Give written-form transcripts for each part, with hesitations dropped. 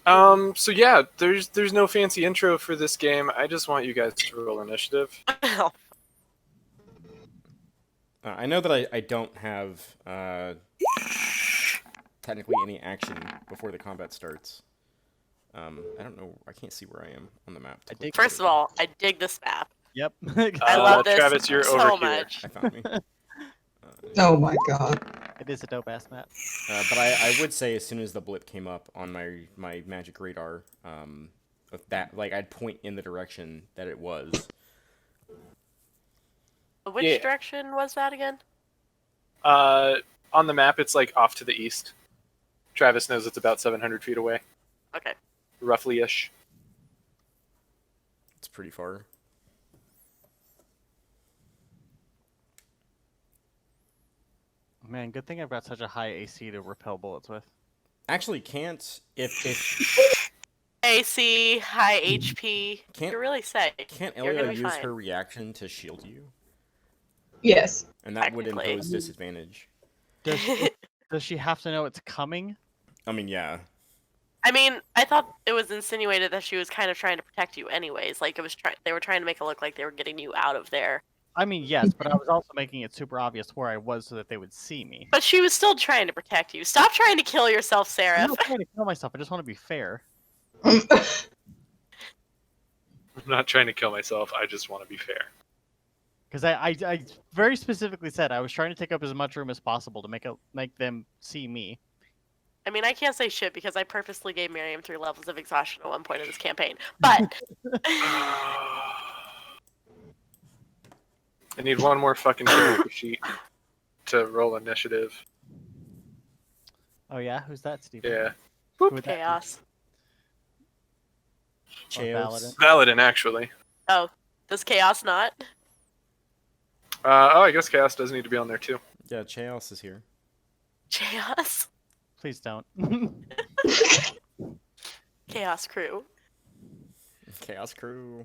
So yeah, there's no fancy intro for this game. I just want you guys to roll initiative. I know that I don't have technically any action before the combat starts. I don't know. I can't see where I am on the map. To click First of all, I dig this map. Yep. I love this Travis, you're so over here. much. I found me. Oh my god. It is a dope ass map. But I would say as soon as the blip came up on my magic radar, of that, like, I'd point in the direction that it was. Which direction was that again? On the map, it's like off to the east. Travis knows it's about 700 feet away, Okay. roughly-ish. It's pretty far. Man, good thing I've got such a high AC to repel bullets with. Actually, can't if AC, high HP. Can't- You're really sick. can't You're gonna Elia be use fine. her reaction to shield you, Yes. and that would Technically. impose disadvantage. Does she have to know it's coming? I mean, yeah. I mean, I thought it was insinuated that she was kind of trying to protect you, anyways. Like they were trying to make it look like they were getting you out of there. I mean, yes, but I was also making it super obvious where I was so that they would see me. But she was still trying to protect you. Stop trying to kill yourself, I'm Sarah. not trying to kill myself. I just want to be fair. I'm not trying to kill myself. I just want to be fair. Because I very specifically said I was trying to take up as much room as possible to make them see me. I mean, I can't say shit because I purposely gave Miriam 3 levels of exhaustion at one point in this campaign. But I need one more fucking character sheet to roll initiative. Oh yeah, who's that, Steve? Yeah. Who would that be? chaos. Chaos. Paladin, actually. Oh, does chaos not? I guess Chaos does need to be on there, too. Yeah, Chaos is here. Chaos. Please don't. Chaos crew. Chaos crew.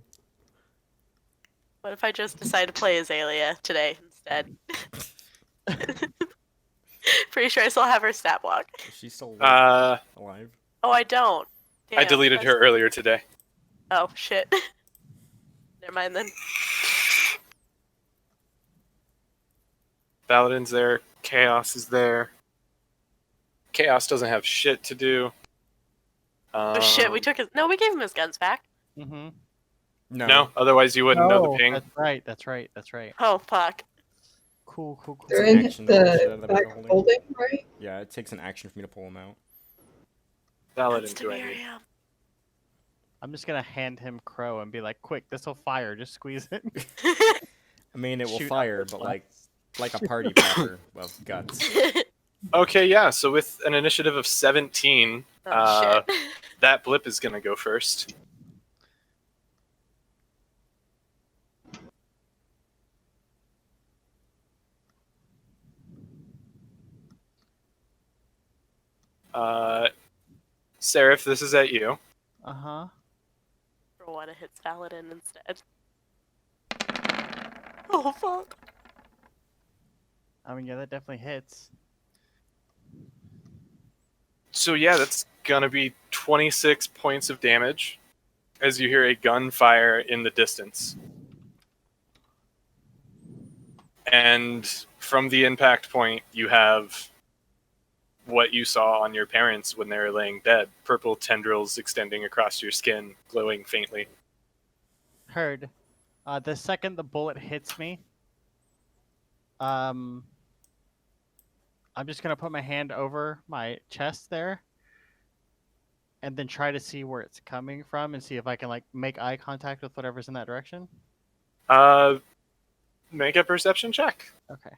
What if I just decide to play Azalea today instead? Pretty sure I still have her stat block. Is she still alive? Oh, I don't. I Damn, deleted her earlier today. Oh, shit. Never mind then. Paladin's there. Chaos is there. Chaos doesn't have shit to do. Oh, shit, we took his... No, we gave him his guns back. Mm-hmm. No, otherwise you wouldn't know the ping. That's right. Oh, fuck. Cool. They're It's an in action that the they're back holding. holding, right? Yeah, it takes an action for me to pull them out. Paladin, That's do I need? Miriam. I'm just gonna hand him Crow and be like, "Quick, this will fire. Just squeeze it." I mean, it will Shoot fire, up but the like a party popper of guts. Okay, yeah, so with an initiative of 17, Oh, shit. that blip is going to go first. Seraph, this is at you. Uh-huh. Rowena hits Paladin instead. Oh, fuck. I mean, yeah, that definitely hits. So yeah, that's going to be 26 points of damage as you hear a gunfire in the distance. And from the impact point, you have what you saw on your parents when they were laying dead. Purple tendrils extending across your skin, glowing faintly. Heard. The second the bullet hits me, I'm just gonna put my hand over my chest there, and then try to see where it's coming from, and see if I can like make eye contact with whatever's in that direction. Make a perception check. Okay.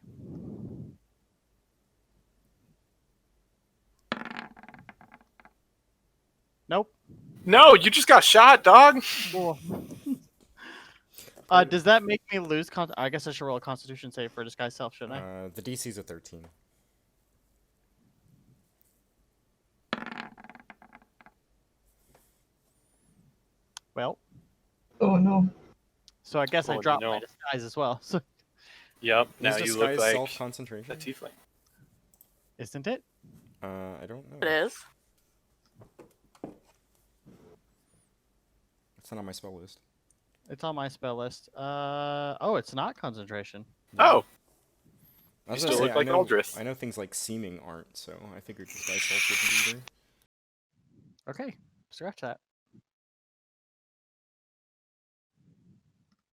Nope. No, you just got shot, dog. Cool. Does that make me lose? I guess I should roll a Constitution save for disguise self, shouldn't I? The DC's a 13. Well. Oh no. So I guess I Oh, dropped no. my disguise as well. So Yep, now Is you look disguise like self-concentration? a tiefling. isn't it? I don't know. It is. It's not on my spell list. It's on my spell list. Oh, it's not concentration. Oh, I was You gonna still say, look like Aldrith. I know things like seeming aren't, so I figured this dice roll wouldn't either. Okay, scratch that.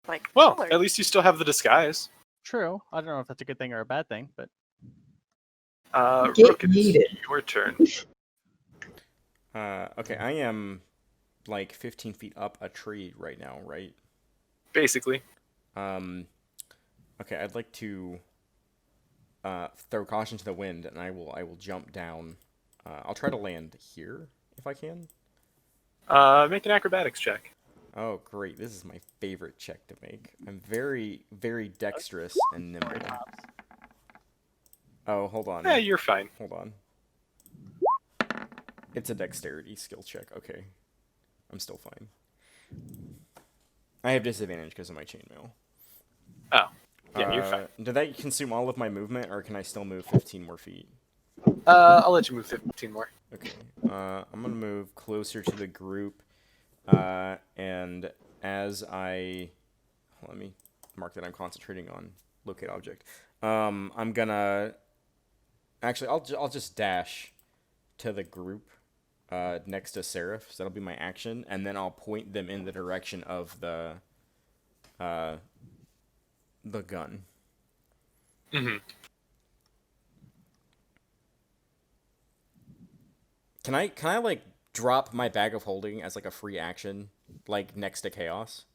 Like, well, color. at least you still have the disguise. True. I don't know if that's a good thing or a bad thing, but Get Rook, it is yeeted. your turn. Okay, I am like 15 feet up a tree right now, right? Basically. Okay, I'd like to throw caution to the wind, and I will jump down. I'll try to land here if I can. Make an acrobatics check. Oh, great! This is my favorite check to make. I'm very, very dexterous and nimble. Oh, hold on. Yeah, you're fine. Hold on. It's a dexterity skill check. Okay, I'm still fine. I have disadvantage because of my chainmail. Oh, yeah, you're fine. Did that consume all of my movement, or can I still move 15 more feet? I'll let you move 15 more. Okay. I'm gonna move closer to the group, and as let me mark that I'm concentrating on locate object. I'm gonna actually I'll just dash to the group, next to Seraph. So that'll be my action, and then I'll point them in the direction of the gun. Mm-hmm. Can I like drop my bag of holding as like a free action, like next to Chaos?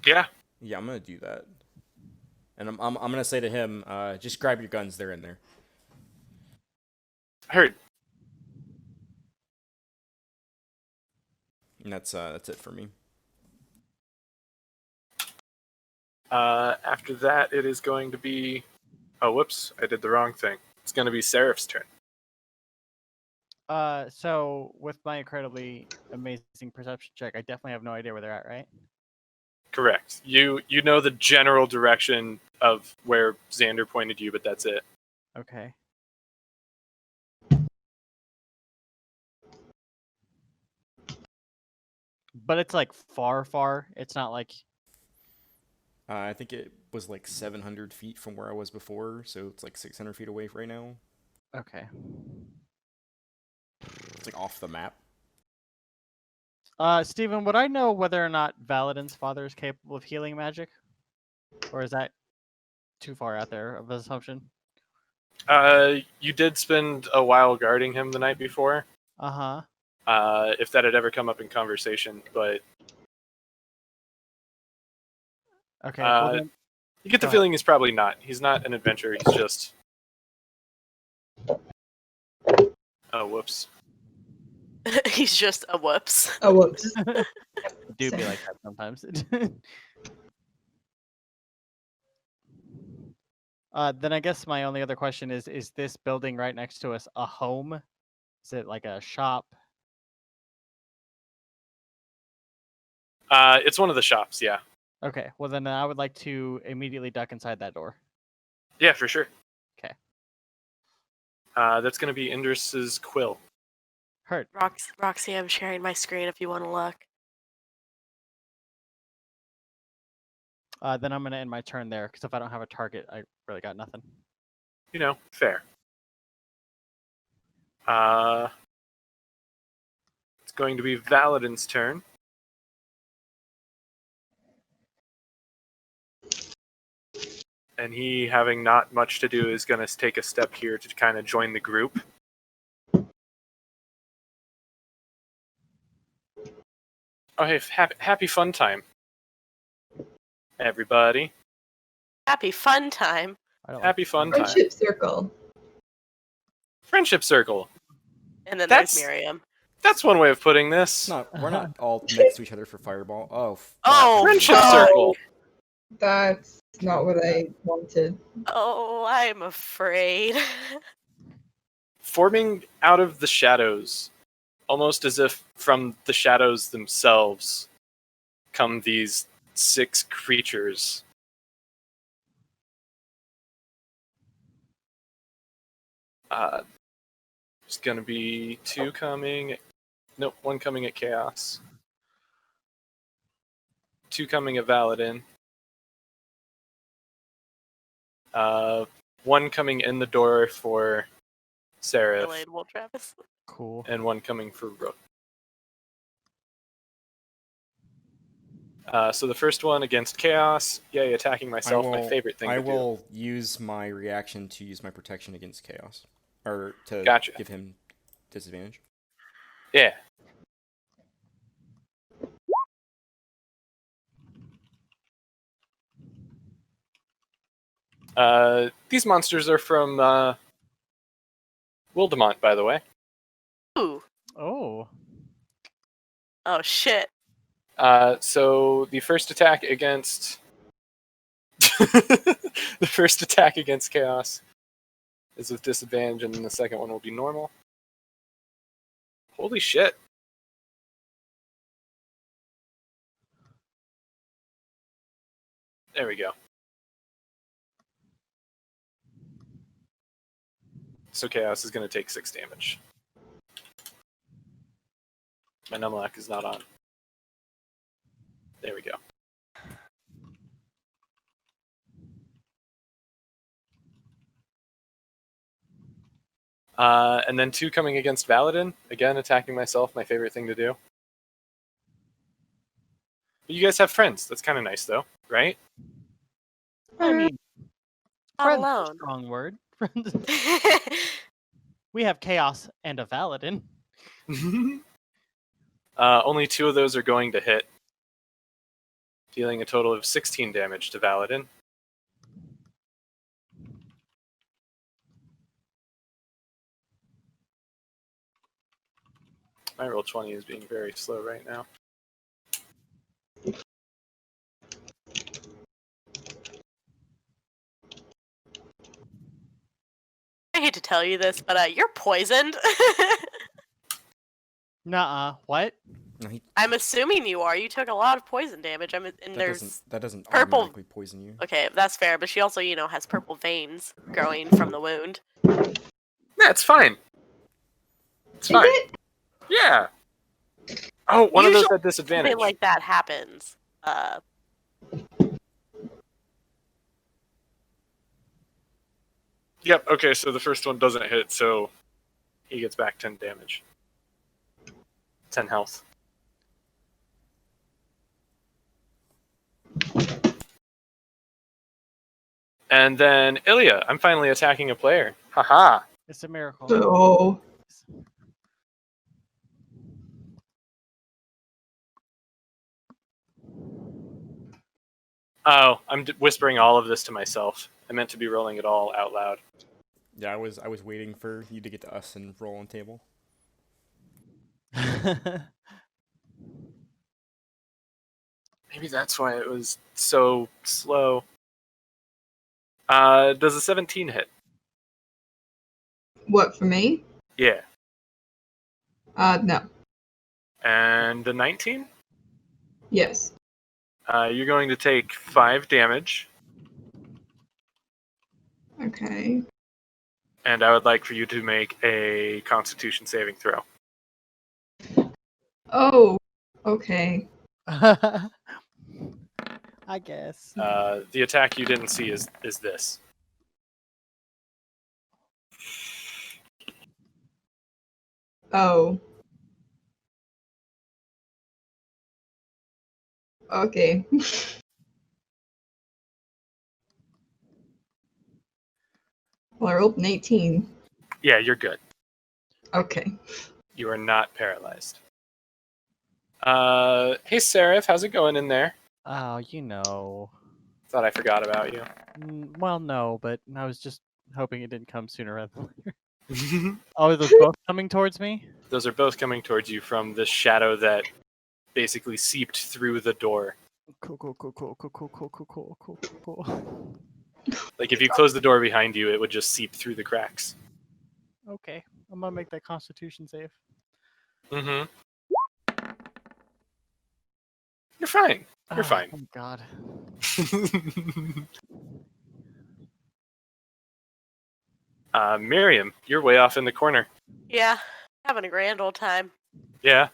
Yeah. Yeah, I'm gonna do that. And I'm gonna say to him, just grab your guns, they're in there. Heard. And that's it for me. After that, it is going to be... Oh, whoops. I did the wrong thing. It's going to be Seraph's turn. So with my incredibly amazing perception check, I definitely have no idea where they're at, right? Correct. You know the general direction of where Xander pointed you, but that's it. Okay. But it's like far. It's not like I think it was like 700 feet from where I was before, so it's like 600 feet away right now. okay. It's like off the map. Stephen, would I know whether or not Valadin's father is capable of healing magic, or is that too far out there of an assumption? You did spend a while guarding him the night before. Uh-huh. If that had ever come up in conversation, but Okay. Well, then, you get the Go feeling he's probably not. He's not an adventurer. He's just... Oh, whoops. He's just a whoops. Oh, whoops. do be like that sometimes. Then I guess my only other question is this building right next to us a home? Is it like a shop? It's one of the shops, yeah. Okay, well then I would like to immediately duck inside that door. Yeah, for sure. 'Kay. That's going to be Indris's quill. Heard. Roxy, I'm sharing my screen if you want to look. Then I'm gonna end my turn there because if I don't have a target, I really got nothing. You know, fair. It's going to be Valadin's turn. And he, having not much to do, is going to take a step here to kind of join the group. Oh, hey, happy fun time, everybody. Happy fun time. I don't Happy fun time. Friendship circle. Friendship circle. And then That's- there's Miriam. That's one way of putting It's this. not. We're not all next to each other for fireball. Oh. Oh, Friendship fuck. circle. That's not what I wanted. Oh, I'm afraid. Forming out of the shadows, almost as if from the shadows themselves, come these 6 creatures. There's going to be 2 coming. Nope, 1 coming at Chaos. 2 coming at Valadin. 1 coming in the door for Seraph, Delayed Will Travis. Cool. and 1 coming for Rook. So the first one against Chaos. Yay, attacking myself, my favorite thing I to do. will use my reaction to use my protection against Chaos. Or to Gotcha. give him disadvantage. Yeah. These monsters are from Wildemont, by the way. Ooh. Oh. Oh shit. So the first attack against the first attack against Chaos is with disadvantage, and then the second one will be normal. Holy shit. There we go. So Chaos is going to take 6 damage. My numlock is not on. There we go. And then 2 coming against Valadin. Again, attacking myself, my favorite thing to do. But you guys have friends. That's kind of nice, though, right? I mean, Not friends is a alone. strong word. Friends. We have Chaos and a Valadin. Only 2 of those are going to hit, dealing a total of 16 damage to Valadin. My roll 20 is being very slow right now. I hate to tell you this, but you're poisoned. Nuh-uh. What? No, I'm assuming you are. You took a lot of poison damage. And that doesn't purple- automatically poison you. Okay, that's fair, but she also, has purple veins growing from the wound. Yeah, it's fine. It's Is fine. it? Yeah. Oh, one of those Usually had disadvantage. Something like that happens. Yep, okay, so the first one doesn't hit, so he gets back 10 damage. 10 health. And then Ilya, I'm finally attacking a player. Haha. It's a miracle. Oh. Oh, I'm whispering all of this to myself. I meant to be rolling it all out loud. Yeah, I was waiting for you to get to us and roll on table. Maybe that's why it was so slow. Does a 17 hit? What, for me? Yeah. No. And the 19? Yes. You're going to take 5 damage, Okay. and I would like for you to make a Constitution saving throw. Oh. Okay. I guess. The attack you didn't see is this. Oh. Okay. Well, I rolled an 18. Yeah, you're good. Okay. You are not paralyzed. Hey, Seraph, how's it going in there? Oh, you know. Thought I forgot about you. Well, no, but I was just hoping it didn't come sooner rather than later. Oh, are those both coming towards me? Those are both coming towards you from this shadow that basically seeped through the door. Cool, cool, cool, cool, cool, cool, cool, cool, cool, cool, cool. Like, if you close the door behind you, it would just seep through the cracks. Okay, I'm gonna make that Constitution save. Mm-hmm. You're fine. You're Oh, fine. thank God. Miriam, you're way off in the corner. Yeah, having a grand old time. Yeah.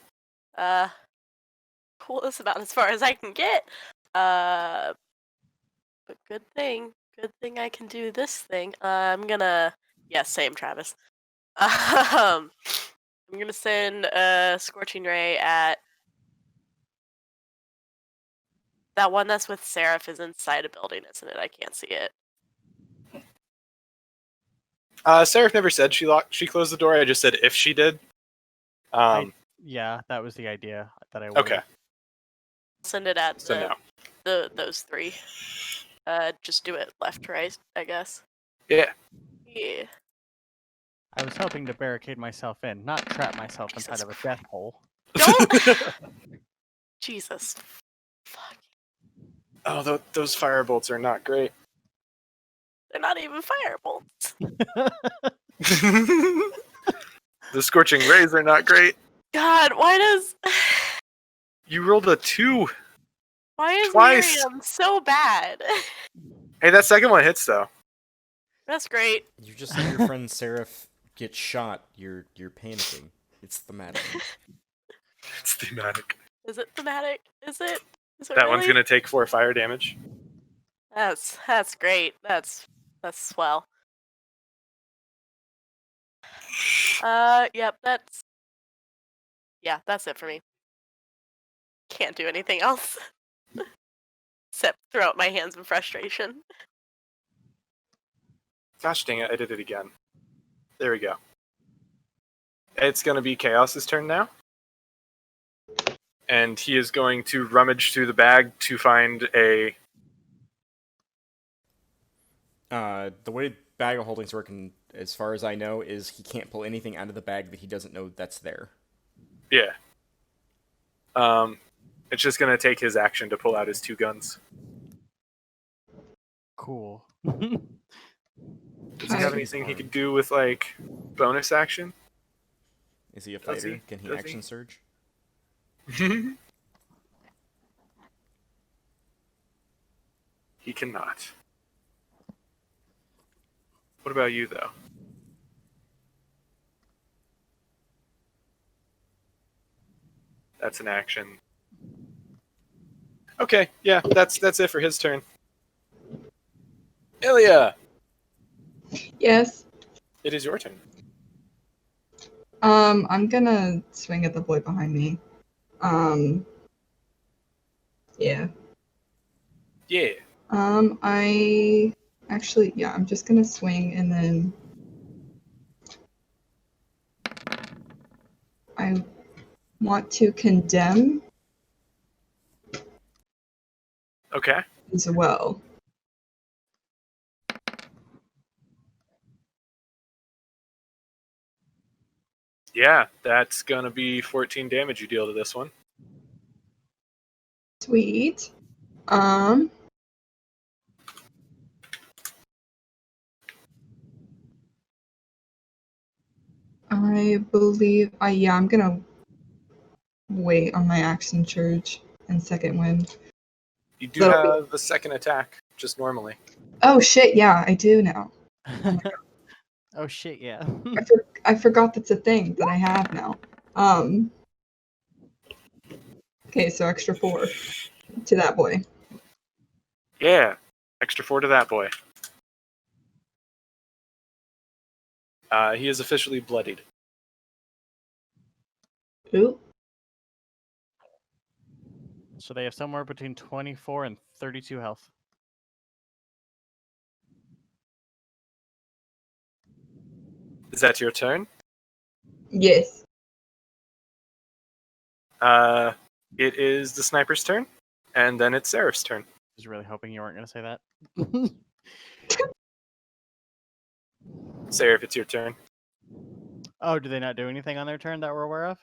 Cool, that's about as far as I can get. But good thing I can do this thing. I'm gonna, same, Travis. I'm gonna send a scorching ray at that one that's with Seraph is inside a building, isn't it? I can't see it. Seraph never said she closed the door. I just said if she did. Yeah, that was the idea that I Okay. wanted. Send it at So no. those three. Just do it left, right, I guess. Yeah. Yeah. I was hoping to barricade myself in, not trap myself inside Jesus of a death hole. Don't. Jesus. Fuck. Oh, those firebolts are not great. They're not even firebolts. The scorching rays are not great. God, why does You rolled a 2. why is Twice. Miriam so bad? Hey, that second one hits though. That's great. You just let your friend Seraph get shot. You're panicking. It's thematic. It's thematic. Is it thematic? Is it? Is it That really? one's gonna take 4 fire damage. That's great. That's swell. Yep, that's it for me. Can't do anything else. Except throw out my hands in frustration. Gosh dang it, I did it again. There we go. It's gonna be Chaos's turn now. And he is going to rummage through the bag to find a... The way bag of holdings work, as far as I know, is he can't pull anything out of the bag that he doesn't know that's there. Yeah. It's just gonna take his action to pull out his 2 guns. Cool. Does he have anything he could do with, like, bonus action? Is he a Does fighter? he? Can he Does action he? surge? He cannot. What about you, though? That's an action. Okay, yeah, that's it for his turn. Ilya, Yes. it is your turn. I'm gonna swing at the boy behind me. Yeah. Yeah. I actually, yeah, I'm just gonna swing and then I want to condemn Okay. as well. Yeah, that's gonna be 14 damage you deal to this one. Sweet. I believe I'm gonna wait on my action surge and second wind. You do That'll be- have the second attack, just normally. Oh shit, yeah, I do now. Oh shit, yeah. I forgot that's a thing that I have now. Okay, so extra 4 to that boy. Yeah, extra 4 to that boy. He is officially bloodied. Ooh. So they have somewhere between 24 and 32 health. Is that your turn? Yes. It is the sniper's turn, and then it's Seraph's turn. I was really hoping you weren't going to say that. Seraph, it's your turn. Oh, do they not do anything on their turn that we're aware of?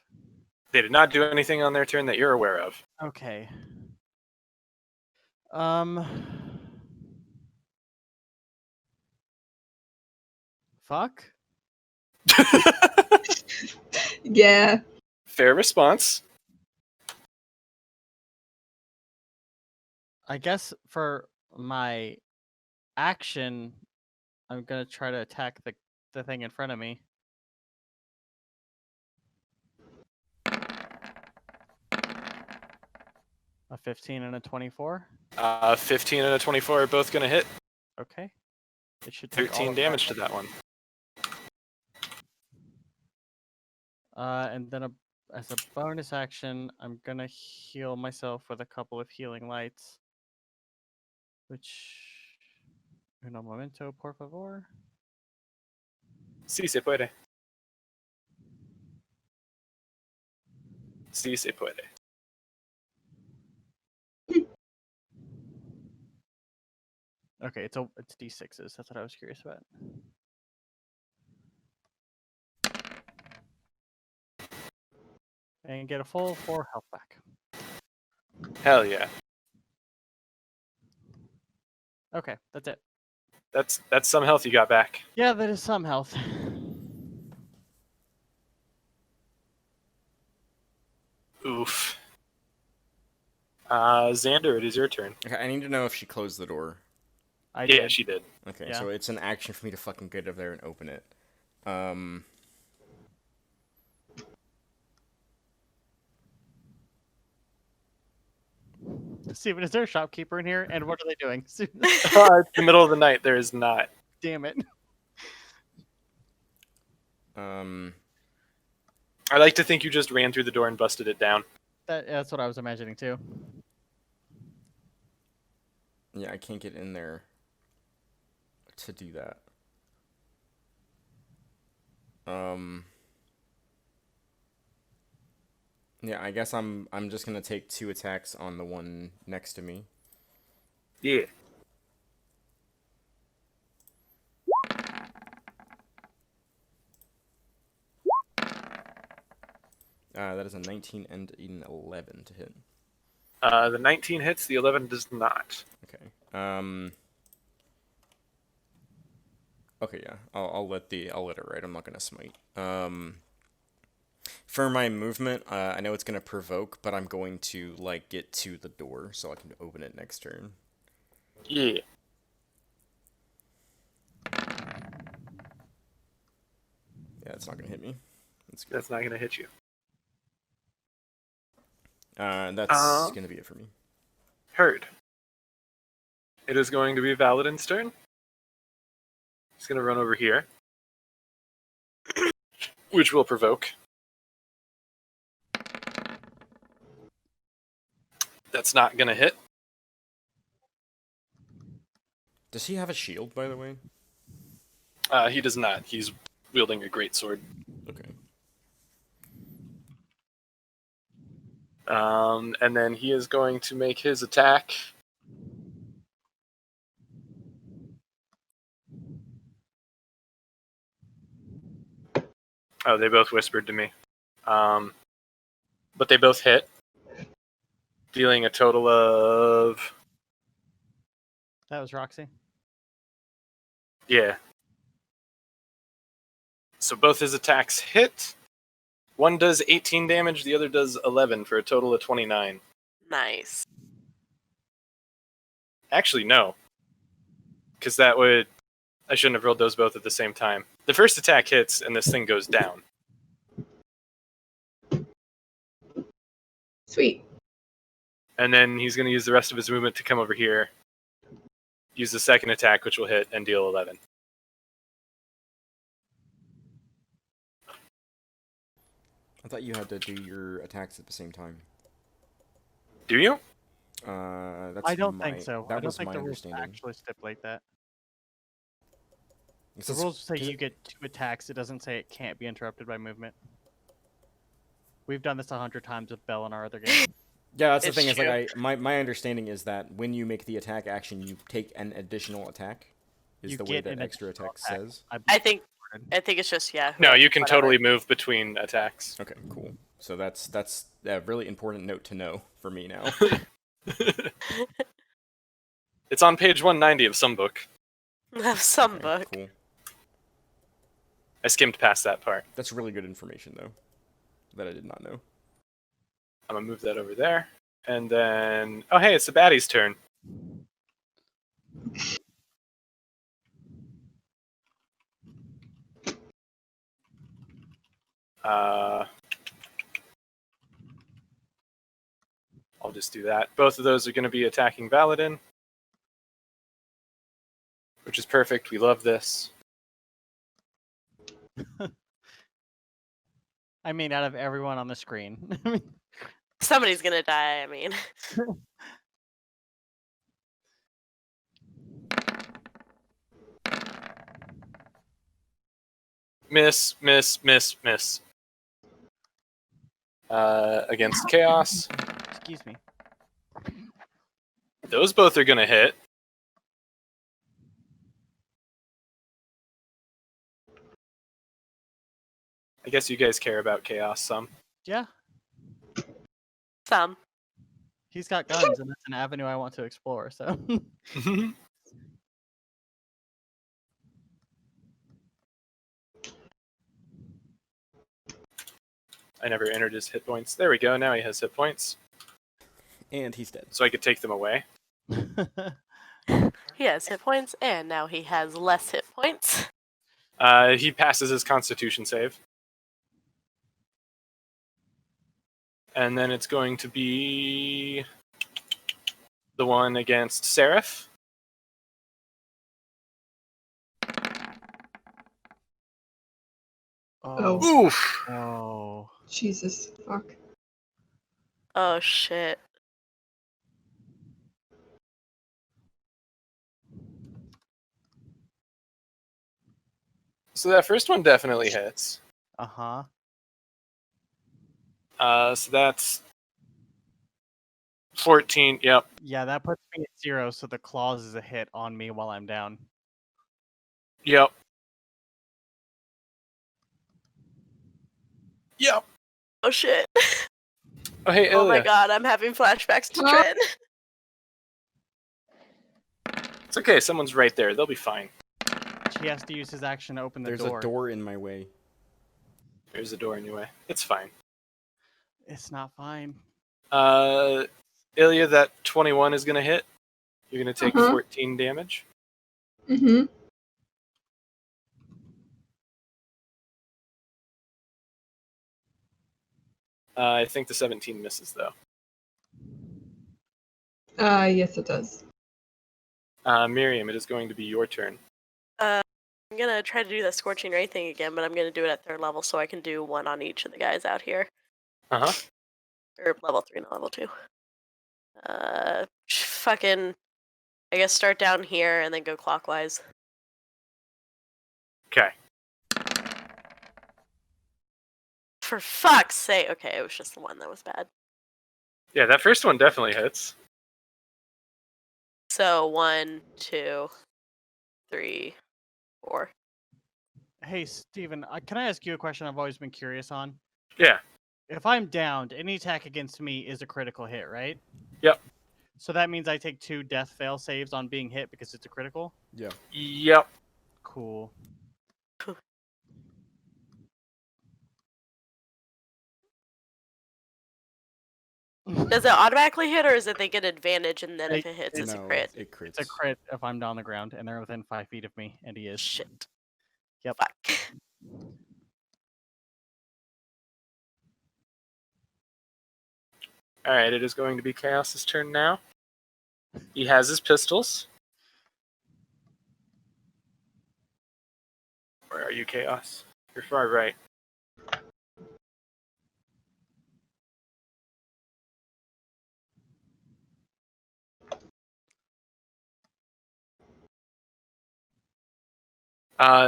They did not do anything on their turn that you're aware of. Okay. Fuck. Yeah. Fair response. I guess for my action, I'm gonna try to attack the thing in front of me. A 15 and a 24. 15 and a 24 are both going to hit. Okay. It should take all 13 of damage to that one. And then as a bonus action, I'm gonna heal myself with a couple of healing lights. Which, un momento, por favor. Sí se puede. Sí se puede. Okay, it's d6s. That's what I was curious about. And get a full 4 health back. Hell yeah. Okay, that's it. That's some health you got back. Yeah, that is some health. Oof. Xander, it is your turn. Okay, I need to know if she closed the door. I Yeah, did. she did. Okay, Yeah. so it's an action for me to fucking get up there and open it. Steven, is there a shopkeeper in here? And what are they doing? It's the middle of the night. There is not. Damn it. I like to think you just ran through the door and busted it down. That's what I was imagining too. Yeah, I can't get in there to do that. Yeah, I guess I'm just gonna take 2 attacks on the one next to me. Yeah. That is a 19 and an 11 to hit. The 19 hits, the 11 does not. Okay. Okay, yeah. I'll let it ride. I'm not gonna smite. For my movement, I know it's gonna provoke, but I'm going to like get to the door so I can open it next turn. Yeah. Yeah, it's not gonna hit me. That's good. That's not going to hit you. That's gonna be it for me. Heard. It is going to be Valadin's turn. He's going to run over here, which will provoke. That's not going to hit. Does he have a shield, by the way? He does not. He's wielding a great sword. Okay. And then he is going to make his attack. Oh, they both whispered to me. But they both hit, dealing a total of... That was Roxy. Yeah. So both his attacks hit. One does 18 damage, the other does 11, for a total of 29. Nice. Actually, no. Because that would... I shouldn't have rolled those both at the same time. The first attack hits, and this thing goes down. Sweet. And then he's going to use the rest of his movement to come over here, use the second attack, which will hit, and deal 11. I thought you had to do your attacks at the same time. Do you? That's I don't think so. That I don't was think my the rules understanding. actually stipulate that. It The says- rules say 'cause you it- get 2 attacks. It doesn't say it can't be interrupted by movement. We've done this 100 times with Bell in our other game. Yeah, that's the It's thing. Is true. like my understanding is that when you make the attack action, you take an additional attack. Is You the way get that an extra additional attack attack. says. I think it's just No, you can whatever. totally move between attacks. Okay, cool. So that's a really important note to know for me now. It's on page 190 of some book. Have some Okay, book. Cool. I skimmed past that part. That's really good information though, that I did not know. I'm going to move that over there. And then... Oh, hey, it's the baddie's turn. I'll I'll just do that. Both of those are going to be attacking Valadin, which is perfect. We love this. I mean, out of everyone on the screen. Somebody's gonna die, I mean. Miss, miss, miss, miss. Against Chaos. Excuse me. Those both are going to hit. I guess you guys care about Chaos some. Yeah, Some. he's got guns, and that's an avenue I want to explore. So I never entered his hit points. There we go. Now he has hit points. And he's dead. So I could take them away. He has hit points, and now he has less hit points. He passes his Constitution save. And then it's going to be the one against Seraph. Oh. Oof! Oh. Jesus, fuck. Oh shit. So that first one definitely hits. Uh-huh. So that's 14. Yep. Yeah, that puts me at 0, so the claws is a hit on me while I'm down. Yep. Yep. Oh shit. Oh, hey, Oh my Ilya. god, I'm having flashbacks to Huh? Trin. It's okay. Someone's right there. They'll be fine. He has to use his action to open the There's door. a door in my way. There's a door anyway. It's fine. It's not fine. Ilya, that 21 is going to hit. You're going to take Uh-huh. 14 damage. Mm-hmm. I think the 17 misses, though. Yes, it does. Miriam, it is going to be your turn. I'm gonna try to do that Scorching Ray thing again, but I'm gonna do it at 3rd level so I can do one on each of the guys out here. Uh-huh. Or level 3, not level 2. Fucking, I guess start down here and then go clockwise. Okay. For fuck's sake. Okay, it was just the one that was bad. Yeah, that first one definitely hits. So 1, 2, 3, 4. Hey, Steven, can I ask you a question I've always been curious on? Yeah. If I'm downed, any attack against me is a critical hit, right? Yep. So that means I take 2 death fail saves on being hit because it's a critical? Yeah. Yep. Cool. Does it automatically hit, or is it they get advantage and then if it hits, it's a No, crit? it crits. It's a crit if I'm down the ground and they're within 5 feet of me, and he is. Shit. Yep. Fuck. Alright, it is going to be Chaos's turn now. He has his pistols. Where are you, Chaos? You're far right.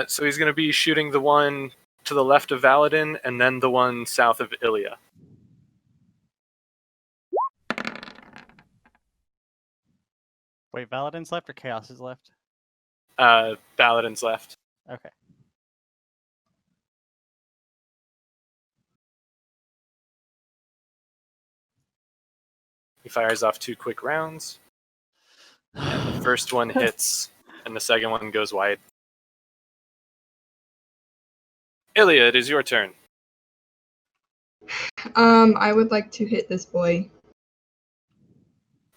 So he's going to be shooting the one to the left of Valadin and then the one south of Ilya. Wait, Valadin's left or Chaos is left? Valadin's left. Okay. He fires off 2 quick rounds. And the first one hits, and the second one goes wide. Ilya, it is your turn. I would like to hit this boy.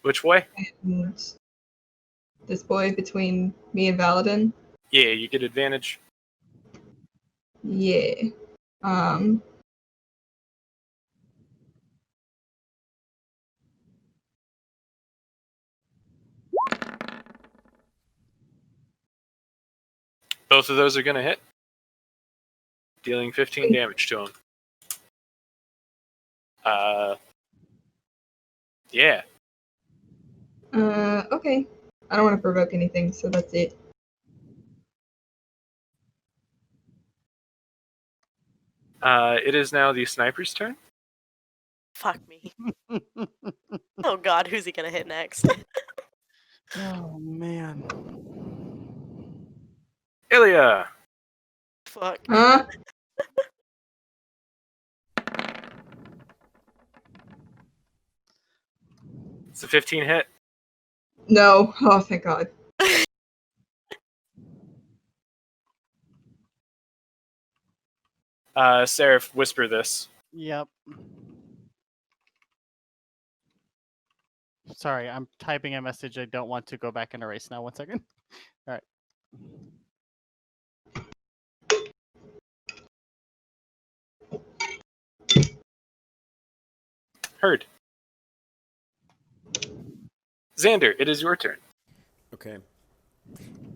Which way? And this boy between me and Valadin. Yeah, you get advantage. Yeah. Both of those are going to hit, dealing 15 damage to him. Yeah. Okay. I don't want to provoke anything, so that's it. It is now the sniper's turn. Fuck me. Oh god, who's he gonna hit next? Oh man. Ilya. Fuck. Huh? It's a 15 hit. No. Oh, thank God. Seraph, whisper this. Yep. Sorry, I'm typing a message. I don't want to go back and erase now. 1 second. All right. Heard. Xander, it is your turn. Okay.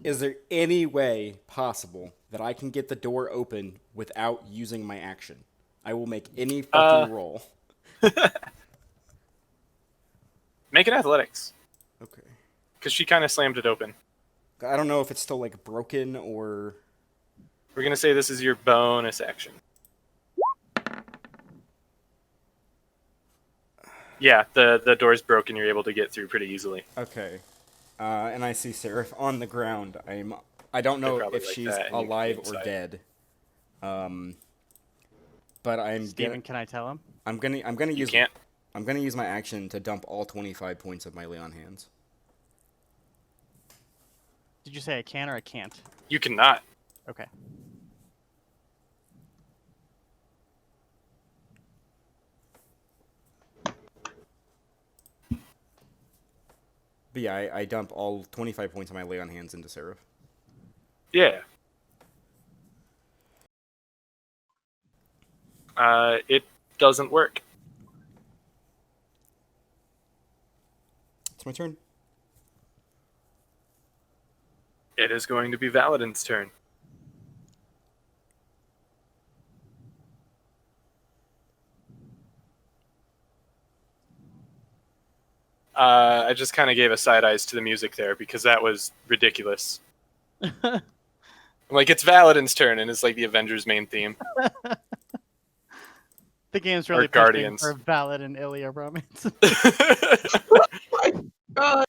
Is there any way possible that I can get the door open without using my action? I will make any fucking roll. Make an athletics, Okay. because she kind of slammed it open. I don't know if it's still like broken or. We're going to say this is your bonus action. Yeah, the door's broken. You're able to get through pretty easily. Okay. And I see Seraph on the ground. I don't know probably if like she's that, and you can alive get or inside. dead. But Steven, can I tell him? I'm gonna You use can't. I'm gonna use my action to dump all 25 points of my lay on hands. Did you say I can or I can't? You cannot. Okay. But yeah, I dump all 25 points of my lay on hands into Seraph. Yeah. It doesn't work. It's my turn. It is going to be Valadin's turn. I just kind of gave a side eyes to the music there because that was ridiculous. I'm like, it's Valadin's turn, and it's like the Avengers main theme. The game's really pushing Guardians. for Ballad and Ilya romance. God.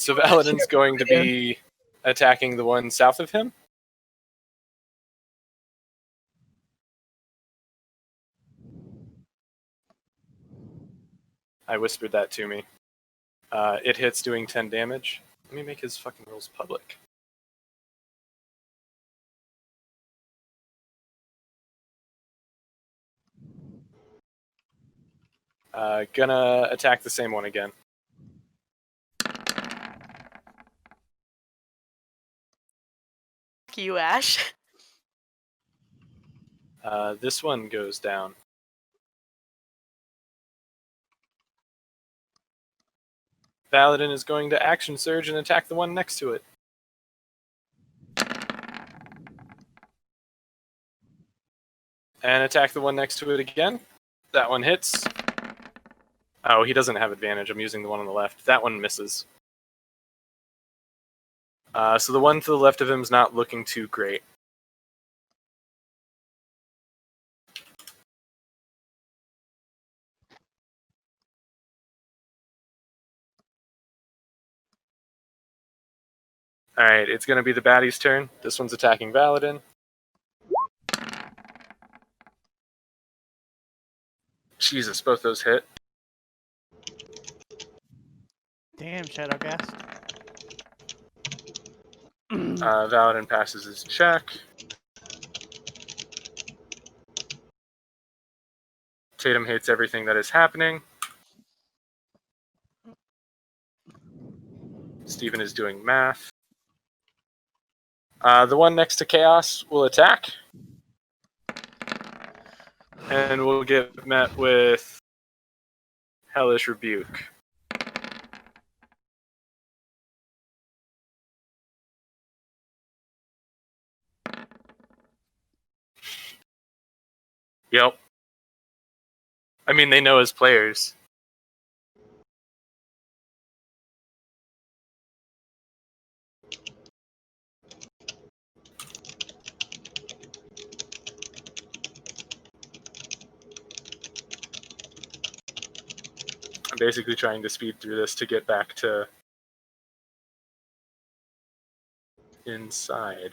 So Valadin's going to be attacking the one south of him. I whispered that to me. It hits, doing 10 damage. Let me make his fucking rolls public. Gonna attack the same one again. Fuck you, Ash. This one goes down. Valadin is going to action surge and attack the one next to it. And attack the one next to it again. That one hits. Oh, he doesn't have advantage. I'm using the one on the left. That one misses. So the one to the left of him is not looking too great. Alright, it's going to be the baddie's turn. This one's attacking Valadin. Jesus, both those hit. Damn, Shadowgast. Valadin passes his check. Tatum hates everything that is happening. Steven is doing math. The one next to Chaos will attack. And we'll get met with Hellish Rebuke. Yep. I mean, they know as players. I'm basically trying to speed through this to get back to inside.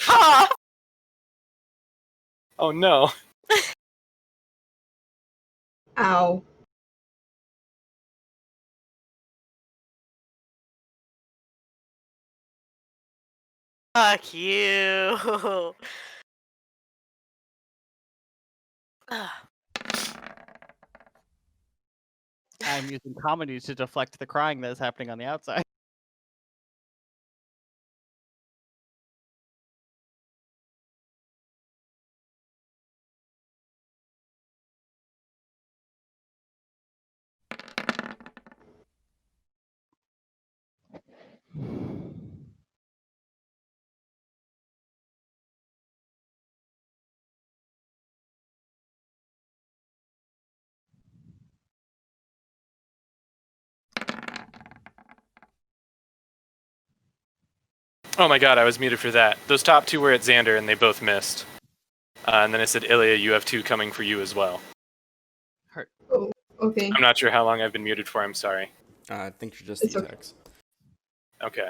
Ah! Oh no. Ow. Fuck you. Ah. I'm using comedy to deflect the crying that is happening on the outside. Oh my god, I was muted for that. Those top two were at Xander, and they both missed. And then it said, Ilya, you have 2 coming for you as well. Hurt. Oh, okay. I'm not sure how long I've been muted for. I'm sorry. I think you're just It's the okay. attacks. Okay.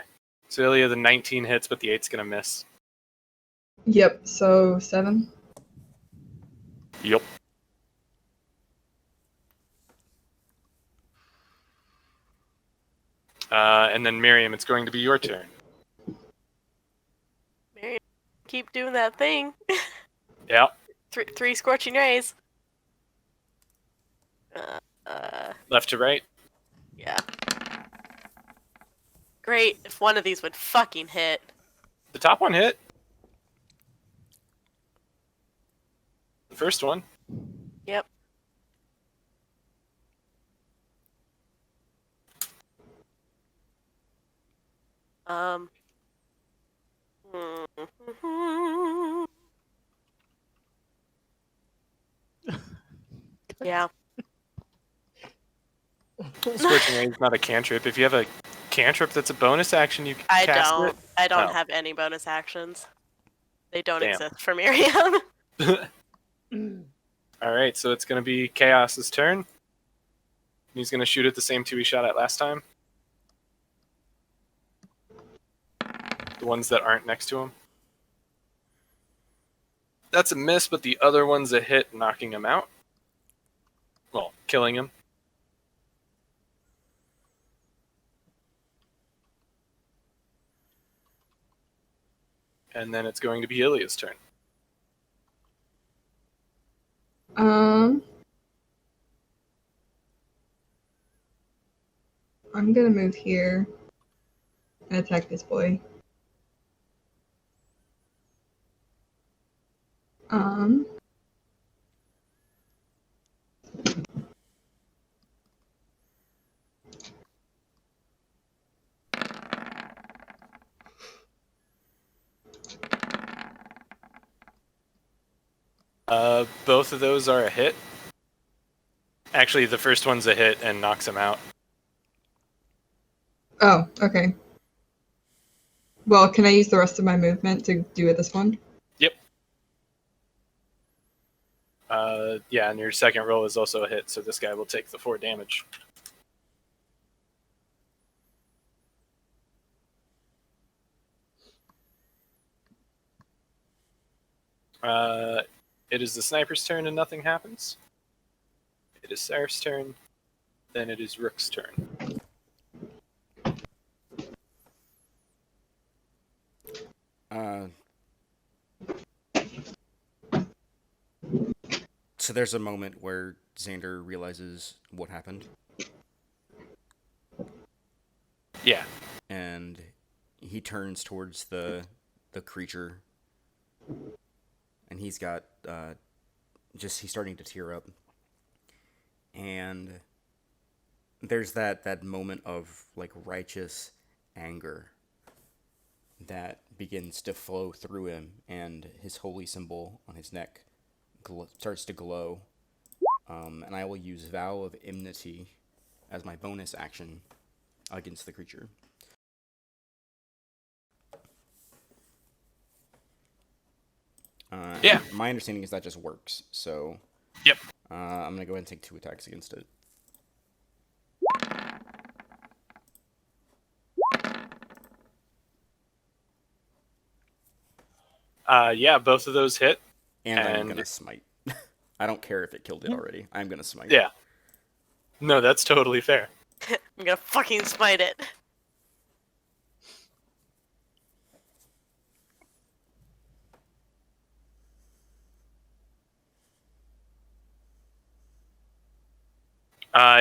So Ilya, the 19 hits, but the 8's gonna miss. Yep, so 7. Yup. And then Miriam, it's going to be your turn. Mary, keep doing that thing. Yeah. Three scorching rays. Left to right. Yeah. Great if one of these would fucking hit. The top one hit. The first one. Yep. Yeah. Scorching Ray is not a cantrip. If you have a cantrip that's a bonus action, you can I cast don't. it. I don't Oh. have any bonus actions. They don't Damn. exist for Miriam. Alright, so it's going to be Chaos's turn. He's going to shoot at the same 2 he shot at last time. The ones that aren't next to him. That's a miss, but the other one's a hit, knocking him out. Well, killing him. And then it's going to be Ilya's turn. I'm gonna move here and attack this boy. Both of those are a hit. Actually, the first one's a hit and knocks him out. Oh, okay. Well, can I use the rest of my movement to do it this one? Yep. Yeah, and your second roll is also a hit, so this guy will take the 4 damage. It is the sniper's turn and nothing happens. It is Seraph's turn. Then it is Rook's turn. So there's a moment where Xander realizes what happened, Yeah. and he turns towards the creature, and he's got he's starting to tear up, and there's that moment of like righteous anger that begins to flow through him, and his holy symbol on his neck starts to glow. And I will use Vow of Enmity as my bonus action against the creature. Yeah. My understanding is that just works, so... Yep. I'm going to go ahead and take 2 attacks against it. Yeah, both of those hit. And I'm going to smite. I don't care if it killed it already. I'm going to smite. Yeah. No, that's totally fair. I'm gonna fucking smite it.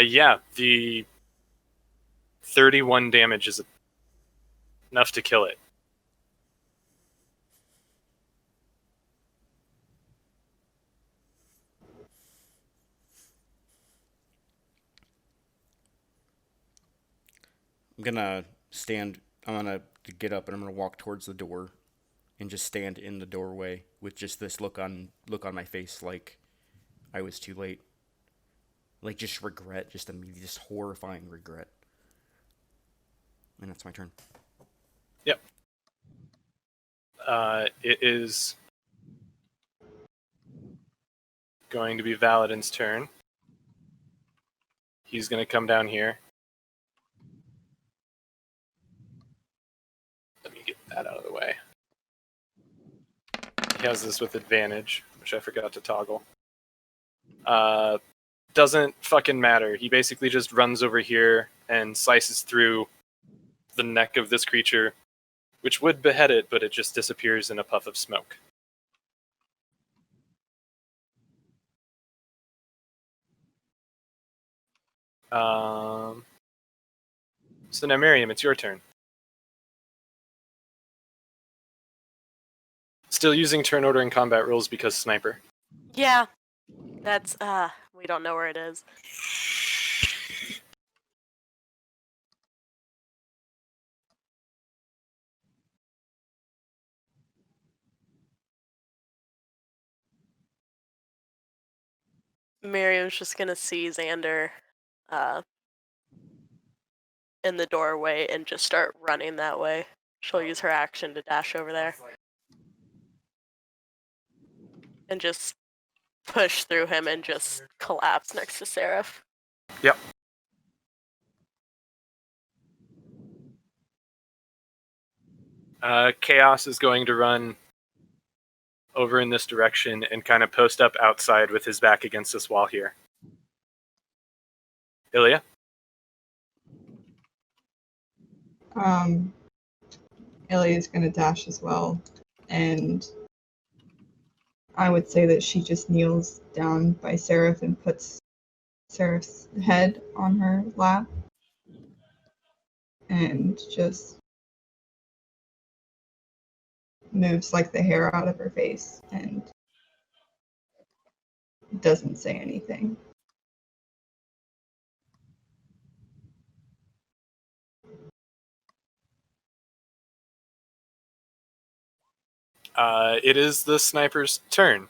Yeah, the 31 damage is enough to kill it. I'm gonna get up and I'm gonna walk towards the door and just stand in the doorway with just this look on my face like I was too late. Like just regret, just horrifying regret. And that's my turn. Yep. It is going to be Valadin's turn. He's going to come down here. Let me get that out of the way. He has this with advantage, which I forgot to toggle. Doesn't fucking matter. He basically just runs over here and slices through the neck of this creature, which would behead it, but it just disappears in a puff of smoke. So now, Miriam, it's your turn. Still using turn order and combat rules because sniper. Yeah. That's, we don't know where it is. Miriam's just gonna see Xander, in the doorway and just start running that way. She'll use her action to dash over there. And just push through him and just collapse next to Seraph. Yep. Chaos is going to run over in this direction and kind of post up outside with his back against this wall here. Ilya? Ilya's gonna dash as well, and I would say that she just kneels down by Seraph and puts Seraph's head on her lap and just moves like the hair out of her face and doesn't say anything. It is the sniper's turn.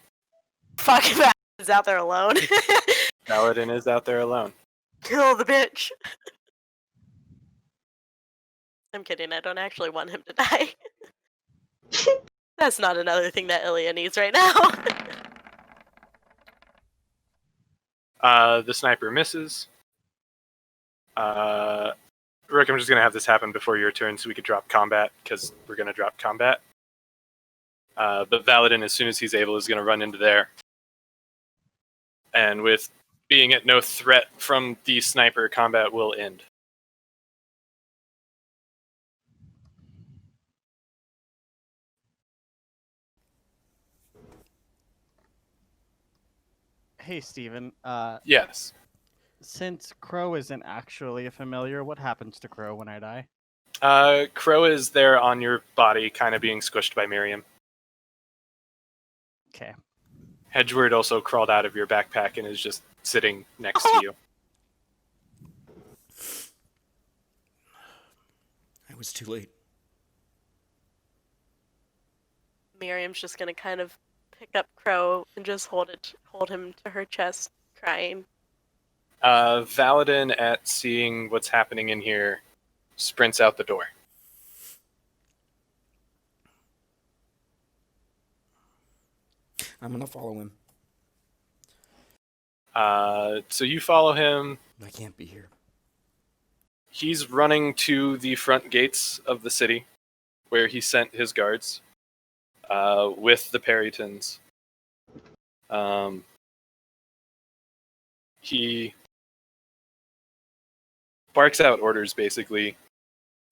Fuck, that is out there alone. Paladin is out there alone. Kill the bitch. I'm kidding, I don't actually want him to die. That's not another thing that Ilya needs right now. The sniper misses. Rick, I'm just going to have this happen before your turn so we could drop combat, because we're going to drop combat. But Valadin, as soon as he's able, is going to run into there. And with being at no threat from the sniper, combat will end. Hey, Steven. Yes. Since Crow isn't actually a familiar, what happens to Crow when I die? Crow is there on your body, kind of being squished by Miriam. Okay. Hedgeward also crawled out of your backpack and is just sitting next to you. I was too late. Miriam's just gonna kind of pick up Crow and just hold him to her chest, crying. Valadin, at seeing what's happening in here, sprints out the door. I'm gonna follow him. So you follow him. I can't be here. He's running to the front gates of the city, where he sent his guards with the Perytons. He barks out orders, basically.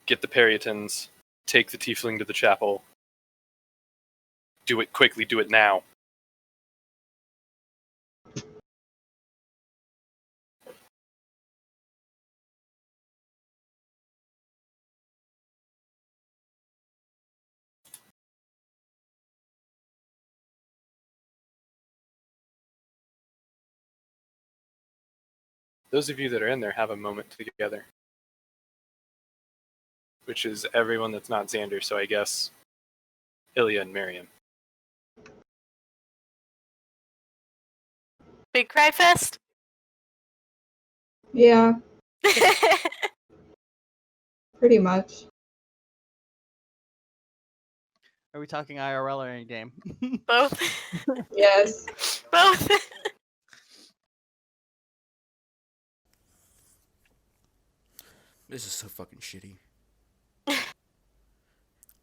Get the Perytons, take the tiefling to the chapel. Do it quickly, do it now. Those of you that are in there have a moment together. Which is everyone that's not Xander, so I guess Ilya and Miriam. Big cry fest. Yeah, pretty much. Are we talking IRL or in game? Both. Yes. Both. This is so fucking shitty. I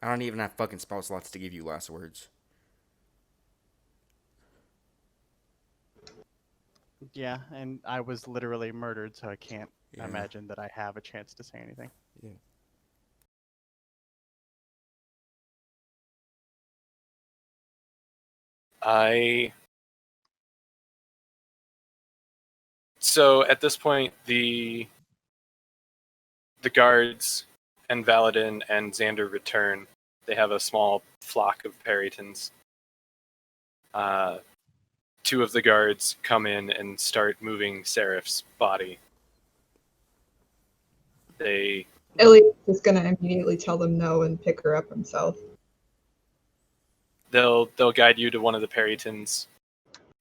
don't even have fucking spell slots to give you last words. Yeah, and I was literally murdered, so I can't Yeah. imagine that I have a chance to say anything. Yeah. So at this point, the guards and Valadin and Xander return. They have a small flock of Perytons. Two of the guards come in and start moving Seraph's body. Elliot is gonna immediately tell them no and pick her up himself. They'll guide you to one of the Perytons,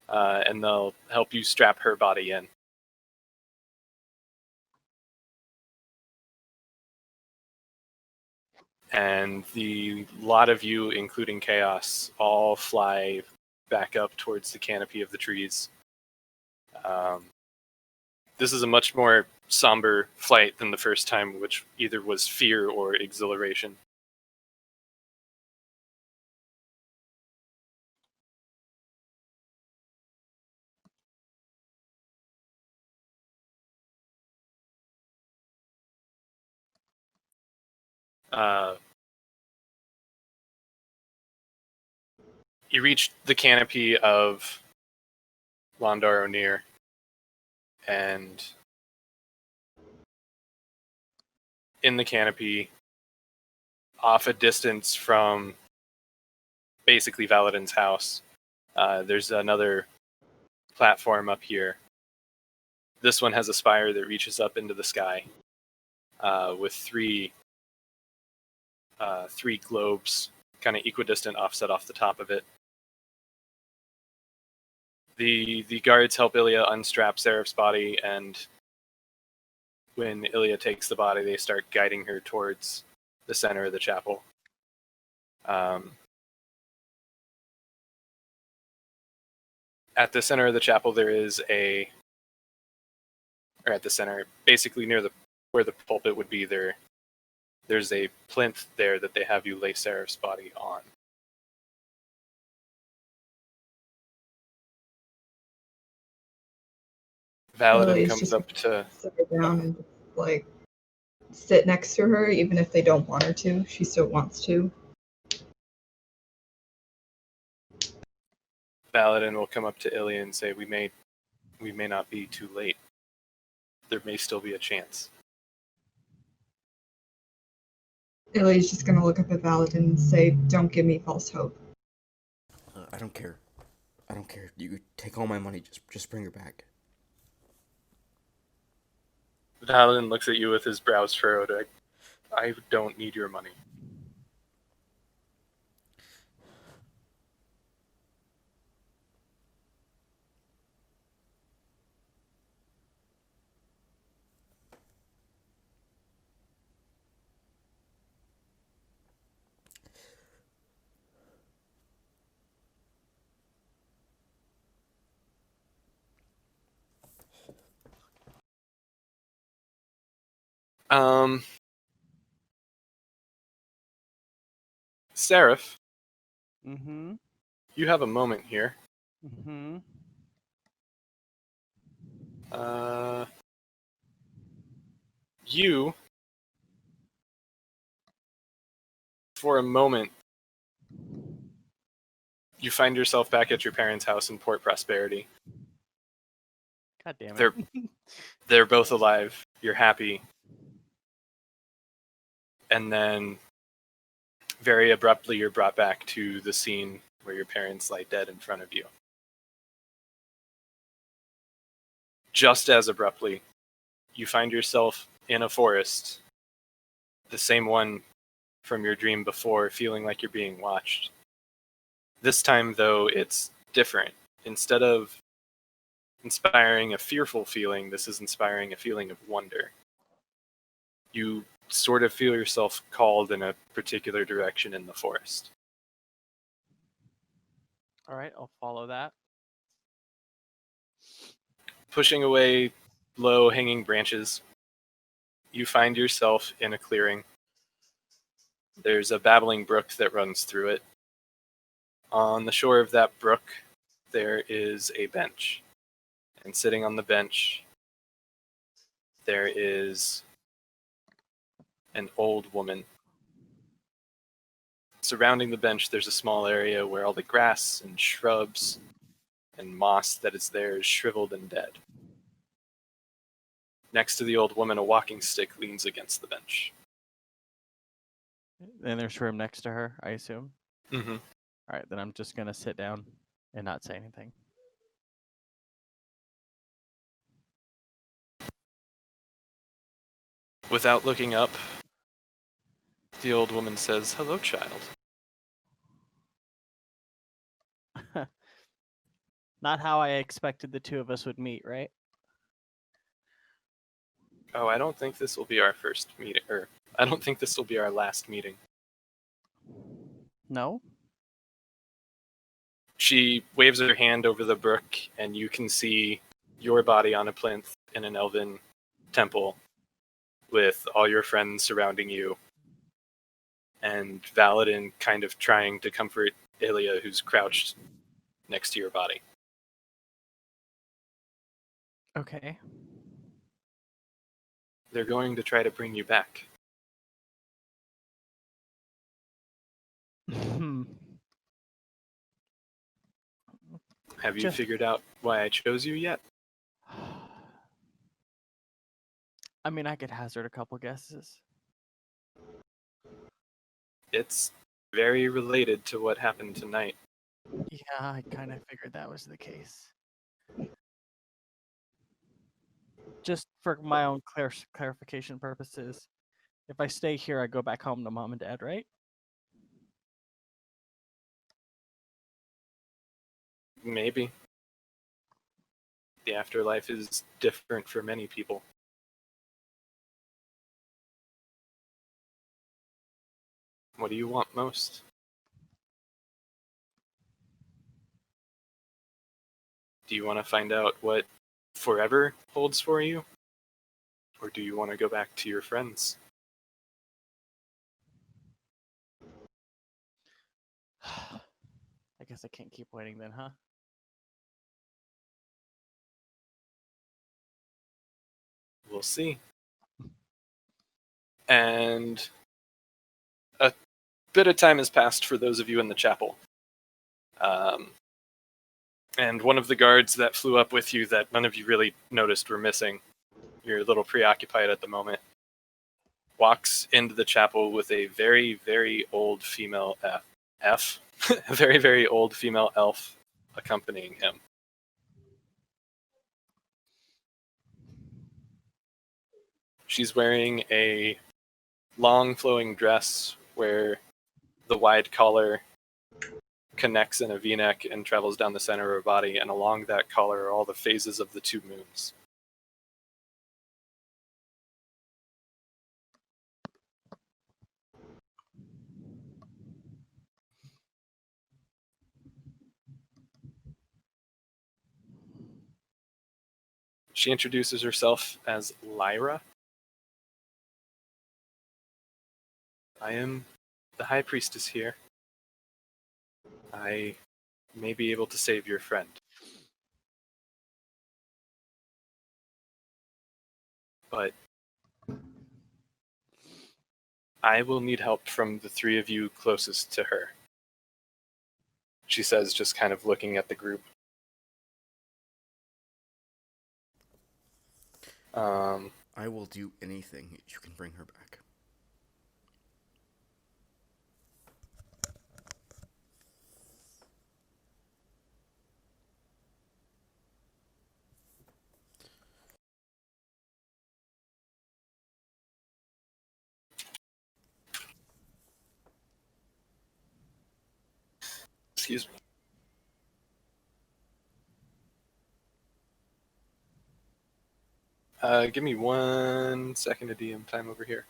and they'll help you strap her body in. And the lot of you, including Chaos, all fly back up towards the canopy of the trees. This is a much more somber flight than the first time, which either was fear or exhilaration. You reach the canopy of Londar O'Near, and in the canopy, off a distance from basically Valadin's house, there's another platform up here. This one has a spire that reaches up into the sky with three globes, kind of equidistant, offset off the top of it. The guards help Ilya unstrap Seraph's body, and when Ilya takes the body, they start guiding her towards the center of the chapel. At the center of the chapel, there is at the center, basically near where the pulpit would be, there's a plinth there that they have you lay Seraph's body on. Valadin Ellie's comes just up to... sit her down and like sit next to her, even if they don't want her to. She still wants to. Valadin will come up to Ilya and say, we may not be too late. There may still be a chance. Ellie's just gonna look up at Valadin and say, "Don't give me false hope." I don't care. I don't care. You take all my money. Just bring her back. Paladin looks at you with his brows furrowed. I don't need your money. Seraph, Mm-hmm. you have a moment here. Mm-hmm. You, for a moment, you find yourself back at your parents' house in Port Prosperity. God damn it. They're both alive. You're happy. And then, very abruptly, you're brought back to the scene where your parents lie dead in front of you. Just as abruptly, you find yourself in a forest, the same one from your dream before, feeling like you're being watched. This time, though, it's different. Instead of inspiring a fearful feeling, this is inspiring a feeling of wonder. You sort of feel yourself called in a particular direction in the forest. All right, I'll follow that. Pushing away low-hanging branches, you find yourself in a clearing. There's a babbling brook that runs through it. On the shore of that brook, there is a bench. And sitting on the bench, there is an old woman. Surrounding the bench, there's a small area where all the grass and shrubs and moss that is there is shriveled and dead. Next to the old woman, a walking stick leans against the bench. And there's room next to her, I assume. Mm-hmm. All right, then I'm just gonna sit down and not say anything. Without looking up, the old woman says, "Hello, child." Not how I expected the two of us would meet, right? Oh, I don't think this will be our first meeting, or I don't think this will be our last meeting. No? She waves her hand over the brook, and you can see your body on a plinth in an elven temple with all your friends surrounding you, and Valadin kind of trying to comfort Ilya, who's crouched next to your body. Okay. They're going to try to bring you back. Have you Just- figured out why I chose you yet? I mean, I could hazard a couple guesses. It's very related to what happened tonight. Yeah, I kind of figured that was the case. Just for my own clarification purposes, if I stay here, I go back home to mom and dad, right? Maybe. The afterlife is different for many people. What do you want most? Do you want to find out what forever holds for you? Or do you want to go back to your friends? I guess I can't keep waiting then, huh? We'll see. And a bit of time has passed for those of you in the chapel. And one of the guards that flew up with you that none of you really noticed were missing, you're a little preoccupied at the moment, walks into the chapel with a very, very old female a very, very old female elf accompanying him. She's wearing a long flowing dress where the wide collar connects in a v-neck and travels down the center of her body, and along that collar are all the phases of the two moons. She introduces herself as Lyra. I am the High Priestess here. I may be able to save your friend. But I will need help from the three of you closest to her, she says, just kind of looking at the group. I will do anything you can bring her back. Excuse me. Give me 1 second of DM time over here.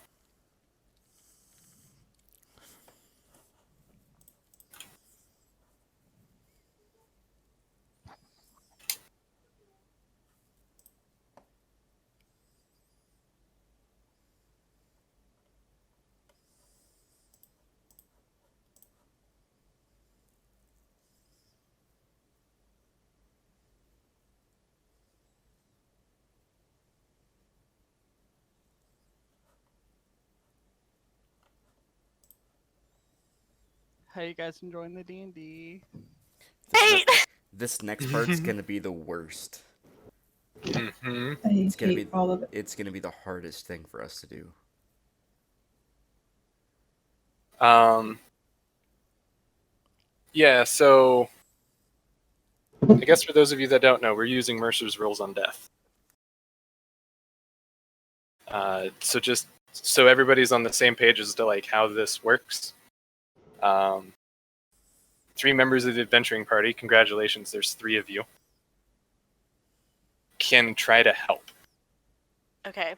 How you guys enjoying the D&D? Hey! This next part's gonna be the worst. Mm-hmm. I It's gonna hate be all of it. It's gonna be the hardest thing for us to do. Yeah, so I guess for those of you that don't know, we're using Mercer's rules on death. So just so everybody's on the same page as to like how this works. 3 members of the adventuring party, congratulations, there's 3 of you, can try to help. Okay.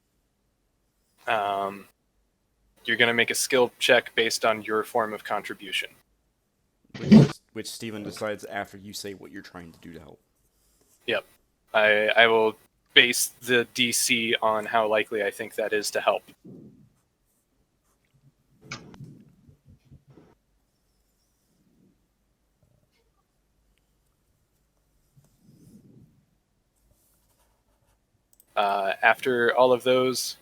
You're going to make a skill check based on your form of contribution. Which Steven decides after you say what you're trying to do to help. Yep. I will base the DC on how likely I think that is to help. After all of those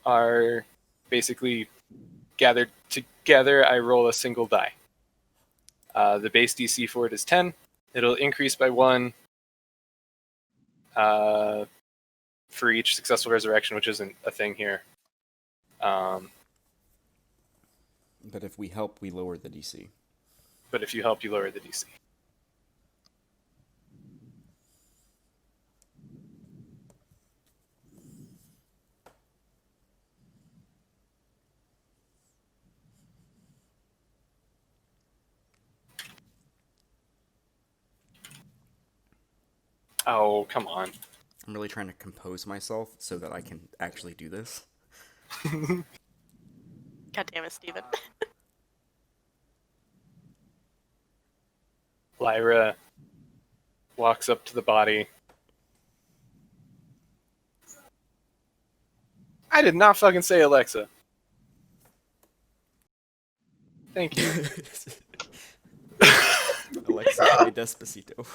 are basically gathered together, I roll a single die. The base DC for it is 10. It'll increase by 1 for each successful resurrection, which isn't a thing here. But if we help, we lower the DC. But if you help, you lower the DC. Oh, come on. I'm really trying to compose myself so that I can actually do this. God damn it, Steven. Lyra walks up to the body. I did not fucking say Alexa. Thank you. Alexa, play Despacito.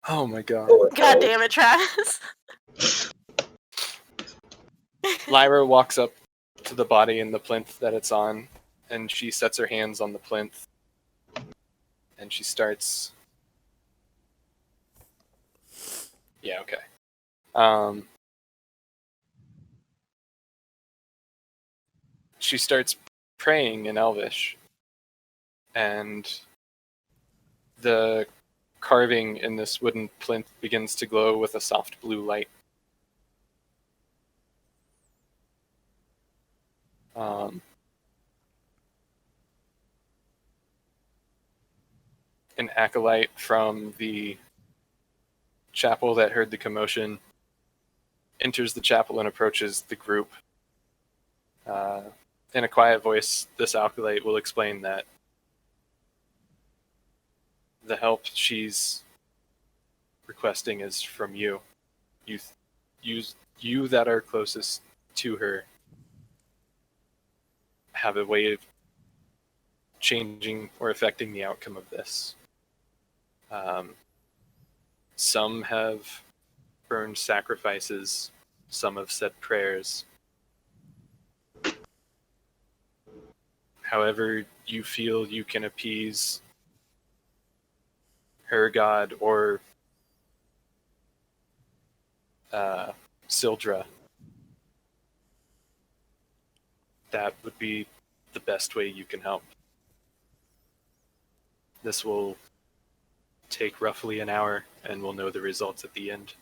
Oh my god. God damn it, Travis. Lyra walks up to the body and the plinth that it's on, and she sets her hands on the plinth, and she starts... Yeah, okay. She starts praying in Elvish, and The carving in this wooden plinth begins to glow with a soft blue light. An acolyte from the chapel that heard the commotion enters the chapel and approaches the group. In a quiet voice, this acolyte will explain that the help she's requesting is from you. You that are closest to her have a way of changing or affecting the outcome of this. Some have burned sacrifices, some have said prayers. However you feel you can appease her god or Sildra, that would be the best way you can help. This will take roughly an hour, and we'll know the results at the end.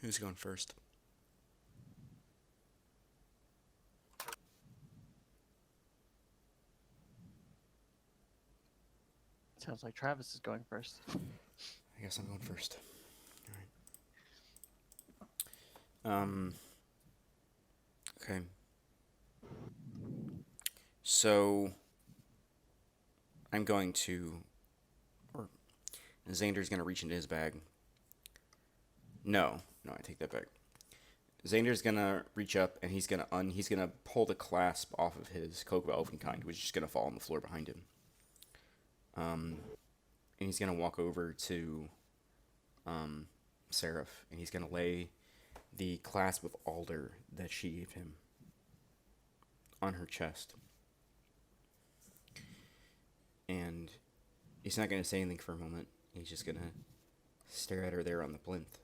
Who's going first? Sounds like Travis is going first. I guess I'm going first. All right. Okay. So I'm going to, or Xander's going to reach into his bag. No, I take that back. Xander's going to reach up and he's going to pull the clasp off of his Coke of Elvenkind, which is just going to fall on the floor behind him. And he's going to walk over to Seraph, and he's going to lay the clasp of alder that she gave him on her chest. And he's not going to say anything for a moment. He's just going to stare at her there on the plinth.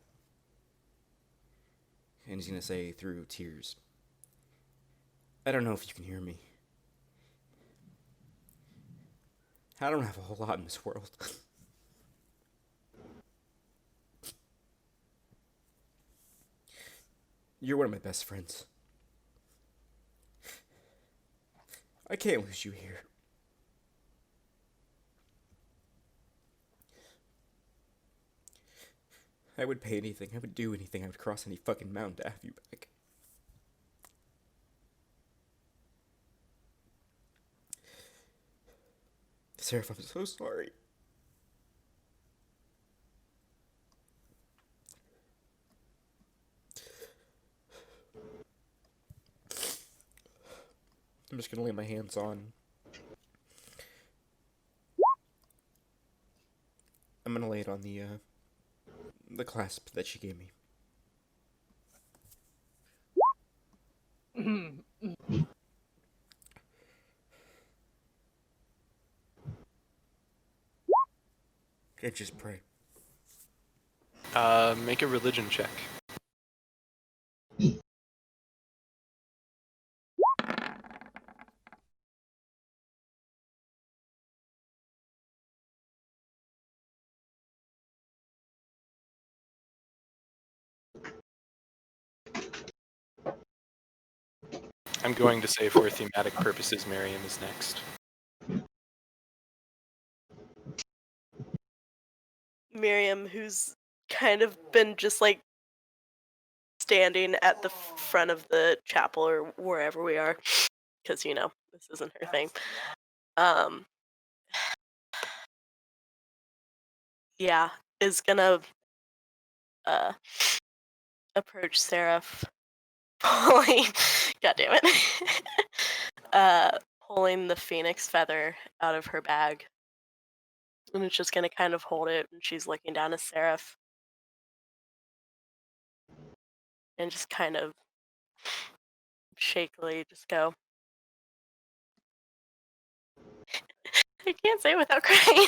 And he's going to say through tears, I don't know if you can hear me. I don't have a whole lot in this world. You're one of my best friends. I can't lose you here. I would pay anything. I would do anything. I would cross any fucking mountain to have you back. Seraph, I'm so sorry. I'm just gonna lay my hands on. I'm gonna lay it on the clasp that she gave me. And just pray. Make a religion check. I'm going to say for thematic purposes, Miriam is next. Miriam, who's kind of been just like standing at the front of the chapel or wherever we are, because this isn't her thing. Yeah, is gonna approach Seraph, pulling. God damn it. Pulling the phoenix feather out of her bag, and it's just gonna kind of hold it, and she's looking down at Seraph, and just kind of shakily just go. I can't say without crying.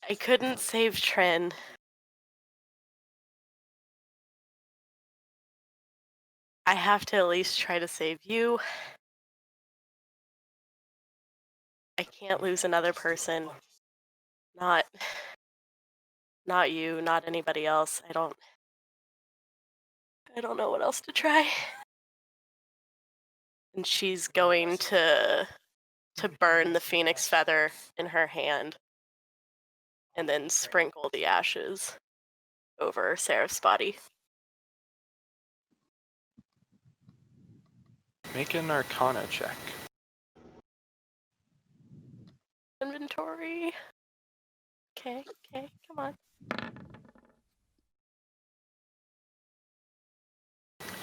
I couldn't save Trin. I have to at least try to save you. I can't lose another person. Not you, not anybody else. I don't know what else to try. And she's going to burn the phoenix feather in her hand and then sprinkle the ashes over Seraph's body. Make an Arcana check. Inventory. Okay, come on.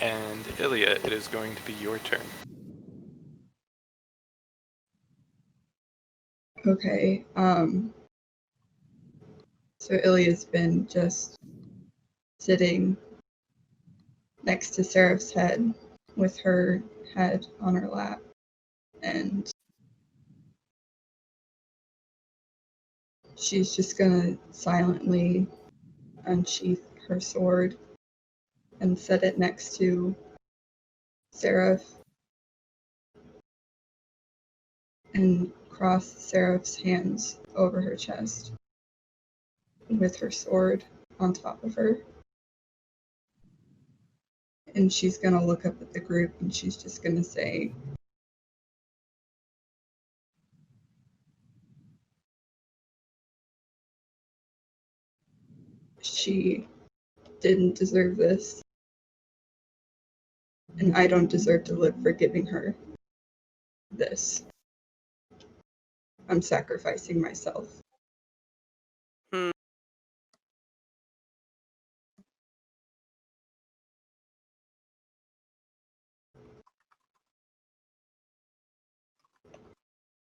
And Ilya, it is going to be your turn. Okay. So Ilya's been just sitting next to Seraph's head with her head on her lap, and she's just gonna silently unsheath her sword and set it next to Seraph and cross Seraph's hands over her chest with her sword on top of her. And she's gonna look up at the group and she's just gonna say, she didn't deserve this, and I don't deserve to live for giving her this. I'm sacrificing myself.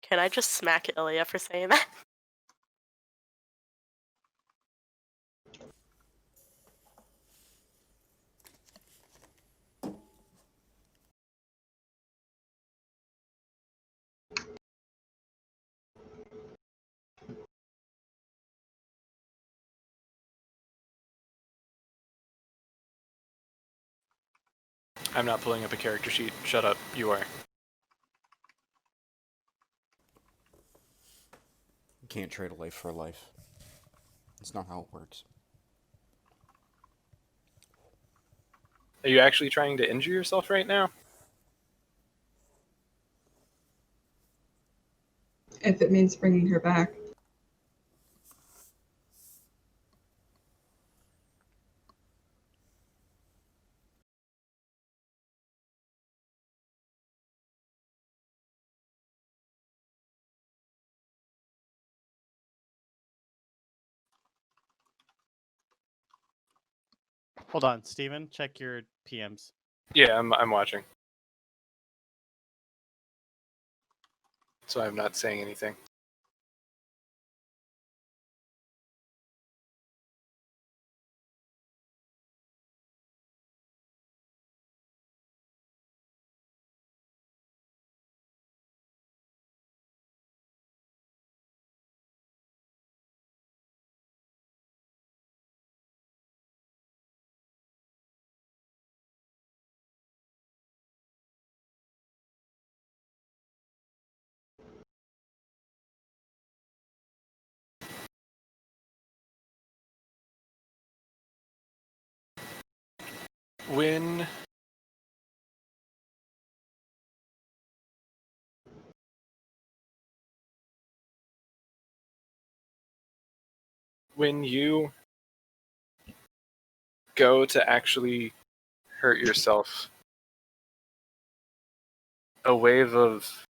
Can I just smack Ilya for saying that? I'm not pulling up a character sheet. Shut up. You are. You can't trade a life for a life. It's not how it works. Are you actually trying to injure yourself right now? If it means bringing her back. Hold on, Steven. Check your PMs. Yeah, I'm watching. So I'm not saying anything. When you go to actually hurt yourself, a wave of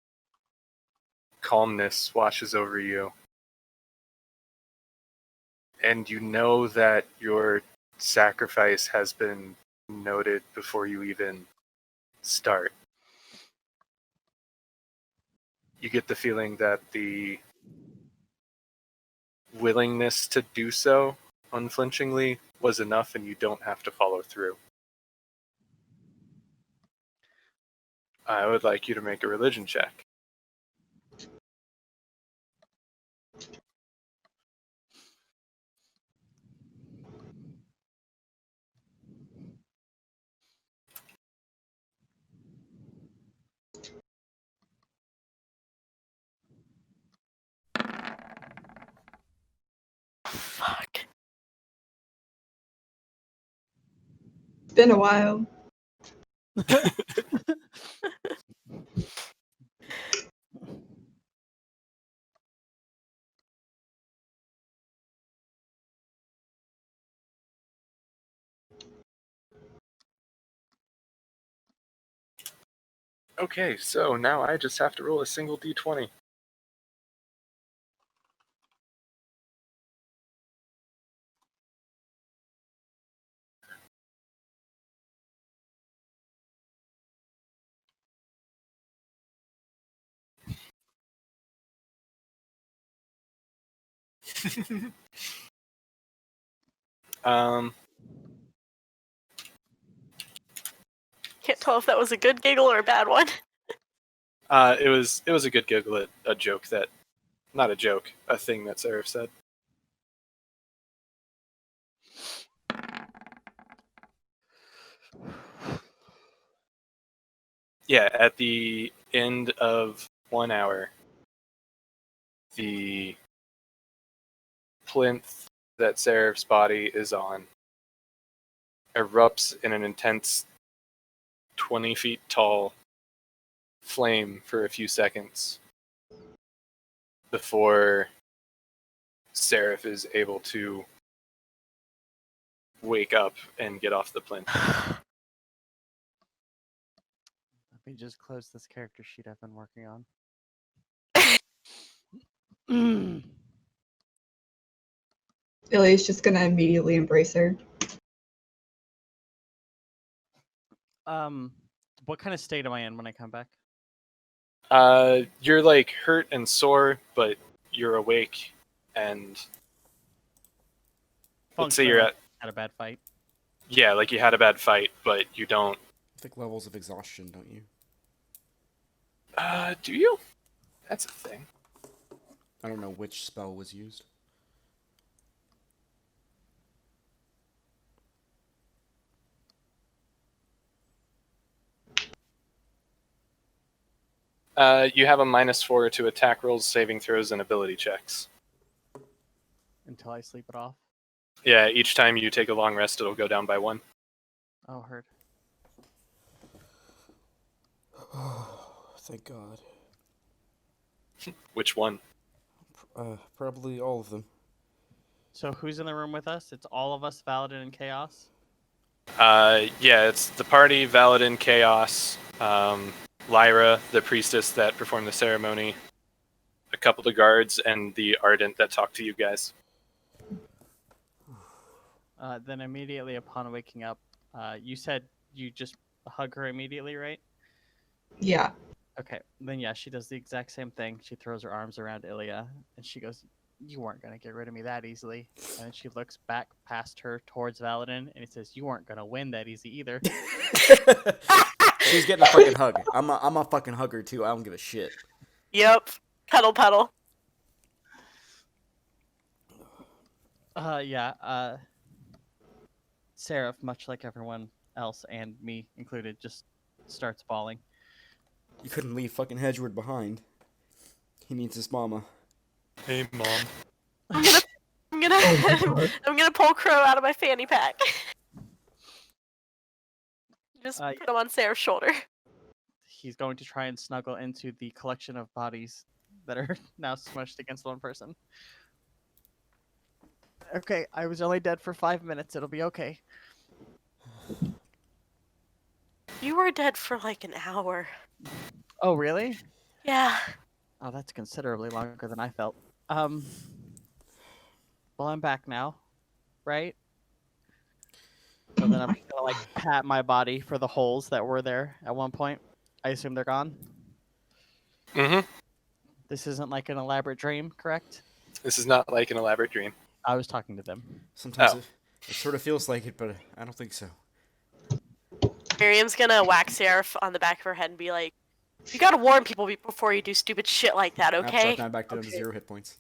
calmness washes over you. And you know that your sacrifice has been noted before you even start. You get the feeling that the willingness to do so unflinchingly was enough and you don't have to follow through. I would like you to make a religion check. been a while. Okay, so now I just have to roll a single d20. um, Can't tell if that was a good giggle or a bad one. it was a good giggle at a joke that, not a joke, a thing that Seraph said. Yeah, at the end of 1 hour, the plinth that Seraph's body is on erupts in an intense 20 feet tall flame for a few seconds before Seraph is able to wake up and get off the plinth. Let me just close this character sheet I've been working on. Ilya's just gonna immediately embrace her. What kind of state am I in when I come back? You're like hurt and sore, but you're awake, and let's say you're Functionally, had a bad fight. yeah, like you had a bad fight, but you don't. Thick levels of exhaustion, don't you? Do you? That's a thing. I don't know which spell was used. You have a -4 to attack rolls, saving throws, and ability checks. Until I sleep it off. Yeah, each time you take a long rest, it'll go down by 1. Oh, heard. Thank God. Which one? Probably all of them. So who's in the room with us? It's all of us, Paladin and Chaos. Yeah, it's the party, Valadin, Chaos, Lyra, the priestess that performed the ceremony, a couple of guards, and the Ardent that talked to you guys. Then immediately upon waking up, you said you just hug her immediately, right? Yeah. Okay, then yeah, she does the exact same thing. She throws her arms around Ilya, and she goes, "You weren't gonna get rid of me that easily." And then she looks back past her towards Valadin, and he says, "You weren't gonna win that easy either." She's getting a fucking hug. I'm a fucking hugger too. I don't give a shit. Yep. Cuddle puddle. Yeah. Seraph, much like everyone else and me included, just starts bawling. You couldn't leave fucking Hedgewood behind. He needs his mama. Hey, Mom. I'm gonna I'm gonna pull Crow out of my fanny pack. Just put him on Sarah's shoulder. He's going to try and snuggle into the collection of bodies that are now smushed against one person. Okay, I was only dead for 5 minutes. It'll be okay. You were dead for like an hour. Oh, really? Yeah. Oh, that's considerably longer than I felt. Well, I'm back now, right? So then I'm just gonna like pat my body for the holes that were there at one point. I assume they're gone. Mm-hmm. This isn't like an elaborate dream, correct? This is not like an elaborate dream. I was talking to them. Sometimes it sort of feels like it, but I don't think so. Miriam's gonna whack Seraph on the back of her head and be like, "You gotta warn people before you do stupid shit like that, okay?" I'm back down to 0 hit points.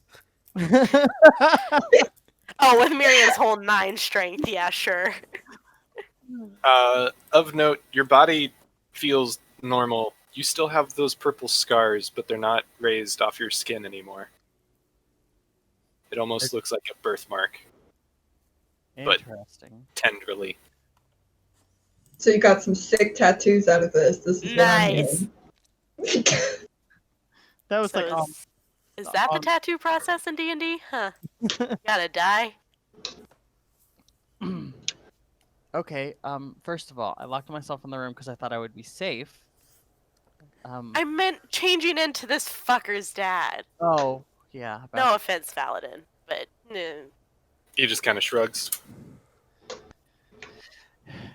Oh, with Miriam's whole 9 strength, yeah, sure. Of note, your body feels normal. You still have those purple scars, but they're not raised off your skin anymore. It almost looks like a birthmark, but Interesting. tenderly. So you got some sick tattoos out of this. This is what I'm Nice. hearing. That was So like, is that the um, tattoo process in D&D? Huh. Gotta die. okay. First of all, I locked myself in the room because I thought I would be safe. I meant changing into this fucker's dad. Oh, yeah. No offense, Valadin, but He just kind of shrugs.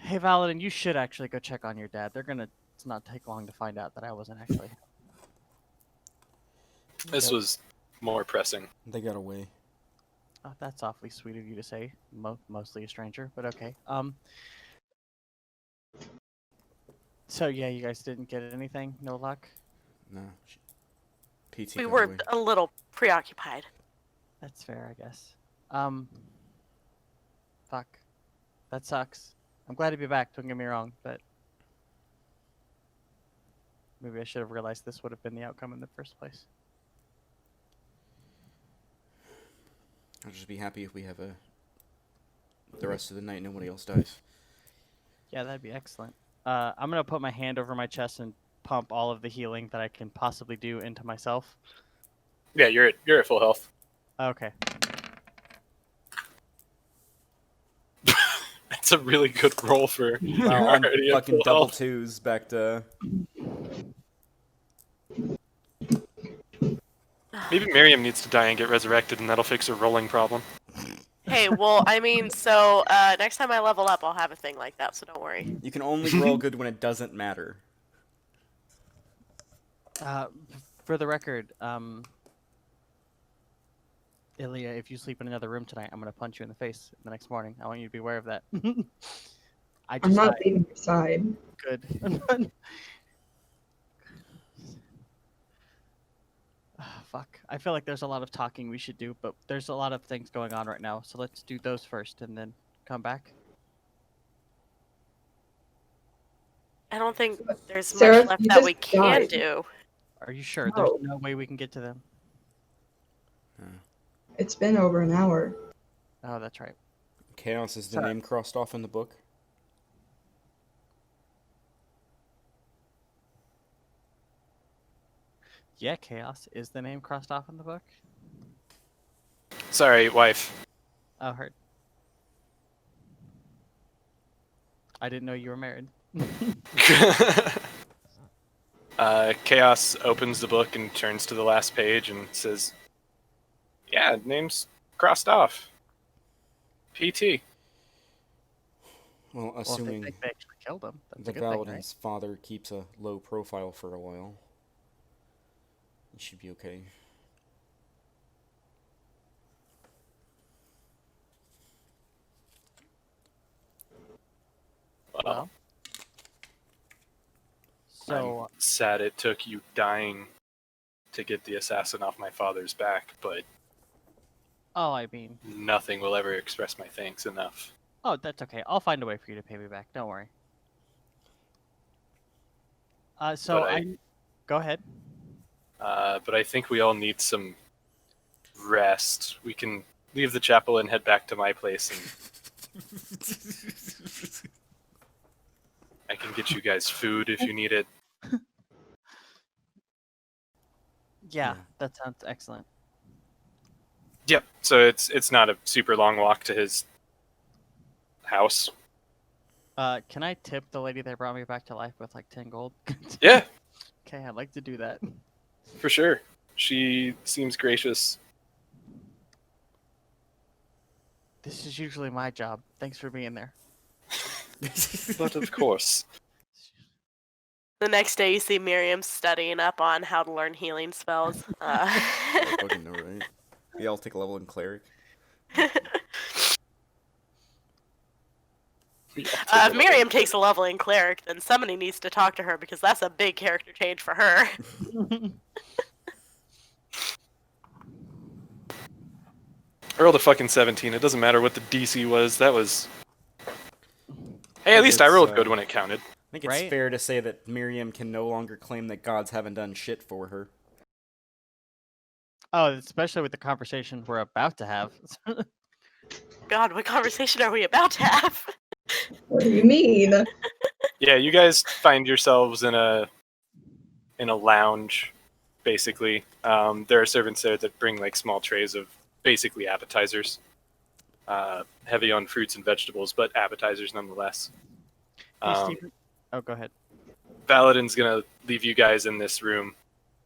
Hey, Valadin, you should actually go check on your dad. It's not take long to find out that I wasn't actually him. This was more pressing. They got away. Oh, that's awfully sweet of you to say. Mostly a stranger, but okay. So yeah, you guys didn't get anything? No luck? No. PT we got were away. a little preoccupied. That's fair, I guess. Fuck. That sucks. I'm glad to be back, don't get me wrong, but maybe I should have realized this would have been the outcome in the first place. I'll just be happy if we have the rest of the night nobody else dies. Yeah, that'd be excellent. I'm gonna put my hand over my chest and pump all of the healing that I can possibly do into myself. Yeah, you're at full health. Okay. That's a really good roll for. Wow, on already at fucking full double health. twos back to. Maybe Miriam needs to die and get resurrected, and that'll fix her rolling problem. Hey, well, I mean, so next time I level up, I'll have a thing like that, so don't worry. You can only roll good when it doesn't matter. For the record, Ilya, if you sleep in another room tonight, I'm gonna punch you in the face the next morning. I want you to be aware of that. I'm not leaving your side. Good. Fuck. I feel like there's a lot of talking we should do, but there's a lot of things going on right now, so let's do those first and then come back. I don't think there's Sarah, much left you that just we can died. do. Are you sure? No. There's no way we can get to them. It's been over an hour. Oh, that's right. Chaos is the Sorry. name crossed off in the book. Yeah, Chaos is the name crossed off in the book. Sorry, wife. Oh, heard. I didn't know you were married. Chaos opens the book and turns to the last page and says, "Yeah, name's crossed off. PT." Well, Well, if assuming they actually killed him, that's the a good thing, right? Paladin's father keeps a low profile for a while, he should be okay. Well, so I'm sad it took you dying to get the assassin off my father's back, but oh, I mean, nothing will ever express my thanks enough. oh, that's okay. I'll find a way for you to pay me back. Don't worry. So But go ahead. But I think we all need some rest. We can leave the chapel and head back to my place, and I can get you guys food if you need it. Yeah, Yeah. that sounds excellent. Yep. So it's not a super long walk to his house. Can I tip the lady that brought me back to life with like 10 gold? Yeah, Okay, I'd like to do that. for sure. She seems gracious. This is usually my job. Thanks for being there. But of course. The next day, you see Miriam studying up on how to learn healing spells. I fucking know, right? We all take a level in cleric. If Miriam takes a level in cleric, then somebody needs to talk to her because that's a big character change for her. I rolled a fucking 17. It doesn't matter what the DC was. That was. Hey, at least I It's, rolled good when it counted. I think it's Right? fair to say that Miriam can no longer claim that gods haven't done shit for her. Oh, especially with the conversation we're about to have. God, what conversation are we about to have? What do you mean? Yeah, you guys find yourselves in a lounge, basically. There are servants there that bring like small trays of basically appetizers, heavy on fruits and vegetables, but appetizers nonetheless. Hey, Stephen. Oh, go ahead. Valadin's gonna leave you guys in this room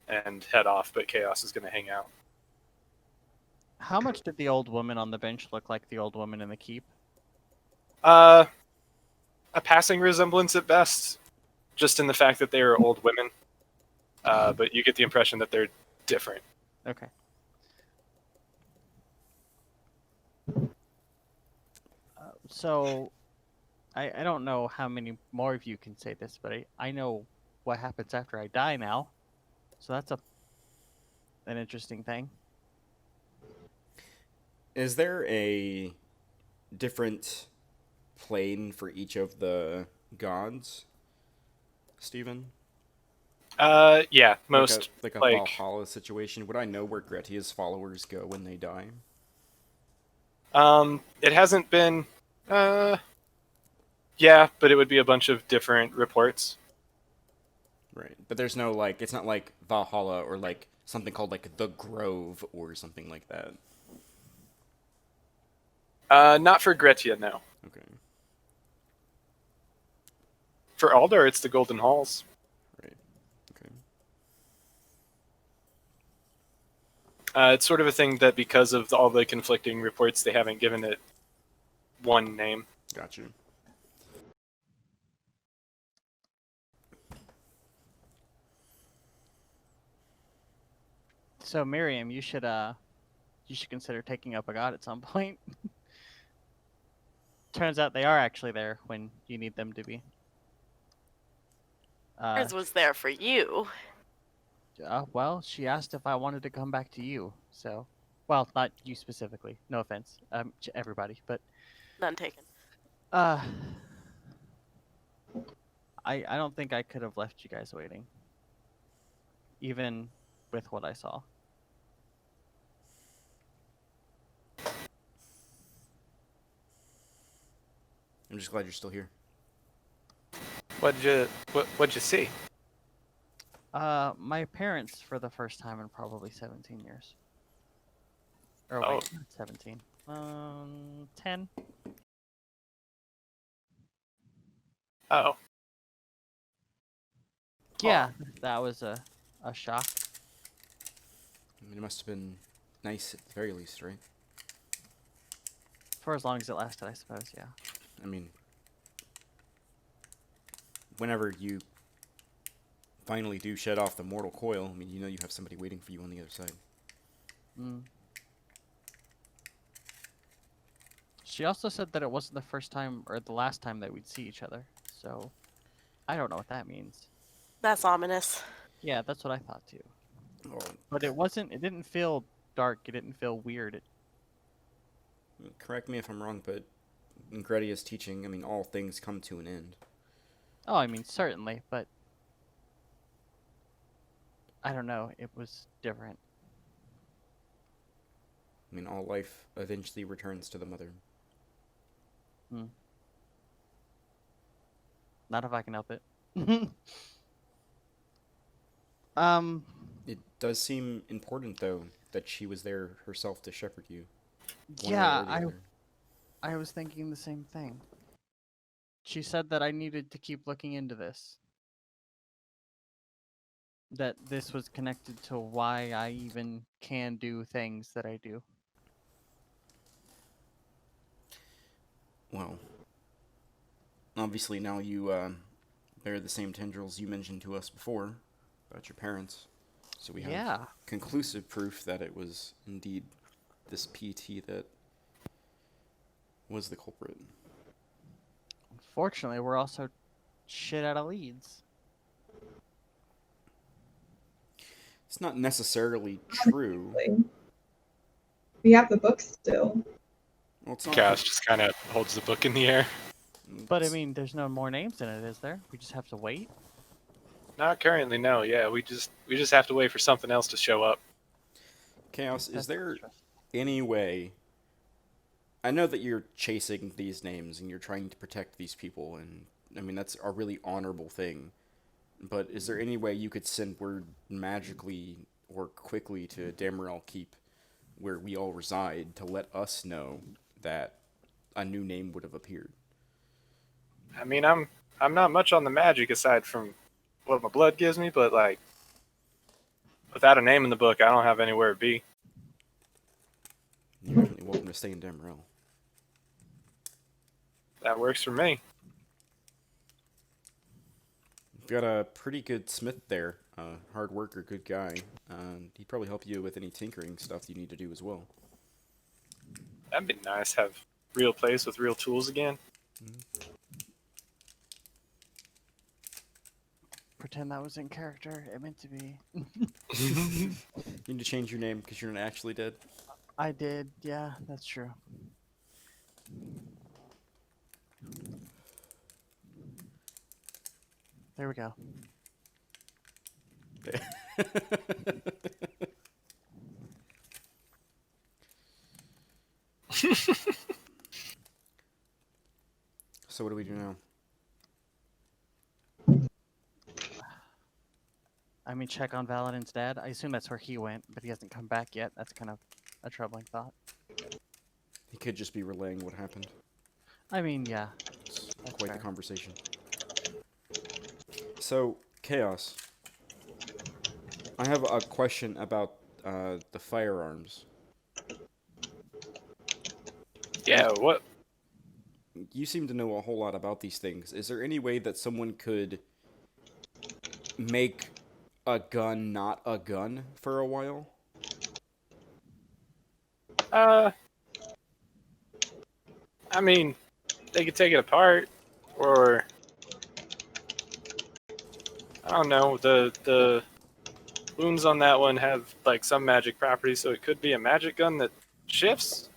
and head off, but Chaos is gonna hang out. How much did the old woman on the bench look like the old woman in the keep? A passing resemblance at best, just in the fact that they are old women. But you get the impression that they're different. Okay. So, I don't know how many more of you can say this, but I know what happens after I die now. So that's an interesting thing. Is there a different plane for each of the gods, Stephen? Yeah, most like a like Valhalla situation. Would I know where Gretia's followers go when they die? it hasn't been. Yeah, but it would be a bunch of different reports. Right, but there's no like. It's not like Valhalla or like something called like the Grove or something like that. Not for Gretia, no. Okay. For Aldar, it's the Golden Halls. Right. Okay. It's sort of a thing that because of all the conflicting reports, they haven't given it one name. Got you. So Miriam, you should consider taking up a god at some point. Turns out they are actually there when you need them to be. Hers was there for you. Well, she asked if I wanted to come back to you. So, well, not you specifically. No offense, to everybody, but None taken. I don't think I could have left you guys waiting, even with what I saw. I'm just glad you're still here. What'd you see? My parents for the first time in probably 17 years. Or Oh. wait, not 17. 10. Oh, Yeah, that was a shock. I mean, it must have been nice at the very least, right? For as long as it lasted, I suppose, yeah. I mean, whenever you finally do shed off the mortal coil, I mean, you know you have somebody waiting for you on the other side. Mm. She also said that it wasn't the first time or the last time that we'd see each other, so I don't know what that means. That's ominous. Yeah, that's what I thought too. Oh, But it didn't feel dark, it didn't feel weird. correct me if I'm wrong, but in Gretia's teaching, I mean, all things come to an end. Oh, I mean, certainly, but I don't know, it was different. I mean, all life eventually returns to the mother. Not if I can help it. It does seem important, though, that she was there herself to shepherd you. one way Yeah, or the other. I was thinking the same thing. She said that I needed to keep looking into this. That this was connected to why I even can do things that I do. Well, obviously now you bear the same tendrils you mentioned to us before about your parents. So we have conclusive proof that it was indeed this PT that was the culprit. Unfortunately, we're also shit out of leads. It's not necessarily true. We have the book still. Well, it's not. Chaos just kind of holds the book in the air. But I mean, there's no more names in it, is there? We just have to wait. Not currently, no. Yeah, we just have to wait for something else to show up. Chaos, is That's there interesting. any way I know that you're chasing these names and you're trying to protect these people, and I mean that's a really honorable thing. But is there any way you could send word magically or quickly to Damerel Keep, where we all reside, to let us know that a new name would have appeared? I mean, I'm not much on the magic aside from what my blood gives me, but like without a name in the book, I don't have anywhere to be. You're definitely welcome to stay in Damerel. That works for me. We've got a pretty good smith there, hard worker, good guy. He'd probably help you with any tinkering stuff you need to do as well. That'd be nice. Have real place with real tools again. Pretend that was in character. It meant to be. You need to change your name because you're not actually dead. I did. Yeah, that's true. There we go. So what do we do now? I mean, check on Valentin's dad. I assume that's where he went, but he hasn't come back yet. That's kind of a troubling thought. He could just be relaying what happened. I mean, yeah. It's That's quite fair. the conversation. So, Chaos. I have a question about the firearms. Yeah, what? You seem to know a whole lot about these things. Is there any way that someone could make a gun not a gun for a while? I mean, they could take it apart, or I don't know. The wounds on that one have like some magic properties, so it could be a magic gun that shifts.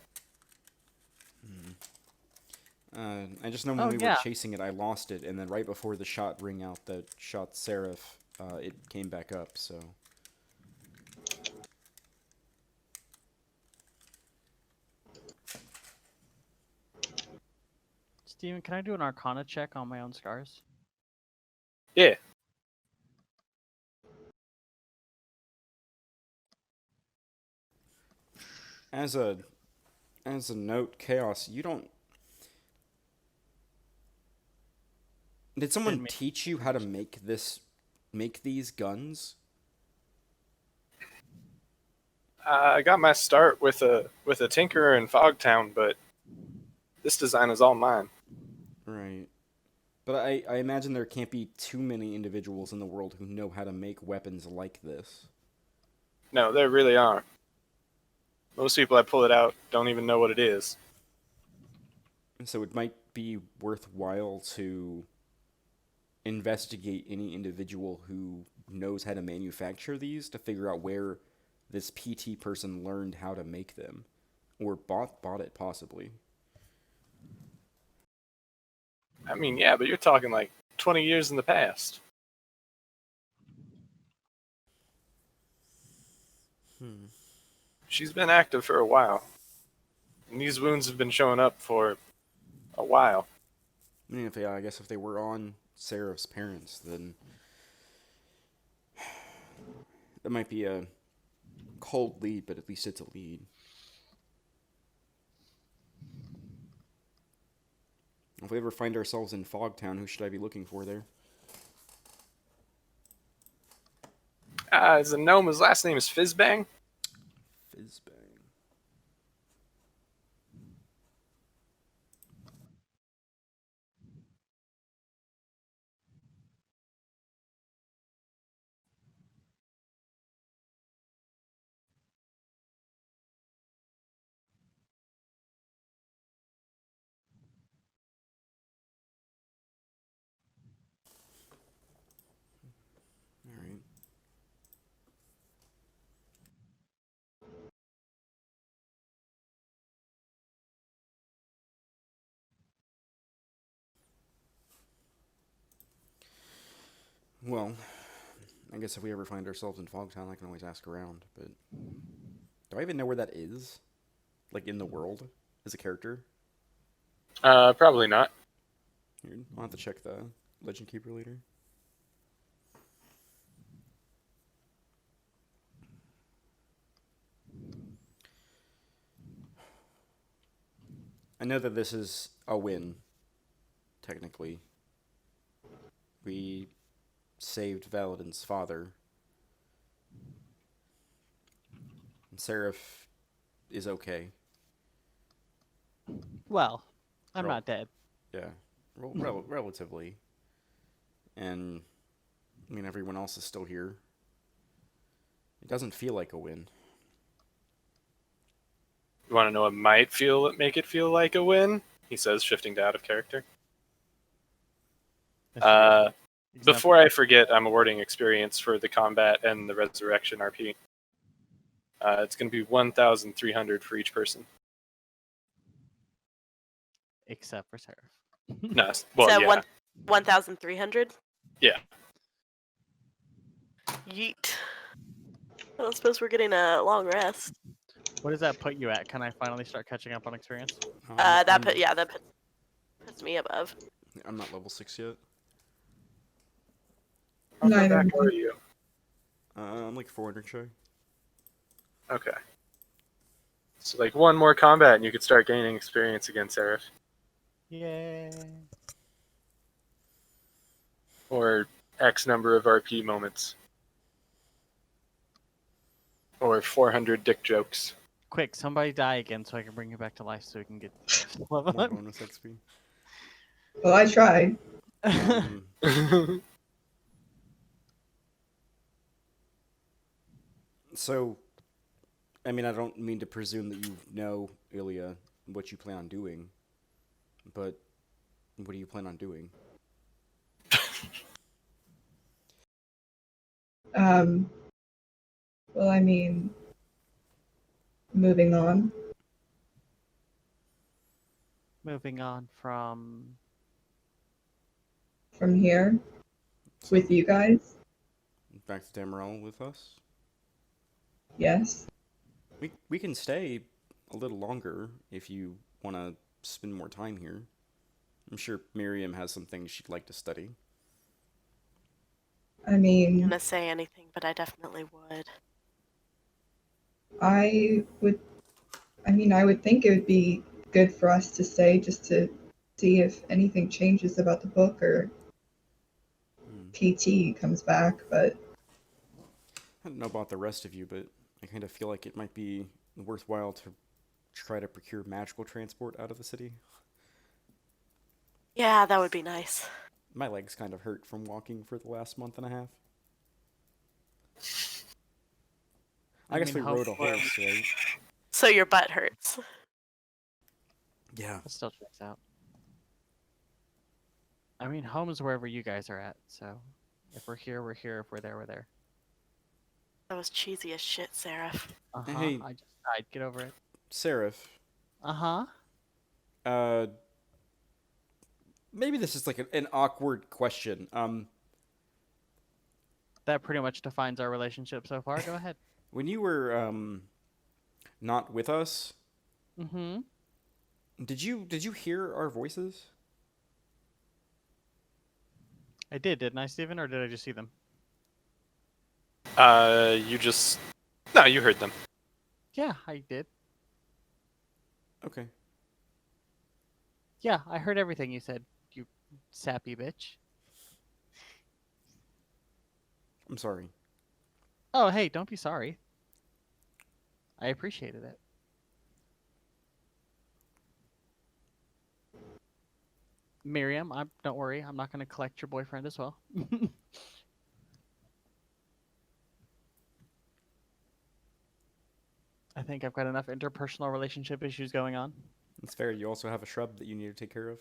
I just know when Oh, we were yeah. chasing it, I lost it, and then right before the shot ring out that shot Seraph, it came back up, so... Steven, can I do an Arcana check on my own scars? Yeah. As a note, Chaos, you don't... Did someone Didn't mean- teach you how to make these guns? I got my start with a tinkerer in Fogtown, but this design is all mine. Right. But I imagine there can't be too many individuals in the world who know how to make weapons like this. No, there really aren't. Most people that pull it out don't even know what it is. So it might be worthwhile to investigate any individual who knows how to manufacture these to figure out where this PT person learned how to make them. Or bought it, possibly. I mean, yeah, but you're talking like 20 years in the past. She's been active for a while. And these wounds have been showing up for a while. I mean, I guess if they were on Seraph's parents, then that might be a cold lead, but at least it's a lead. If we ever find ourselves in Fogtown, who should I be looking for there? Is a gnome, his last name is Fizzbang. Fizzbang. Alright. Well, I guess if we ever find ourselves in Fogtown, I can always ask around, but... Do I even know where that is? Like, in the world? as a character? Probably not. Here, I'll have to check the Legend Keeper later. I know that this is a win, technically. We saved Valadin's father. And Seraph is okay. Well, I'm Rel- not dead. Yeah, relatively. And, I mean, everyone else is still here. It doesn't feel like a win. You want to know what might make it feel like a win? He says, shifting to out of character. Before I forget, I'm awarding experience for the combat and the resurrection RP. It's going to be 1,300 for each person. Except for Seraph. No, well, So yeah. 1,300? Yeah. Yeet. I don't suppose we're getting a long rest. What does that put you at? Can I finally start catching up on experience? That puts me above. I'm not level 6 yet. How far Neither. back are you? I'm like 400 shy. Okay. So like one more combat and you could start gaining experience against Seraph. Yay. Or X number of RP moments. Or 400 dick jokes. Quick, somebody die again so I can bring you back to life so we can get level More up. bonus XP. Well, I tried. So, I mean, I don't mean to presume that you know, Ilya, what you plan on doing, but what do you plan on doing? Well, I mean, moving on. Moving on from Here So, with you guys. back to Damarel with us? Yes. We can stay a little longer if you want to spend more time here. I'm sure Miriam has some things she'd like to study. I I'm mean, gonna say anything, but I definitely would. I would think it would be good for us to stay just to see if anything changes about the book or PT comes back, but I don't know about the rest of you, but I kind of feel like it might be worthwhile to try to procure magical transport out of the city. Yeah, that would be nice. My legs kind of hurt from walking for the last month and a half. I guess we rode a horse, right? So your butt hurts. Yeah. That still checks out. I mean, home is wherever you guys are at, so if we're here, we're here. If we're there, we're there. That was cheesy as shit, Seraph. Uh-huh. Hey. I just died. Get over it. Seraph. Uh-huh. Maybe this is like an awkward question. That pretty much defines our relationship so far. Go ahead. When you were not with us, Mm-hmm. did you hear our voices? I did, didn't I, Steven? Or did I just see them? No, you heard them. Yeah, I did. Okay. Yeah, I heard everything you said, you sappy bitch. I'm sorry. Oh, hey, don't be sorry. I appreciated it. Miriam, don't worry. I'm not going to collect your boyfriend as well. I think I've got enough interpersonal relationship issues going on. It's fair. You also have a shrub that you need to take care of.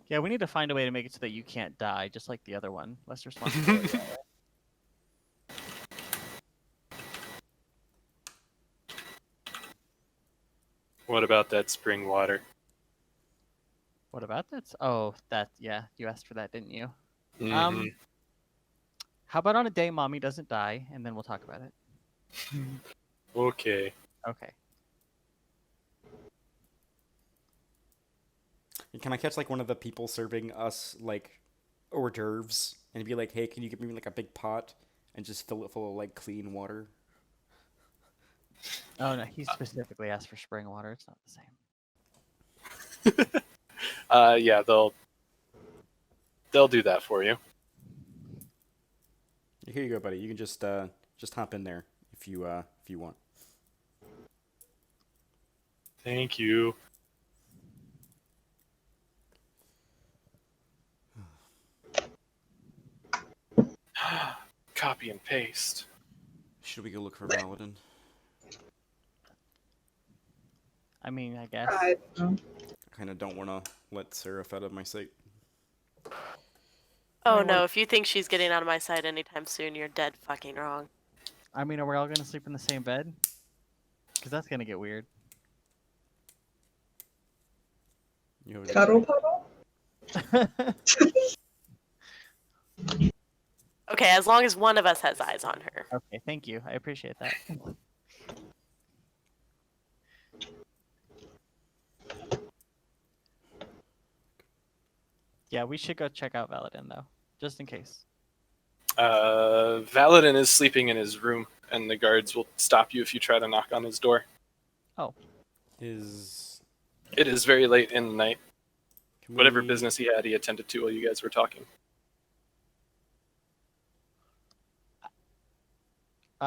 Yeah, we need to find a way to make it so that you can't die, just like the other one. Less responsibility. What about that spring water? What about that? Oh, yeah, you asked for that, didn't you? Mm-hmm. How about on a day mommy doesn't die, and then we'll talk about it. Okay. Okay. Can I catch like one of the people serving us like hors d'oeuvres and be like, hey, can you give me like a big pot and just fill it full of like clean water? Oh no, he specifically asked for spring water. It's not the same. Yeah, they'll do that for you. Here you go, buddy. You can just hop in there if you want. Thank you. Copy and paste. Should we go look for Valadin? I mean, I guess. I don't know. I kind of don't want to let Seraph out of my sight. Oh Wait, no, what? if you think she's getting out of my sight anytime soon, you're dead fucking wrong. I mean, are we all gonna sleep in the same bed? Because that's gonna get weird. You have a good Cuddle point. puddle? Okay, as long as one of us has eyes on her. Okay, thank you. I appreciate that. Yeah, we should go check out Valadin though, just in case. Valadin is sleeping in his room, and the guards will stop you if you try to knock on his door. Is It is very late in the night. can Whatever we- business he had, he attended to while you guys were talking.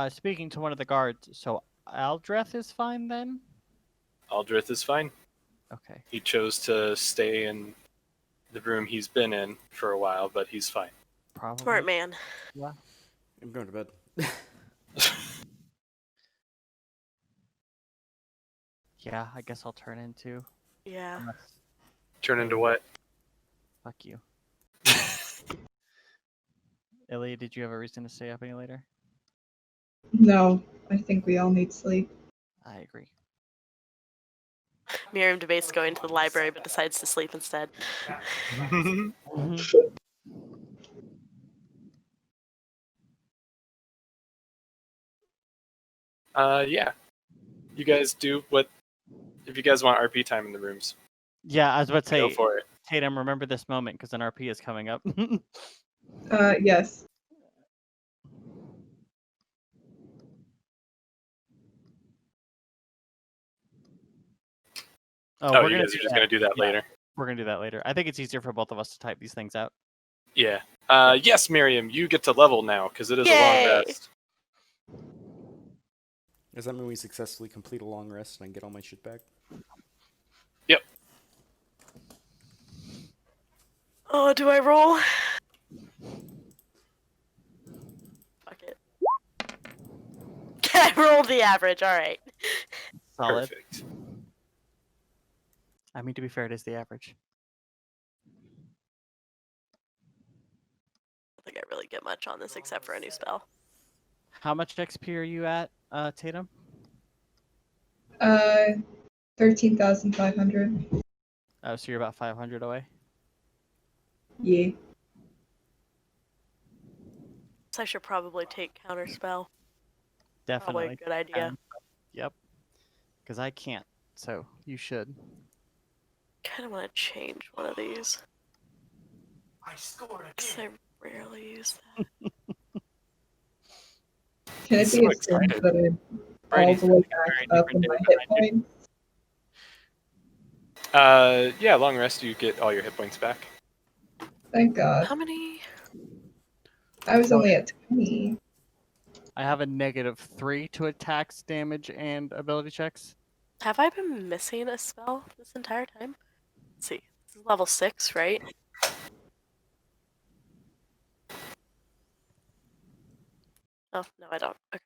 Speaking to one of the guards, so Aldreth is fine then? Aldrith is fine. Okay. He chose to stay in the room he's been in for a while, but he's fine. Probably. Smart man. I'm going to bed. Yeah, I guess I'll turn into. Yeah. Unless... Turn into what? Fuck you. Ilya, did you have a reason to stay up any later? No, I think we all need sleep. I agree. Miriam debates going to the library, but decides to sleep instead. Yeah. You guys do what? If you guys want RP time in the rooms, Yeah, I was about to go say, for it. Tatum, remember this moment because an RP is coming up. Yes. Oh, we're you gonna guys do are just that. going to do that Yeah, later. We're gonna do that later. I think it's easier for both of us to type these things out. Yeah. Yes, Miriam, you get to level now because it is a long Yay! rest. Does that mean we successfully complete a long rest and I get all my shit back? Yep. Oh, do I roll? Fuck it. I rolled the average, alright. Solid. Perfect. I mean, to be fair, it is the average. I don't think I really get much on this except for a new spell. How much XP are you at, Tatum? 13,500. Oh, so you're about 500 away. Yeah. So I should probably take counterspell. Probably Definitely. a good idea. Yep. Because I can't, so you should. Kind of want to change one of these. I scored Because again. I rarely use that. Can it So be assumed excited. that I'm all Brady's the way very back up in different my than hit behind you. points? Yeah, long rest, you get all your hit points back. Thank God. How many? I was only at 20. I have a -3 to attacks, damage, and ability checks. Have I been missing a spell this entire time? Let's see. This is level 6, right? Oh, no, I don't. Okay.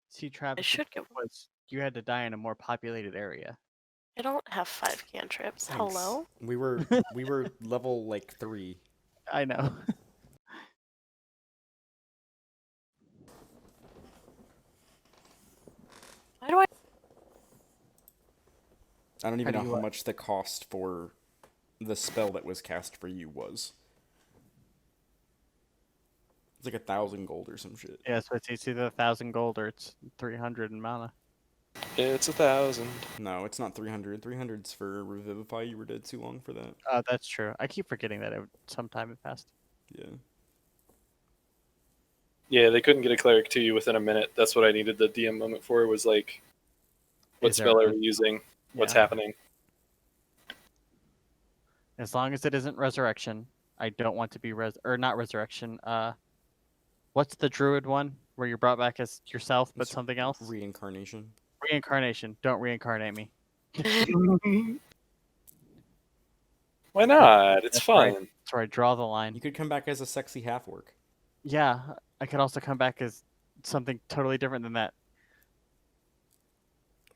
See, Travis, should the get point was you had to die in a more populated area. I don't have 5 cantrips. Thanks. Hello? We were level like 3. I know. Why do I? I don't even How do know you how what? much the cost for the spell that was cast for you was. It's like 1,000 gold or some shit. Yeah, so it's either 1,000 gold or it's 300 in mana. It's 1,000. No, it's not 300. 300's for Revivify. You were dead too long for that. That's true. I keep forgetting that some time had passed. Yeah. Yeah, they couldn't get a cleric to you within a minute. That's what I needed the DM moment for. Was like, what Is there spell a- are we using? What's Yeah. happening? As long as it isn't resurrection, I don't want to be not resurrection. What's the druid one where you're brought back as yourself but It's something else? Reincarnation. Reincarnation. Don't reincarnate me. Why not? It's That's right. fun. That's where I draw the line. You could come back as a sexy half-orc. Yeah, I could also come back as something totally different than that.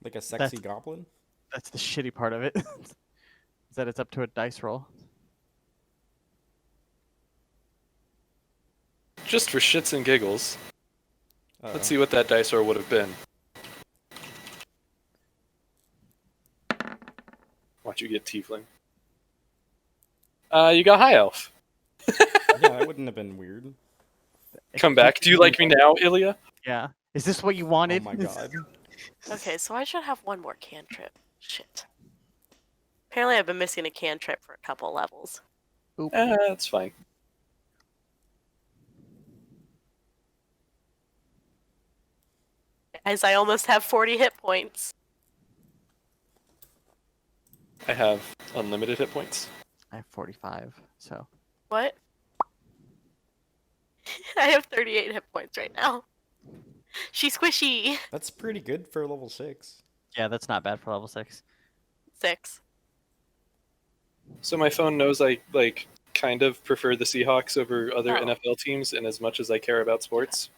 Like a sexy goblin? That's the shitty part of it. Is that it's up to a dice roll. Just for shits and giggles. Uh-oh. Let's see what that dice roll would have been. Watch you get tiefling. You got high elf. Yeah, that wouldn't have been weird. Come back. Do you like me now, Ilya? Yeah. Is this what you Oh wanted? my god. Okay, so I should have one more cantrip. Shit. Apparently I've been missing a cantrip for a couple levels. That's fine. As I almost have 40 hit points. I have unlimited hit points. I have 45, so. What? I have 38 hit points right now. She's squishy. That's pretty good for level 6. Yeah, that's not bad for level 6. 6. So my phone knows I kind of prefer the Seahawks over other Oh. NFL teams, and as much as I care about sports.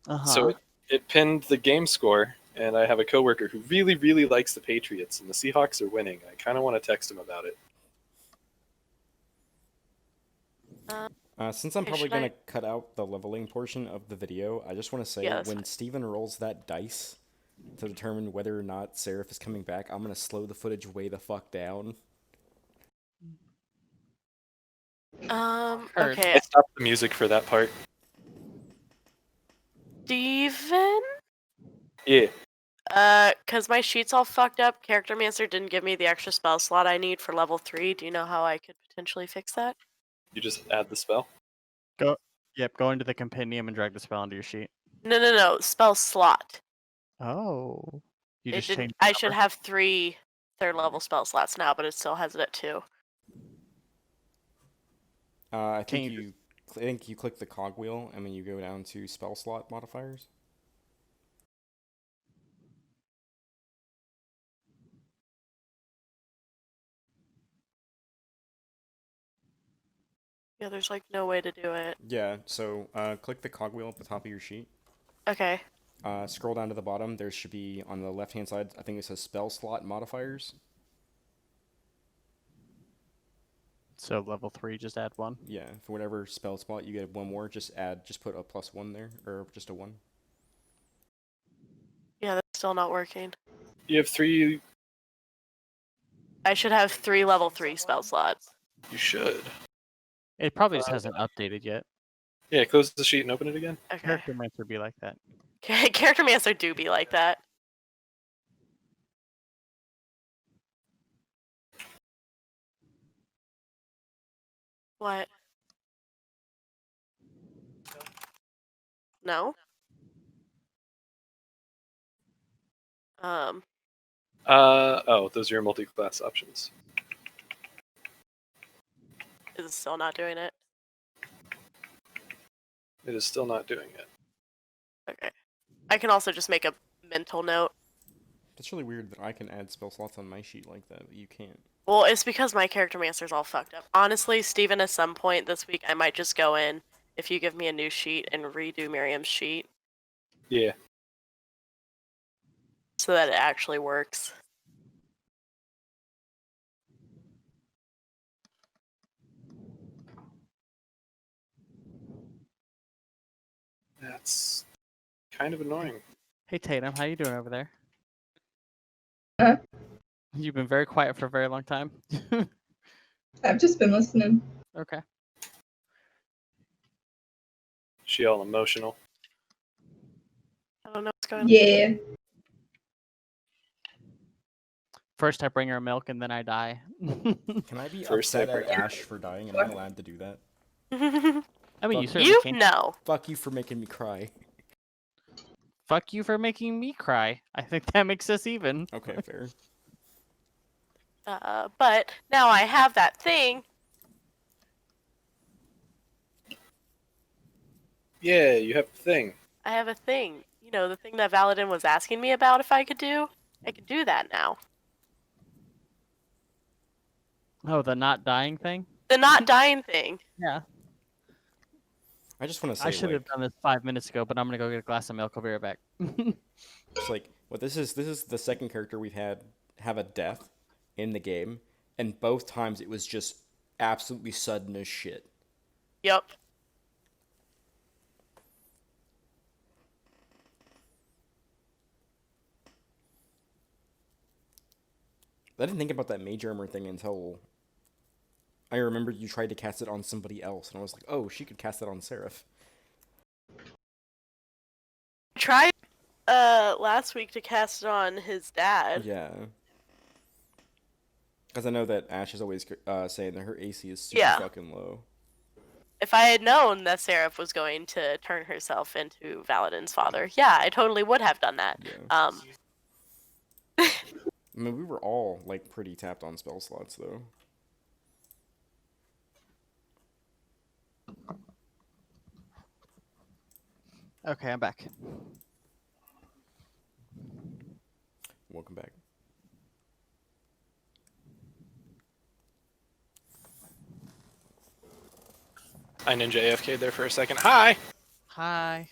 Uh-huh. So it pinned the game score, and I have a coworker who really, really likes the Patriots, and the Seahawks are winning. I kind of want to text him about it. Since I'm Okay, probably should going I- to cut out the leveling portion of the video, I just want to say Yeah, that's when fine. Steven rolls that dice to determine whether or not Seraph is coming back, I'm going to slow the footage way the fuck down. Heard. Okay, I stopped the music for that part. Steven? Yeah. Cause my sheet's all fucked up, Character Mancer didn't give me the extra spell slot I need for level 3. Do you know how I could potentially fix that? You just add the spell. Yep, go into the compendium and drag the spell into your sheet. No, spell slot. Oh. You It just didn't. changed I should have 3 third level spell slots now, but it still has it at 2. I Can think you I think you click the cogwheel and then you go down to spell slot modifiers. Yeah, there's like no way to do it. Yeah, so click the cogwheel at the top of your sheet. Okay. Scroll down to the bottom. There should be on the left-hand side, I think it says spell slot modifiers. So level 3, just add 1. Yeah, for whatever spell slot you get one more, just put a +1 there, or just a 1. Yeah, that's still not working. You have 3. I should have 3 level 3 spell slots. You should. It probably just hasn't updated yet. Yeah, close the sheet and open it again. Okay. Character Mancer be like that. Character Mancer do be like that. What? No? Oh, those are your multi-class options. Is it still not doing it? It is still not doing it. Okay. I can also just make a mental note. That's really weird that I can add spell slots on my sheet like that, but you can't. Well, it's because my Character Mancer's all fucked up. Honestly, Steven, at some point this week, I might just go in, if you give me a new sheet, and redo Miriam's sheet Yeah. so that it actually works. That's kind of annoying. Hey Tatum, how you doing over there? Huh? You've been very quiet for a very long time. I've just been listening. Okay. She all emotional. I don't know what's going on. Yeah. First, I bring her milk, and then I die. Can I be First upset I at Ash for dying? Am I allowed to do that? I mean, you Fuck certainly You can. know. Fuck you for making me cry. Fuck you for making me cry. I think that makes us even. Okay, fair. But now I have that thing. Yeah, you have the thing. I have a thing. You know, the thing that Valadin was asking me about if I could do. I can do that now. Oh, the not dying thing? The not dying thing. Yeah. I just want to say, I should have like, done this 5 minutes ago, but I'm gonna go get a glass of milk. I'll be right back. just like, what this is the second character we've had have a death in the game, and both times it was just absolutely sudden as shit. Yep. I didn't think about that mage armor thing until I remembered you tried to cast it on somebody else, and I was like, oh, she could cast it on Seraph. I tried last week to cast it on his dad. Yeah. Because I know that Ash is always saying that her AC is super Yeah. fucking low. If I had known that Seraph was going to turn herself into Valadin's father, yeah, I totally would have done that. Yeah. I mean, we were all, like, pretty tapped on spell slots, though. Okay, I'm back. Welcome back. I Ninja AFK'd there for a second. Hi! Hi.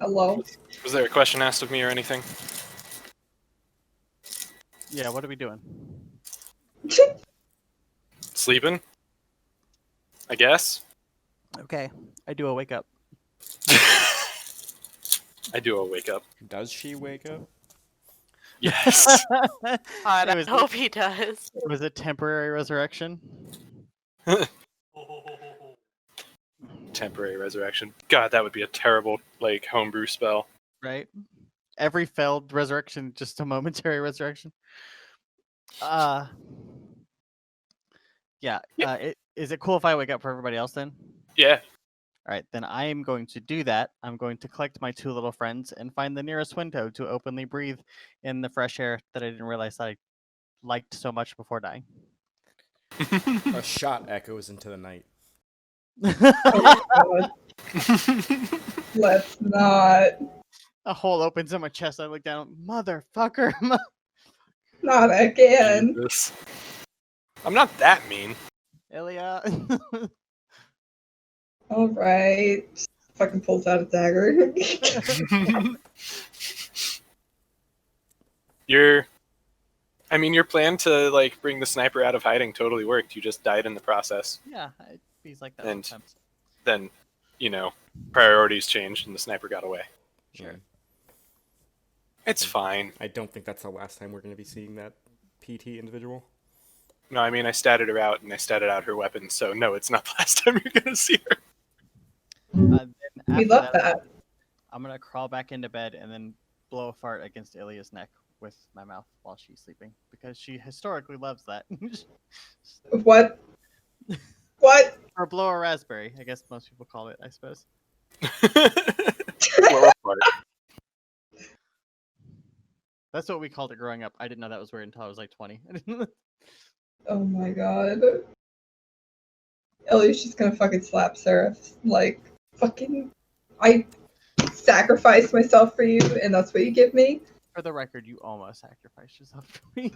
Hello. Was there a question asked of me or anything? Yeah, what are we doing? Sleeping? I guess? Okay, I do a wake up. I do a wake up. Does she wake up? Yes. God, I was- hope he does. It was a temporary resurrection. Temporary resurrection. God, that would be a terrible, like, homebrew spell. Right? Every failed resurrection, just a momentary resurrection. Yeah. Is it cool if I wake up for everybody else then? Yeah. All right, then I am going to do that. I'm going to collect my two little friends and find the nearest window to openly breathe in the fresh air that I didn't realize I liked so much before dying. A shot echoes into the night. God, let's not. A hole opens in my chest. I look down. Motherfucker. Not again. Jesus. I'm not that mean. Ilya. All right. Fucking pulls out a dagger. Your plan to, like, bring the sniper out of hiding totally worked. You just died in the process. Yeah, he's like that And- sometimes. Then, priorities changed and the sniper got away. Sure. Yeah. It's fine. I don't think that's the last time we're going to be seeing that PT individual. No, I statted her out and I statted out her weapon, so no, it's not the last time you're going to see her. Then We after love that. I'm gonna crawl back into bed and then blow a fart against Ilya's neck with my mouth while she's sleeping because she historically loves that. What? What? Or blow a raspberry, I guess most people call it, I suppose. Blow apart. That's what we called it growing up. I didn't know that was weird until I was like 20. Oh my god. Ellie's just gonna fucking slap Seraph. Like, fucking. I sacrificed myself for you, and that's what you give me? For the record, you almost sacrificed yourself for me.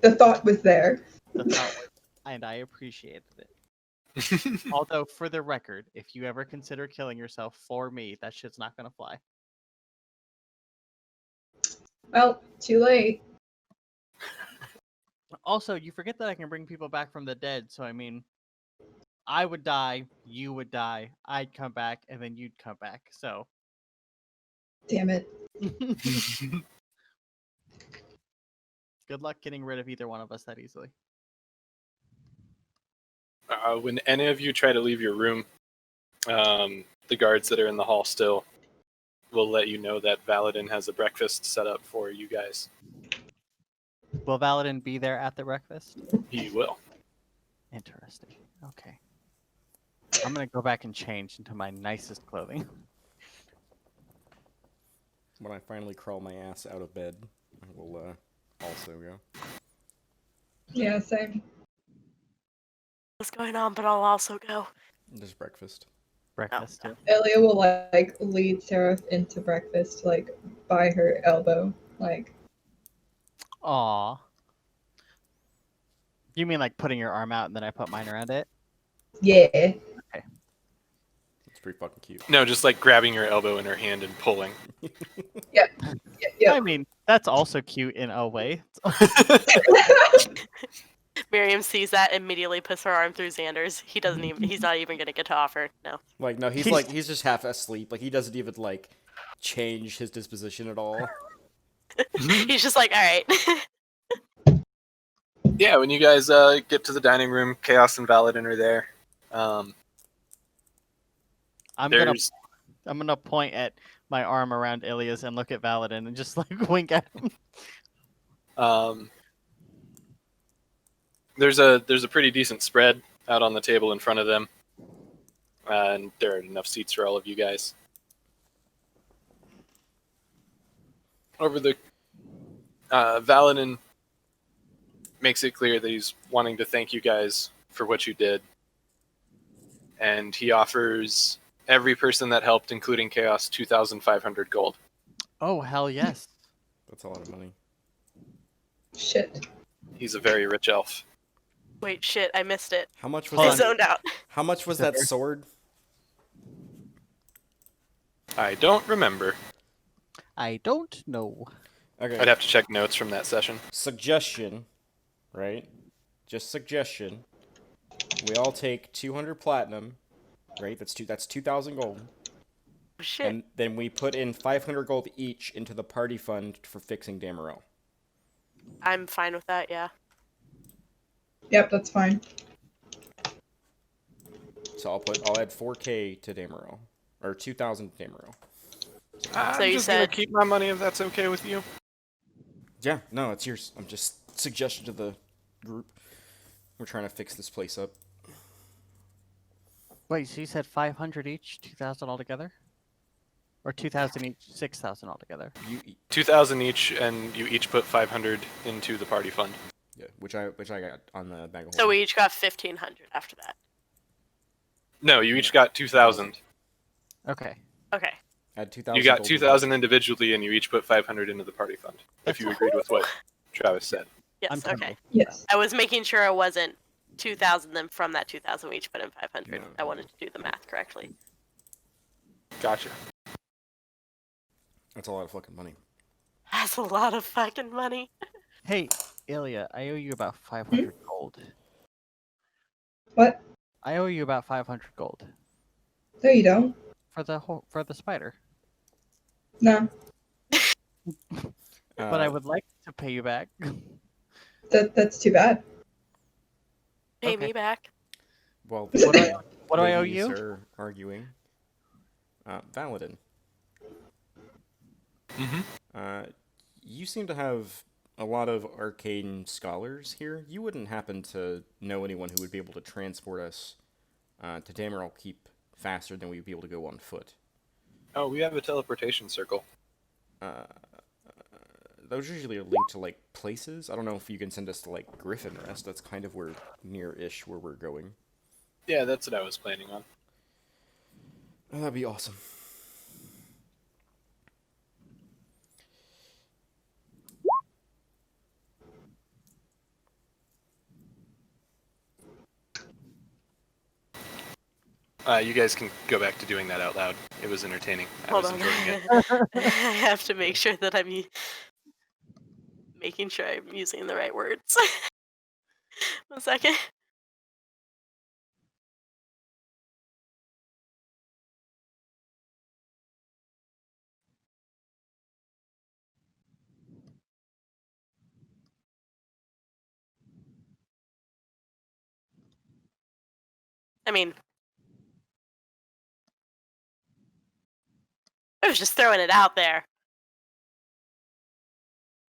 The thought was there. The thought was, and I appreciated it. Although, for the record, if you ever consider killing yourself for me, that shit's not gonna fly. Well, too late. Also, you forget that I can bring people back from the dead, so I mean, I would die, you would die, I'd come back, and then you'd come back, so. Damn it. Good luck getting rid of either one of us that easily. When any of you try to leave your room, the guards that are in the hall still will let you know that Valadin has a breakfast set up for you guys. Will Valadin be there at the breakfast? He will. Interesting. Okay. I'm gonna go back and change into my nicest clothing. When I finally crawl my ass out of bed, I will also go. Yeah, same. What's going on? But I'll also go. Just breakfast. Breakfast too. Elia will like lead Seraph into breakfast, like by her elbow, like. Aw. You mean like putting your arm out and then I put mine around it? Yeah. It's pretty fucking cute. No, just like grabbing your elbow in her hand and pulling. Yep. I mean, that's also cute in a way. Miriam sees that, immediately puts her arm through Xander's. He's not even gonna get to offer. No. Like, no, he's just half asleep. Like, he doesn't even, like, change his disposition at all. He's just like, all right. Yeah, when you guys get to the dining room, Chaos and Valadin are there. I'm There's gonna point at my arm around Ilias and look at Valadin and just like wink at him. there's a pretty decent spread out on the table in front of them, and there are enough seats for all of you guys. Over the Valadin makes it clear that he's wanting to thank you guys for what you did, and he offers every person that helped, including Chaos, 2,500 gold. Oh hell yes. That's a lot of money. Shit. He's a very rich elf. Wait, shit, I missed it. How much was I Hold that? on. zoned out. How much was that sword? I don't remember. I don't know. Okay. I'd have to check notes from that session. Suggestion, right? Just suggestion. We all take 200 platinum, right? That's 2,000 gold. Oh, shit. And then we put in 500 gold each into the party fund for fixing Damarel. I'm fine with that, yeah. Yep, that's fine. So I'll add 4k to Damarel. Or 2,000 to Damarel. I'm So you just gonna said- keep my money if that's okay with you. Yeah, no, it's yours. I'm just suggestion to the group. We're trying to fix this place up. Wait, so you said 500 each, 2,000 altogether? Or 2,000 each, 6,000 altogether? 2,000 each, and you each put 500 into the party fund. Yeah, which I got on the bag of So holding. we each got 1,500 after that. No, you each got 2,000. Okay. Okay. Add 2,000. You got gold 2,000 individually, and you each put 500 into the party fund. If you agreed with what Travis said. Yes, I'm totally. okay. Yes. I was making sure it wasn't 2,000, then from that 2,000 we each put in 500. No. I wanted to do the math correctly. Gotcha. That's a lot of fucking money. That's a lot of fucking money. Hey, Ilya, I owe you about 500 gold. What? I owe you about 500 gold No, you don't. for the spider. No. But I would like to pay you back. That's too bad. Pay Okay. me back. Well, What do I owe ladies you? are arguing. Valadin. Mm-hmm. You seem to have a lot of arcane scholars here. You wouldn't happen to know anyone who would be able to transport us to Damarel Keep faster than we'd be able to go on foot. Oh, we have a teleportation circle. Those usually are linked to, like, places. I don't know if you can send us to, like, Griffin Rest. That's kind of where near-ish where we're going. Yeah, that's what I was planning on. Oh, that'd be awesome. You guys can go back to doing that out loud. It was entertaining. I Hold was on. enjoying it. I have to make sure that I'm making sure I'm using the right words. 1 second. I mean, I was just throwing it out there.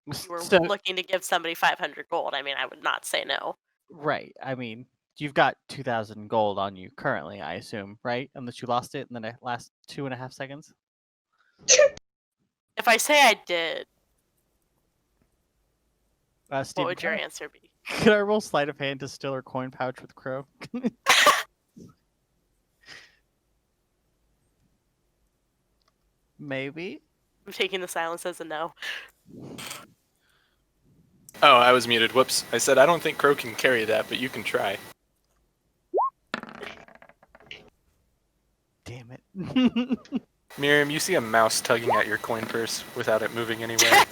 You were So looking to give somebody 500 gold. I mean, I would not say no. right, I mean, you've got 2,000 gold on you currently, I assume, right? Unless you lost it in the last 2.5 seconds. If I say I did, what Steve, would your answer be? could I roll sleight of hand to steal her coin pouch with Crow? Maybe. I'm taking the silence as a no. Oh, I was muted. Whoops. I said I don't think Crow can carry that, but you can try. Damn it. Miriam, you see a mouse tugging at your coin purse without it moving anywhere.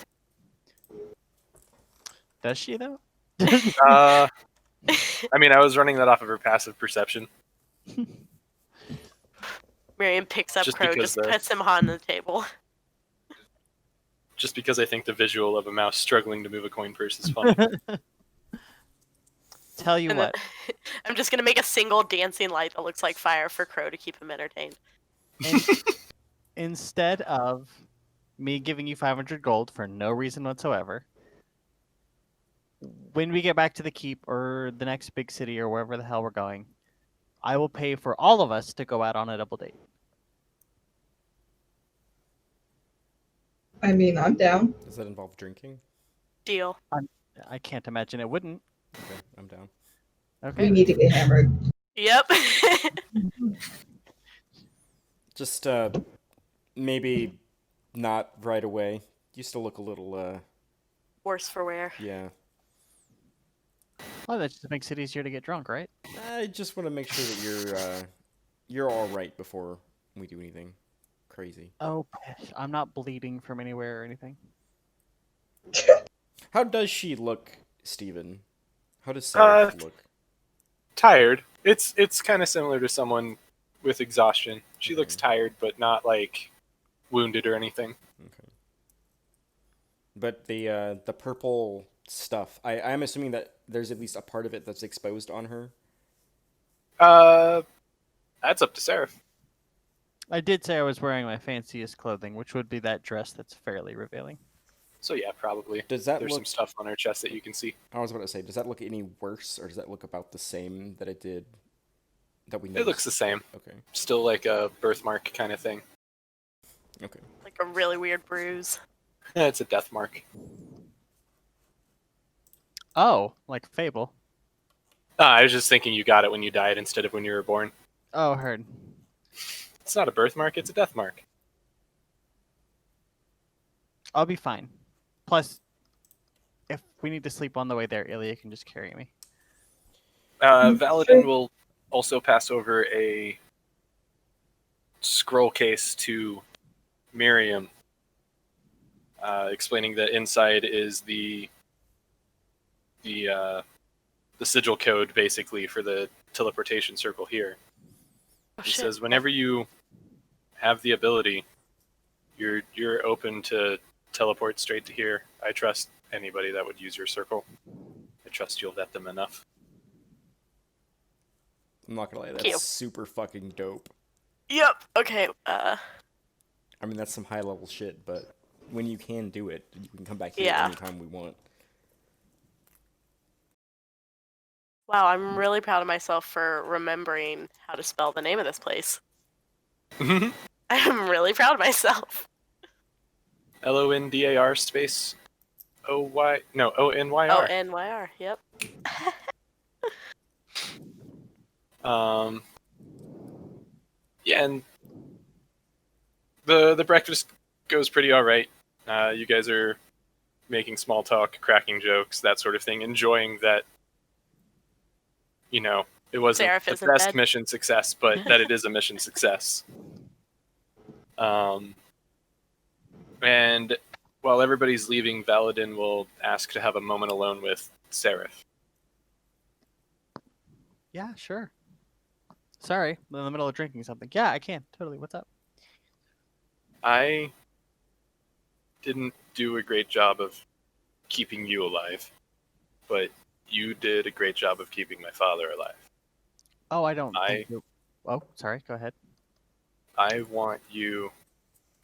Does she though? I mean, I was running that off of her passive perception. Miriam picks up Just Crow, because just puts him on the table. Just because I think the visual of a mouse struggling to move a coin purse is funny. Tell you And then- what. I'm just gonna make a single dancing light that looks like fire for Crow to keep him entertained. Instead of me giving you 500 gold for no reason whatsoever, when we get back to the keep or the next big city or wherever the hell we're going, I will pay for all of us to go out on a double date. I mean, I'm down. Does that involve drinking? Deal. I can't imagine it wouldn't. Okay, I'm down. Okay. We need to get hammered. Yep. Just maybe not right away. You still look a little Worse for wear. yeah. Well, that just makes it easier to get drunk, right? I just want to make sure that you're all right before we do anything crazy. Oh, I'm not bleeding from anywhere or anything. How does she look, Steven? How does Sarah look? Tired. It's kind of similar to someone with exhaustion. She looks tired, but not like wounded or anything. Okay. But the purple stuff, I'm assuming that there's at least a part of it that's exposed on her. That's up to Seraph. I did say I was wearing my fanciest clothing, which would be that dress that's fairly revealing. So yeah, probably. Does that There's look? some stuff on her chest that you can see. I was about to say, does that look any worse, or does that look about the same that it did? That we It noticed? looks the same. Okay. Still like a birthmark kind of thing. Okay. Like a really weird bruise. It's a death mark. Oh, like Fable. I was just thinking you got it when you died instead of when you were born. Oh, heard. It's not a birthmark, it's a death mark. I'll be fine. Plus, if we need to sleep on the way there, Ilya can just carry me. Valadin will also pass over a scroll case to Miriam, explaining that inside is the sigil code, basically, for the teleportation circle here. Oh, He shit. says whenever you have the ability, you're open to teleport straight to here. I trust anybody that would use your circle. I trust you'll vet them enough. I'm not gonna lie, that's Cute. super fucking dope. Yep. Okay. I mean, that's some high level shit, but when you can do it, you can come back here Yeah. anytime we want. Wow, I'm really proud of myself for remembering how to spell the name of this place. I'm really proud of myself. LONDAR space ONYR. ONYR. Yep. Yeah, and the breakfast goes pretty all right. You guys are making small talk, cracking jokes, that sort of thing, enjoying that. You know, it wasn't Seraph the isn't best dead. mission success, but that it is a mission success. And while everybody's leaving, Valadin will ask to have a moment alone with Seraph. Yeah, sure. Sorry, I'm in the middle of drinking something. Yeah, I can. Totally. What's up? I didn't do a great job of keeping you alive, but you did a great job of keeping my father alive. Oh, I don't I- think you. Oh, sorry. Go ahead. I want you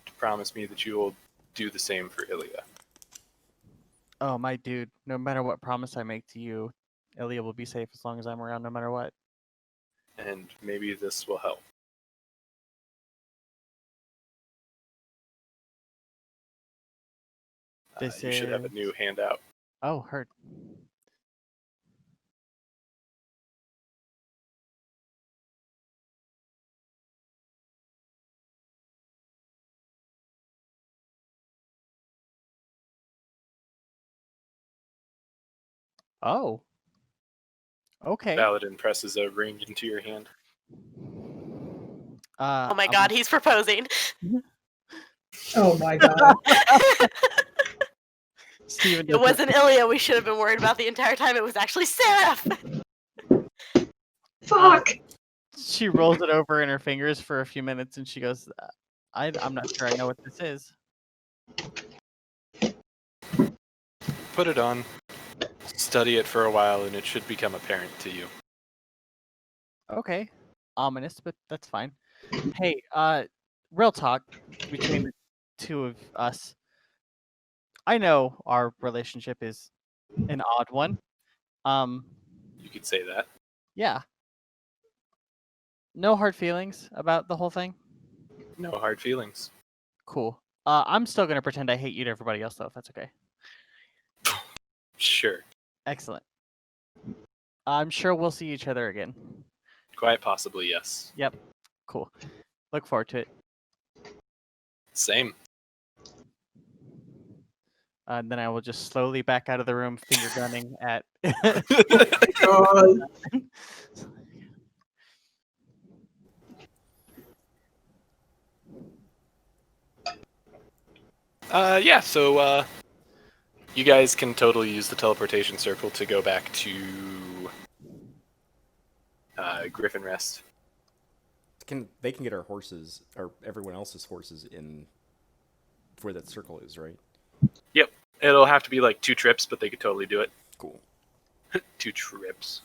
to promise me that you will do the same for Ilya. Oh, my dude. No matter what promise I make to you, Ilya will be safe as long as I'm around, no matter what. And maybe this will help. This You should have a is- new handout. Oh, heard. Oh. Okay. Paladin presses a ring into your hand. Oh my I'm- god, he's proposing. Oh my god. Steven It does wasn't Ilya we should have been worried about the entire time. It was actually Seraph. Fuck! She rolls it over in her fingers for a few minutes, and she goes, "I'm not sure I know what this is." Put it on. Study it for a while, and it should become apparent to you. Okay, ominous, but that's fine. Hey, real talk between the two of us. I know our relationship is an odd one. You could say that. Yeah. No hard feelings about the whole thing. No hard feelings. Cool. I'm still gonna pretend I hate you to everybody else, though, if that's okay. Sure. Excellent. I'm sure we'll see each other again. Quite possibly, yes. Yep. Cool. Look forward to it. Same. And then I will just slowly back out of the room, finger gunning at. God. Yeah, so you guys can totally use the teleportation circle to go back to Griffin Rest. They can get our horses or everyone else's horses in where that circle is, right? Yep. It'll have to be like 2 trips, but they could totally do it. Cool. 2 trips.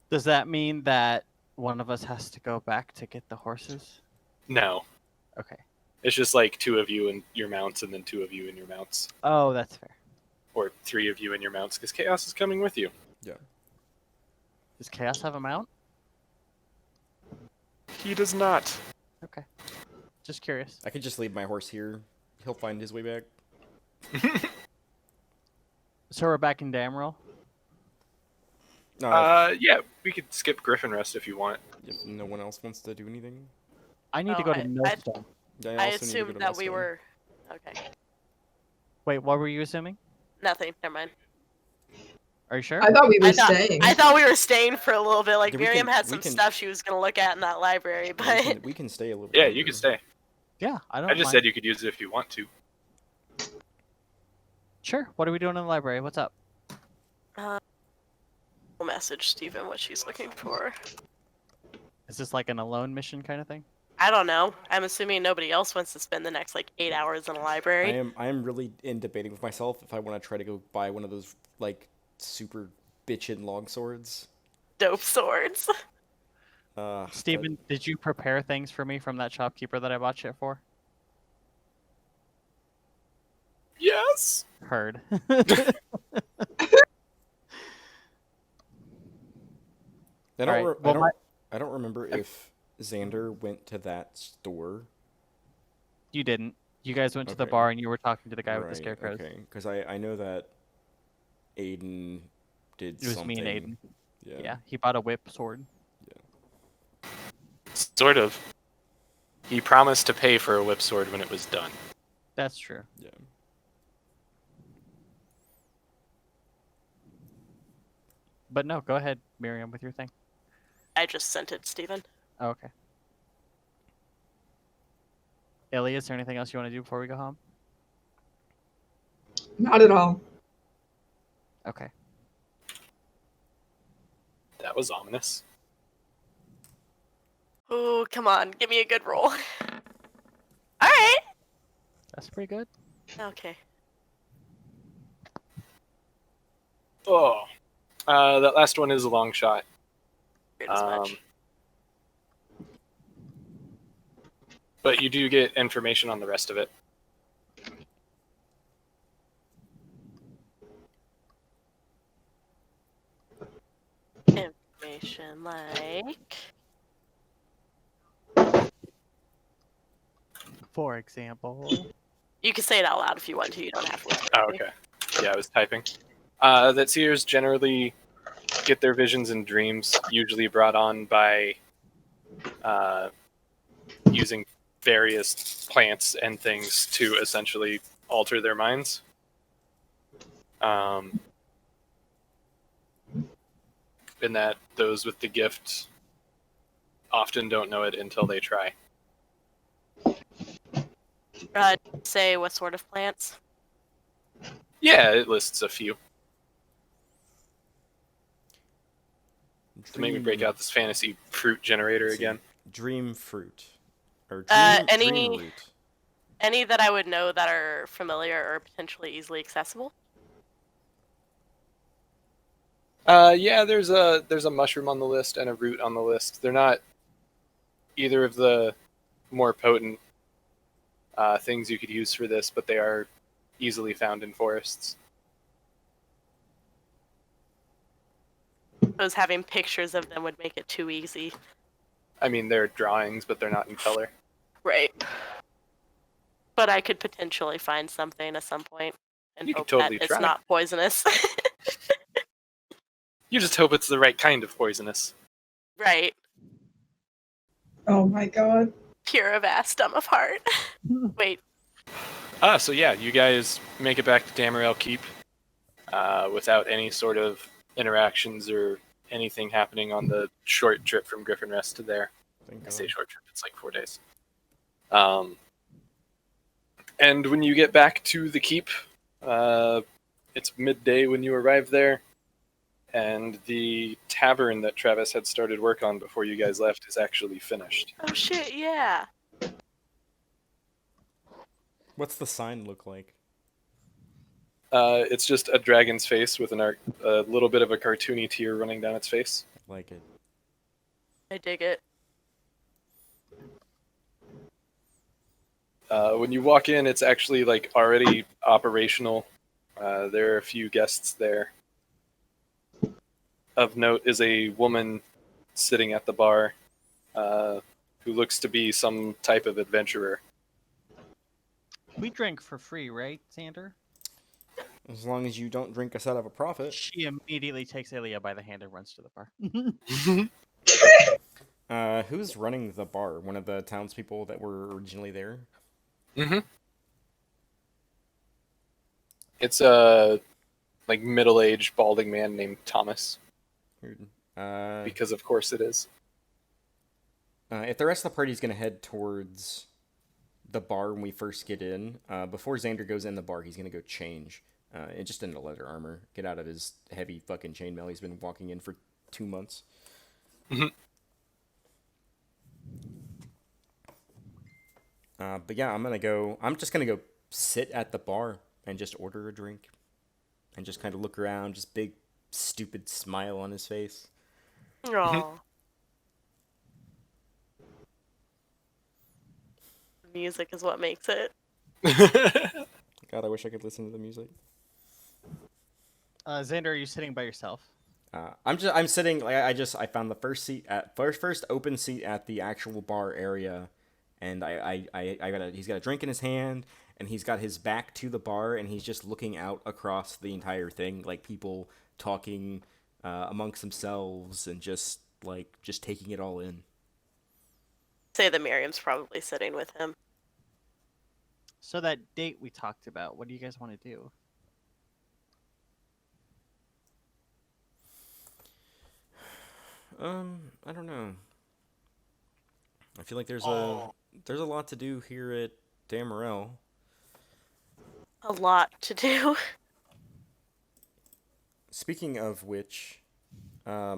Does that mean that one of us has to go back to get the horses? No. Okay. It's just like 2 of you and your mounts, and then 2 of you and your mounts. Oh, that's fair. Or 3 of you and your mounts, because Chaos is coming with you. Yeah. Does Chaos have a mount? He does not. Okay. Just curious. I could just leave my horse here. He'll find his way back. So we're back in Damrel? No, Yeah, we could skip Griffin Rest if you want. if no one else wants to do anything. I need to Oh, go to I- Millstone. Yeah, I also need to go assumed to that we Millstone. were. Okay. Wait, what were you assuming? Nothing. Never mind. Are you sure? I thought we were I thought, staying. I thought we were staying for a little bit. Like Yeah, we Miriam can- had we some can- stuff she was gonna look at in that library, Yeah, but we can stay a little bit. Yeah, longer. you can stay. Yeah, I don't I just mind. said you could use it if you want to. Sure. What are we doing in the library? What's up? we'll message Steven what she's looking for. Is this like an alone mission kind of thing? I don't know. I'm assuming nobody else wants to spend the next like 8 hours in a library. I am really in debating with myself if I want to try to go buy one of those like super bitchin' long swords. Dope swords. Steven, did you prepare things for me from that shopkeeper that I bought shit for? Yes. Heard. I don't, Alright, re- well, I don't remember if Xander went to that store. You didn't. You guys went to the Okay. bar and you were talking to the guy with the Right, scarecrows. Okay, because I know that Aiden did It was something. me and Aiden. Yeah. Yeah, he bought a whip sword. Sort of. He promised to pay for a whip sword when it was done. That's true. Yeah. But no, go ahead, Miriam, with your thing. I just sent it, Steven. Oh, okay. Ellie, is there anything else you want to do before we go home? Not at all. Okay. That was ominous. Ooh, come on, give me a good roll. Alright. That's pretty good. Okay. Oh. That last one is a long shot. as much. But you do get information on the rest of it. Information like. For example. You can say it out loud if you want to. You don't have to whisper. Oh, okay. Yeah, I was typing. That seers generally get their visions and dreams, usually brought on by using various plants and things to essentially alter their minds. In that those with the gift often don't know it until they try. Say what sort of plants? Yeah, it lists a few. To make me break out this fantasy fruit generator again. Dream fruit. Or Any dream root. any that I would know that are familiar or potentially easily accessible? Yeah, there's a mushroom on the list and a root on the list. They're not either of the more potent things you could use for this, but they are easily found in forests. Suppose having pictures of them would make it too easy. I mean, they're drawings, but they're not in color. Right. But I could potentially find something at some point and You could hope totally that try. it's not poisonous. You just hope it's the right kind of poisonous. Right. Oh my god. Pure of ass, dumb of heart. Wait. So yeah, you guys make it back to Damarel Keep without any sort of interactions or anything happening on the short trip from Griffin Rest to there. Thank I say God. short trip, it's like 4 days. And when you get back to the keep, it's midday when you arrive there, and the tavern that Travis had started work on before you guys left is actually finished. Oh shit, yeah. What's the sign look like? It's just a dragon's face with a little bit of a cartoony tear running down its face. I like it. I dig it. When you walk in, it's actually like already operational. There are a few guests there. Of note is a woman sitting at the bar who looks to be some type of adventurer. We drink for free, right, Xander? As long as you don't drink us out of a profit. She immediately takes Ilya by the hand and runs to the bar. Who's running the bar? One of the townspeople that were originally there? Mm-hmm. It's a like middle-aged balding man named Thomas. Weird. Because of course it is. If the rest of the party's gonna head towards the bar when we first get in, before Xander goes in the bar, he's gonna go change. And just in the leather armor. Get out of his heavy fucking chainmail he's been walking in for 2 months. Mm-hmm. But yeah, I'm just gonna go sit at the bar and just order a drink. And just kind of look around, just big, stupid smile on his face. Aww. The music is what makes it. God, I wish I could listen to the music. Xander, are you sitting by yourself? I'm sitting. Like, I found the first open seat at the actual bar area, and he's got a drink in his hand, and he's got his back to the bar, and he's just looking out across the entire thing, like people talking amongst themselves, and just taking it all in. Say that Miriam's probably sitting with him. So that date we talked about, what do you guys want to do? I don't know. I feel like there's a lot to do here at Damarel. A lot to do. Speaking of which, I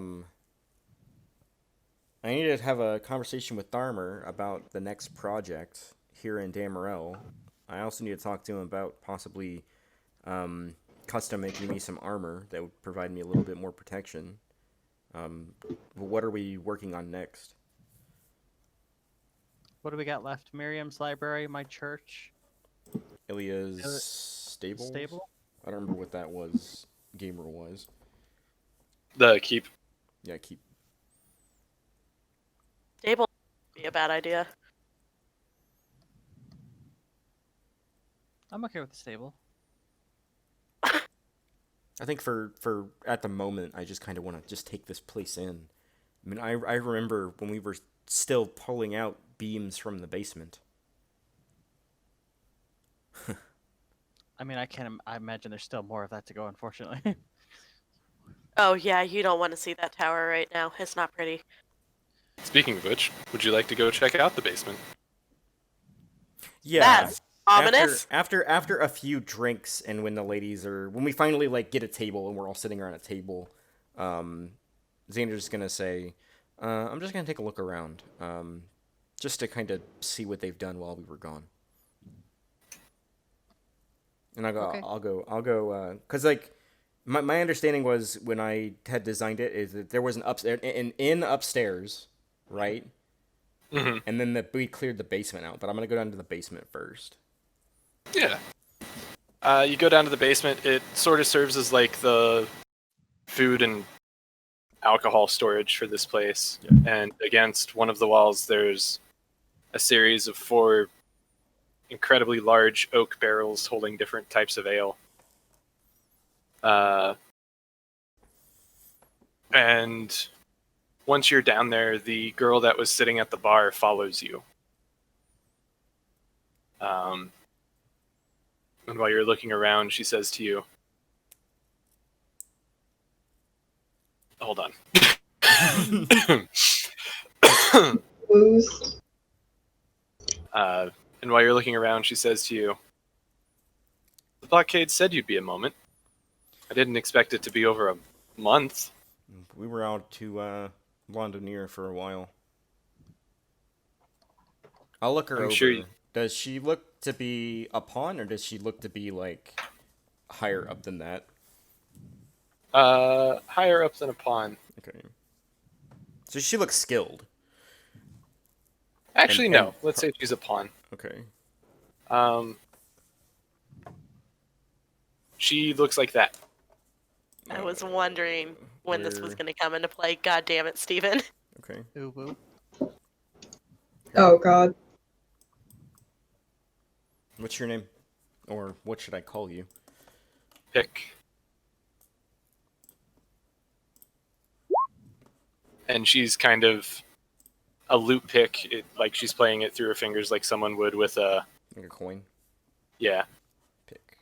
need to have a conversation with Tharmer about the next project here in Damarel. I also need to talk to him about possibly custom making me some armor that would provide me a little bit more protection. What are we working on next? What do we got left? Miriam's library, my church, Ilya's stables? stable. I don't remember what that was, gamer-wise. The keep. Yeah, keep. Stable would be a bad idea. I'm okay with the stable. I think for at the moment, I just kind of want to just take this place in. I mean, I remember when we were still pulling out beams from the basement. I mean, I imagine there's still more of that to go, unfortunately. Oh yeah, you don't want to see that tower right now. It's not pretty. Speaking of which, would you like to go check out the basement? Yeah. That's ominous. After a few drinks, and when we finally like get a table and we're all sitting around a table, Xander's gonna say, "I'm just gonna take a look around, just to kind of see what they've done while we were gone." And Okay. I'll go, cause like my understanding was when I had designed it is that there was an upstairs in upstairs, right? Mm-hmm. And then we cleared the basement out, but I'm gonna go down to the basement first. Yeah. You go down to the basement. It sort of serves as like the food and alcohol storage for this place. Yeah. And against one of the walls, there's a series of 4 incredibly large oak barrels holding different types of ale. And once you're down there, the girl that was sitting at the bar follows you. And while you're looking around, she says to you, "Hold on." Booze. And while you're looking around, she says to you, "The blockade said you'd be a moment. I didn't expect it to be over a month." We were out to Londonier for a while. I'll look her I'm over. sure Does she look to be a pawn, or does she look to be like higher up than that? Higher up than a pawn. Okay. So she looks skilled. Actually, And- no. and- Let's say she's a pawn. Okay. She looks like that. I was wondering when this was Where- going to come into play. God damn it, Steven. Okay. Ooh, woo. Oh god. What's your name? Or what should I call you? Pick. And she's kind of a loot pick, like she's playing it through her fingers like someone would with a... Like a coin? Yeah. Pick.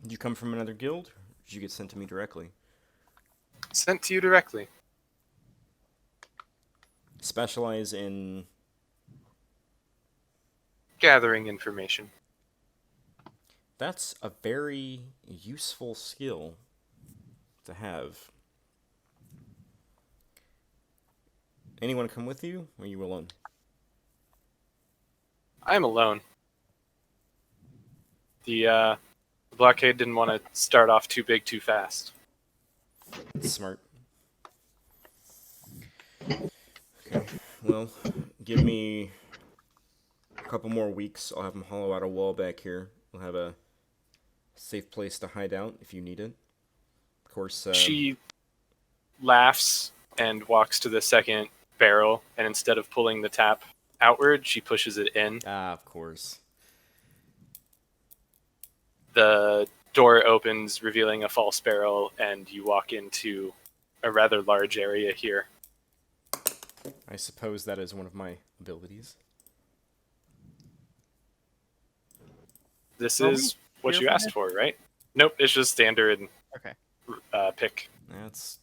Did you come from another guild? Or did you get sent to me directly? Sent to you directly. Specialize in... Gathering information. That's a very useful skill to have. Anyone come with you, or are you alone? I'm alone. The blockade didn't want to start off too big too fast. That's smart. Okay, well, give me a couple more weeks. I'll have them hollow out a wall back here. We'll have a safe place to hide out if you need it. Of course, She laughs and walks to the second barrel, and instead of pulling the tap outward, she pushes it in. of course. The door opens, revealing a false barrel, and you walk into a rather large area here. I suppose that is one of my abilities. This Are we is what here you for asked this? for, right? Nope, it's just standard Okay. pick. That's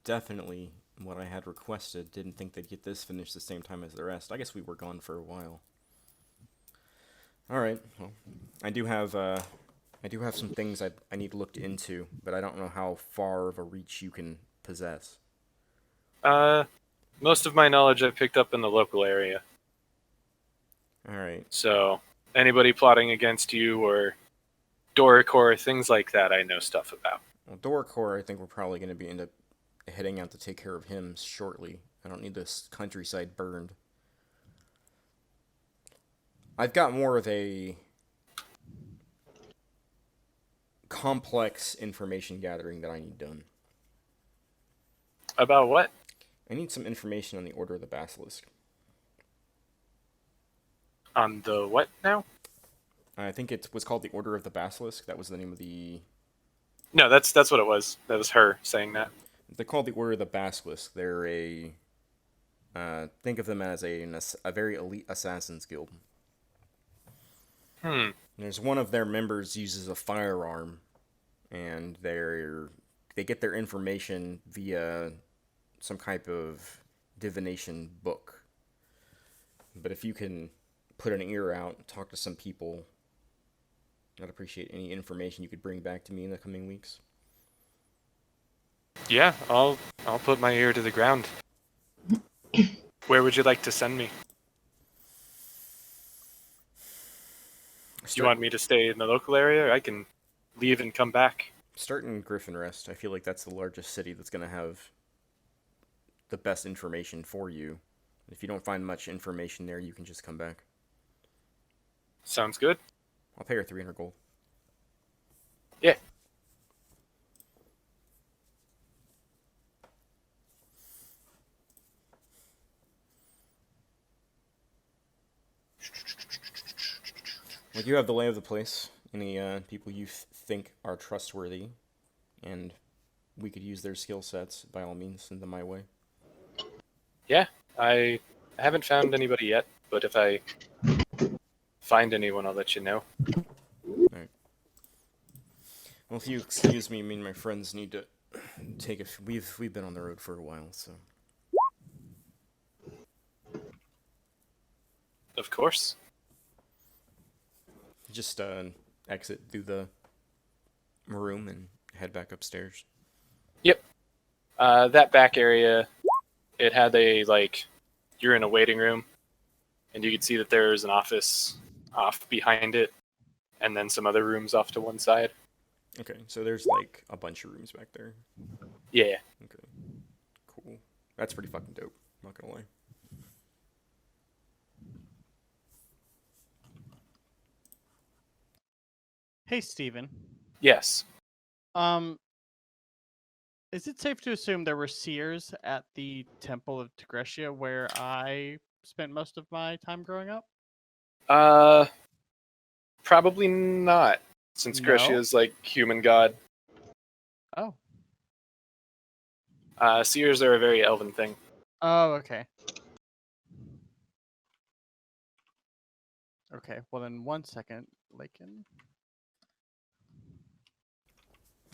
definitely what I had requested. Didn't think they'd get this finished the same time as the rest. I guess we were gone for a while. Alright, well, I do have some things I need looked into, but I don't know how far of a reach you can possess. Most of my knowledge I've picked up in the local area. Alright. So anybody plotting against you or Doricor, things like that I know stuff about. Well, Doricor, I think we're probably going to be end up heading out to take care of him shortly. I don't need this countryside burned. I've got more of a complex information gathering that I need done. About what? I need some information on the Order of the Basilisk. On the what now? I think it was called the Order of the Basilisk. That was the name of the... No, that's what it was. That was her saying that. They're called the Order of the Basilisk. They're a... think of them as a very elite assassins guild. There's one of their members uses a firearm, and they get their information via some type of divination book. But if you can put an ear out and talk to some people, I'd appreciate any information you could bring back to me in the coming weeks. Yeah, I'll put my ear to the ground. Where would you like to send me? Do you want me to stay in the local area, or I can leave and come back? Start in Griffin Rest. I feel like that's the largest city that's going to have the best information for you. If you don't find much information there, you can just come back. Sounds good. I'll pay her 300 gold. Yeah. Well, you have the lay of the place. Any people you think are trustworthy, and we could use their skill sets, by all means, send them my way. Yeah, I haven't found anybody yet, but if I find anyone, I'll let you know. Alright. Well, if you excuse me and my friends need to take we've been on the road for a while, so. Of course. Just exit through the room and head back upstairs. Yep. That back area, it had you're in a waiting room, and you could see that there's an office off behind it, and then some other rooms off to one side. Okay, so there's like a bunch of rooms back there. Yeah. Okay, cool. That's pretty fucking dope. Not gonna lie. Hey, Steven. Yes. Is it safe to assume there were seers at the Temple of Tigretia where I spent most of my time growing up? Probably not, since No? Greshia is like human god. Oh. Seers are a very elven thing. Oh, okay. Okay, well then 1 second, Lakin.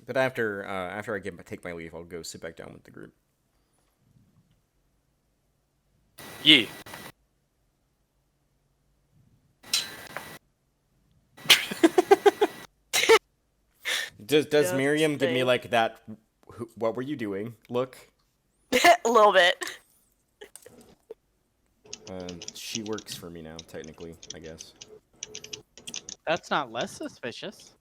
But after I take my leave, I'll go sit back down with the group. Yee. Does Yeah, Miriam give me same. like that? What were you doing? Look. A little bit. She works for me now, technically, I guess. That's not less suspicious.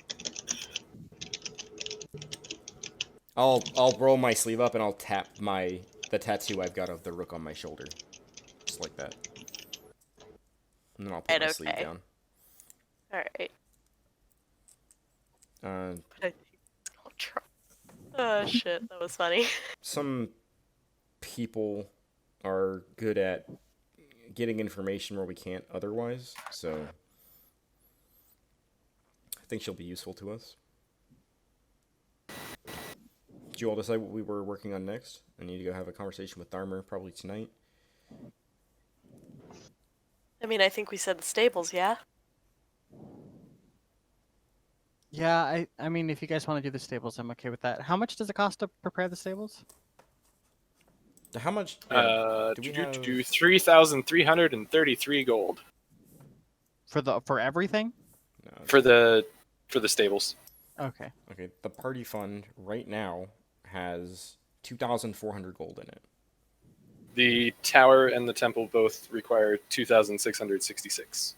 I'll roll my sleeve up and I'll tap the tattoo I've got of the rook on my shoulder, just like that. And then I'll put my sleeve Okay. down. Alright. Uh, Oh shit, that was funny. some people are good at getting information where we can't otherwise, so I think she'll be useful to us. Did you all decide what we were working on next? I need to go have a conversation with Dharmer probably tonight. I mean, I think we said the stables, yeah? Yeah, I mean, if you guys want to do the stables, I'm okay with that. How much does it cost to prepare the stables? How much? Do we have... 3,333 gold For everything? No. for the stables. Okay. Okay, the party fund right now has 2,400 gold in it. The tower and the temple both require 2,666.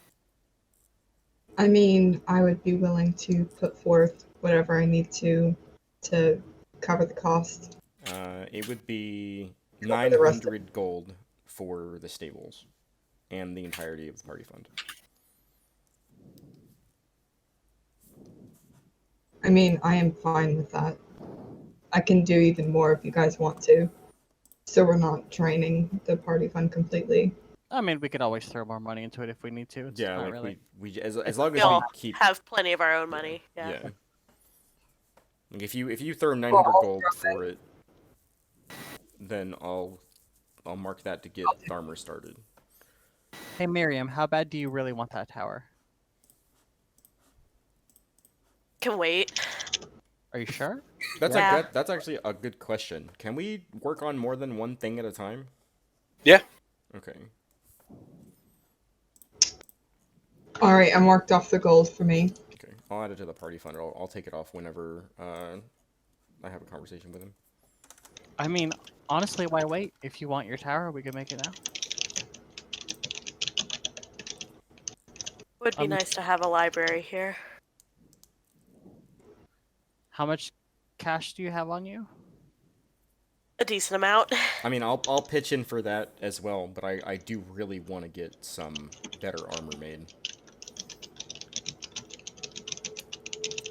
I mean, I would be willing to put forth whatever I need to cover the cost. It would be Cover the rest of 900 gold for the stables and the entirety of the party fund. I mean, I am fine with that. I can do even more if you guys want to. So we're not draining the party fund completely. I mean, we could always throw more money into it if we need to. It's Yeah, not like really. we as It's long We as we all keep have plenty of our own money. Yeah. yeah. Like if you throw 900 I'll gold throw for it, then I'll mark that to get armor started. Hey, Miriam, how bad do you really want that tower? Can wait. Are you sure? Yeah. That's actually a good question. Can we work on more than one thing at a time? Yeah. Okay. All right, I marked off the gold for me. Okay. I'll add it to the party fund. I'll take it off whenever I have a conversation with him. I mean, honestly, why wait? If you want your tower, we could make it now. Would be nice to have a library here. How much cash do you have on you? A decent amount. I mean, I'll pitch in for that as well, but I do really want to get some better armor made.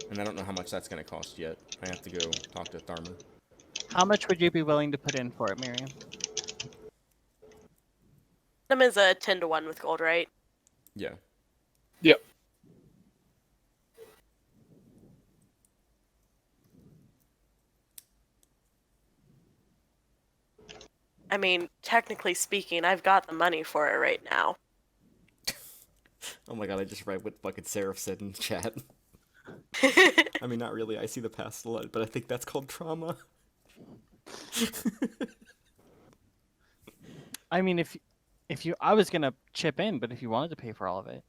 And I don't know how much that's going to cost yet. I have to go talk to Tharmer. How much would you be willing to put in for it, Miriam? Them is a 10-to-1 with gold, right? Yeah. Yep. I mean, technically speaking, I've got the money for it right now. Oh my god, I just read what fucking Seraph said in chat. I mean, not really. I see the past a lot, but I think that's called trauma. I mean, if you, I was gonna chip in, but if you wanted to pay for all of it,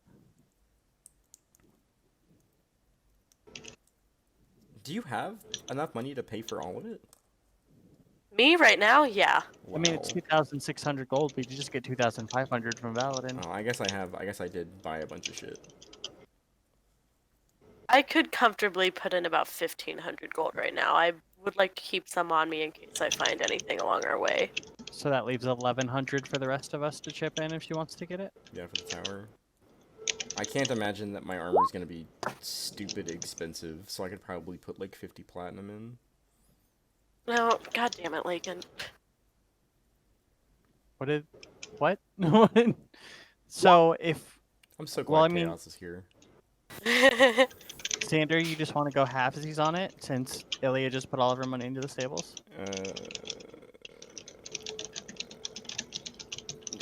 Do you have enough money to pay for all of it? Me right now, yeah. Wow. I mean, it's 2,600 gold. We just get 2,500 from Valadin. Oh, I guess I have. I guess I did buy a bunch of shit. I could comfortably put in about 1,500 gold right now. I would like to keep some on me in case I find anything along our way. So that leaves 1,100 for the rest of us to chip in if she wants to get it. Yeah, for the tower. I can't imagine that my armor is gonna be stupid expensive, so I could probably put like 50 platinum in. No, god damn it, Lakin. What? So if, I'm so glad well, I mean, Chaos is here. Sander, you just want to go halvesies on it since Ilya just put all of her money into the stables?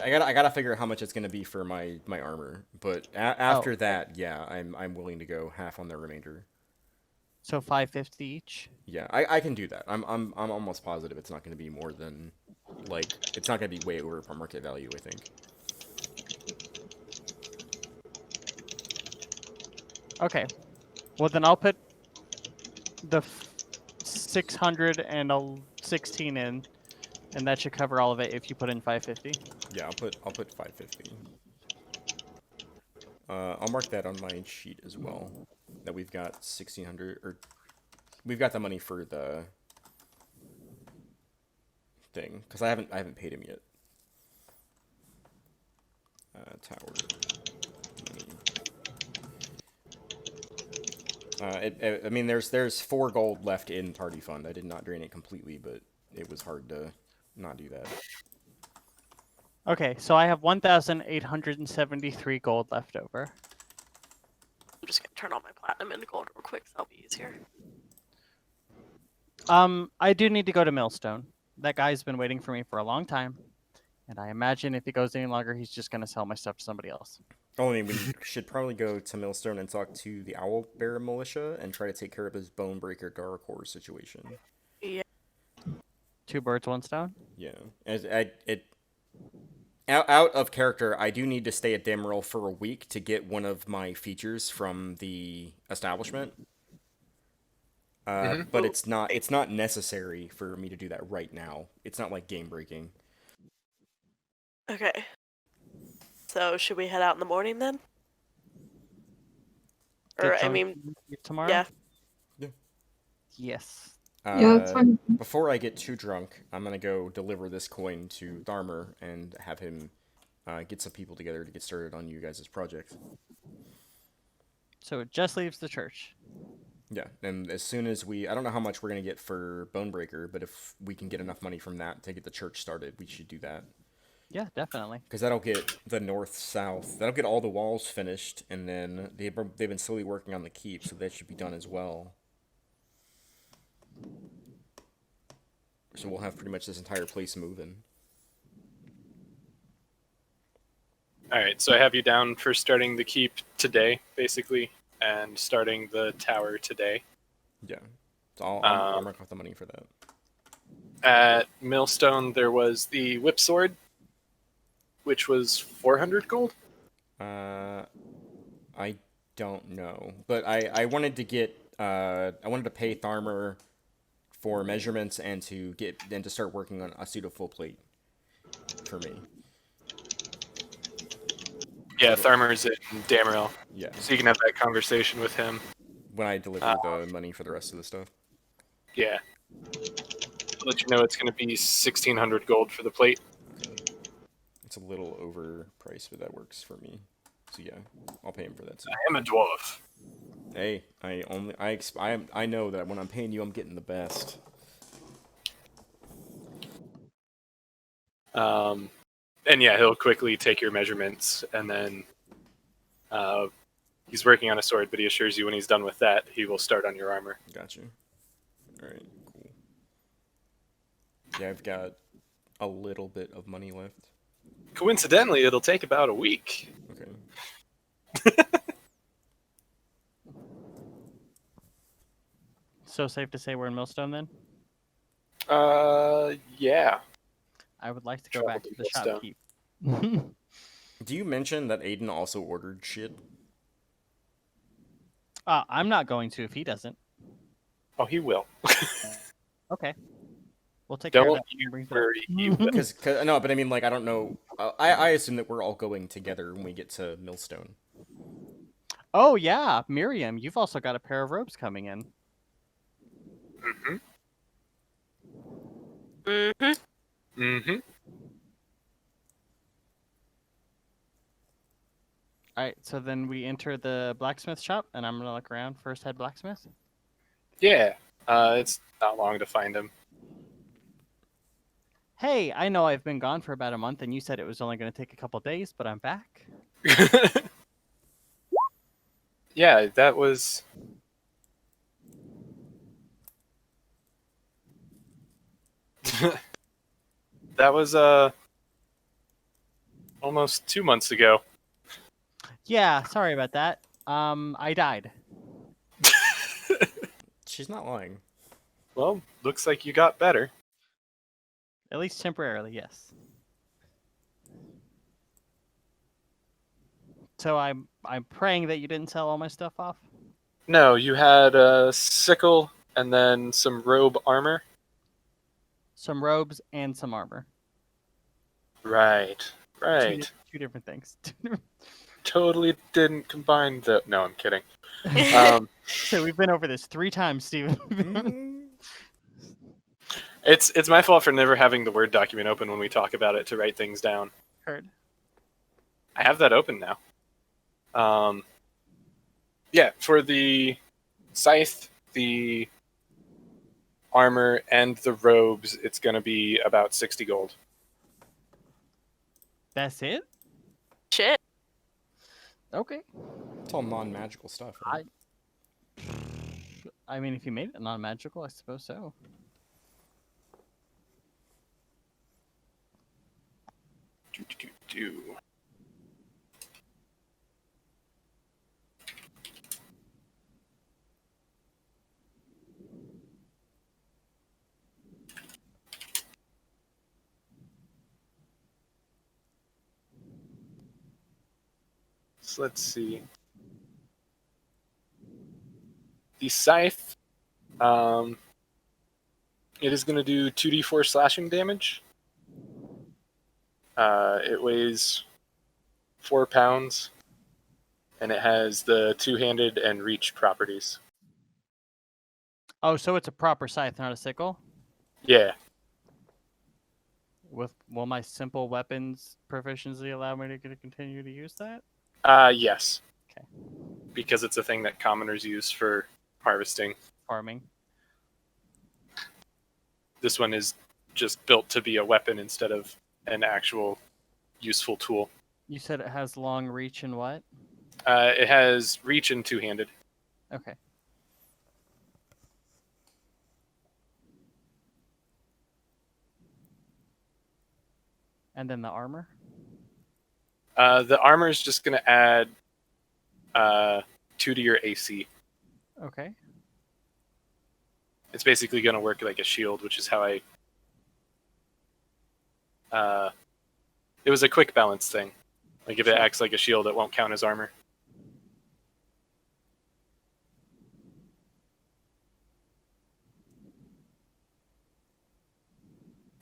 I gotta figure out how much it's gonna be for my armor, but after that, yeah, I'm willing to go half on the remainder. So 550 each. Yeah, I can do that. I'm almost positive it's not gonna be more than, like, it's not gonna be way over market value, I think. Okay. Well, then I'll put the 616 in, and that should cover all of it if you put in 550. Yeah, I'll put 550. I'll mark that on my sheet as well. That we've got 1,600, or we've got the money for the thing, because I haven't paid him yet. Tower money. I mean, there's 4 gold left in party fund. I did not drain it completely, but it was hard to not do that. Okay, so I have 1,873 gold left over. I'm just gonna turn all my platinum into gold real quick, so that'll be easier. I do need to go to Millstone. That guy's been waiting for me for a long time, and I imagine if he goes any longer, he's just gonna sell my stuff to somebody else. Oh, I mean, we should probably go to Millstone and talk to the Owlbear militia and try to take care of his Bonebreaker Dark Horse situation. Yeah. 2 birds, 1 stone. Yeah, out of character, I do need to stay at Dameril for a week to get one of my features from the establishment. But it's not necessary for me to do that right now. It's not like game breaking. Okay. So should we head out in the morning then? Or Get I drunk mean, tomorrow. yeah. Yes. Yeah, that's fine. Before I get too drunk, I'm gonna go deliver this coin to Tharmer and have him get some people together to get started on you guys' project. So it just leaves the church. Yeah, and as soon as I don't know how much we're gonna get for Bonebreaker, but if we can get enough money from that to get the church started, we should do that. Yeah, definitely. Because that'll get the north-south, that'll get all the walls finished, and then they've been slowly working on the keep, so that should be done as well. So we'll have pretty much this entire place moving. All right, so I have you down for starting the keep today, basically, and starting the tower today. Yeah, so I'll mark off the money for that. At Millstone, there was the whip sword, which was 400 gold. I don't know, but I wanted to get I wanted to pay Tharmer for measurements and to start working on a suit of full plate for me. Yeah, Tharmer's in Damerel, Yeah, so you can have that conversation with him. when I deliver the money for the rest of the stuff. Yeah. I'll let you know it's going to be 1,600 gold for the plate. Okay. It's a little overpriced, but that works for me. So yeah, I'll pay him for that too. I am a dwarf. Hey, I know that when I'm paying you, I'm getting the best. And yeah, he'll quickly take your measurements, and then he's working on a sword, but he assures you when he's done with that, he will start on your armor. Got you. All right, cool. Yeah, I've got a little bit of money left. Coincidentally, it'll take about a week. Okay. So safe to say we're in Millstone then? Yeah. I would like to go Travel back to to the Millstone. shopkeep. Do you mention that Aiden also ordered shit? I'm not going to if he doesn't. Oh, he will. Okay. We'll take care of Don't that. you Brings it up. worry. He will. Because no, but I mean, like, I don't know. I assume that we're all going together when we get to Millstone. Oh yeah, Miriam, you've also got a pair of robes coming in. Mm-hmm. Mm-hmm. Mm-hmm. All right, so then we enter the blacksmith shop, and I'm gonna look around. First head blacksmith. Yeah. It's not long to find him. Hey, I know I've been gone for about a month, and you said it was only gonna take a couple days, but I'm back. Yeah, that was. That was almost 2 months ago. Yeah, sorry about that. I died. She's not lying. Well, looks like you got better. At least temporarily, yes. So I'm praying that you didn't sell all my stuff off. No, you had a sickle and then some robe armor. Some robes and some armor. Right. Two different things. Totally didn't combine the. No, I'm kidding. So we've been over this 3 times, Steven. It's my fault for never having the Word document open when we talk about it to write things down. Heard. I have that open now. Yeah, for the scythe, the armor, and the robes, it's going to be about 60 gold. That's it? Shit. Okay. It's all non-magical stuff, right? I mean, if you made it non-magical, I suppose so. Do. So let's see. The scythe, it is going to do 2d4 slashing damage. It weighs 4 pounds. and it has the two-handed and reach properties. Oh, so it's a proper scythe, not a sickle? Yeah. Will my simple weapons proficiency allow me to continue to use that? Yes. Okay. Because it's a thing that commoners use for harvesting. Farming. This one is just built to be a weapon instead of an actual useful tool. You said it has long reach and what? It has reach and two-handed. Okay. And then the armor? The armor is just going to add 2 to your AC. Okay. It's basically going to work like a shield, which is how I... it was a quick balance thing. Like if it acts like a shield, it won't count as armor.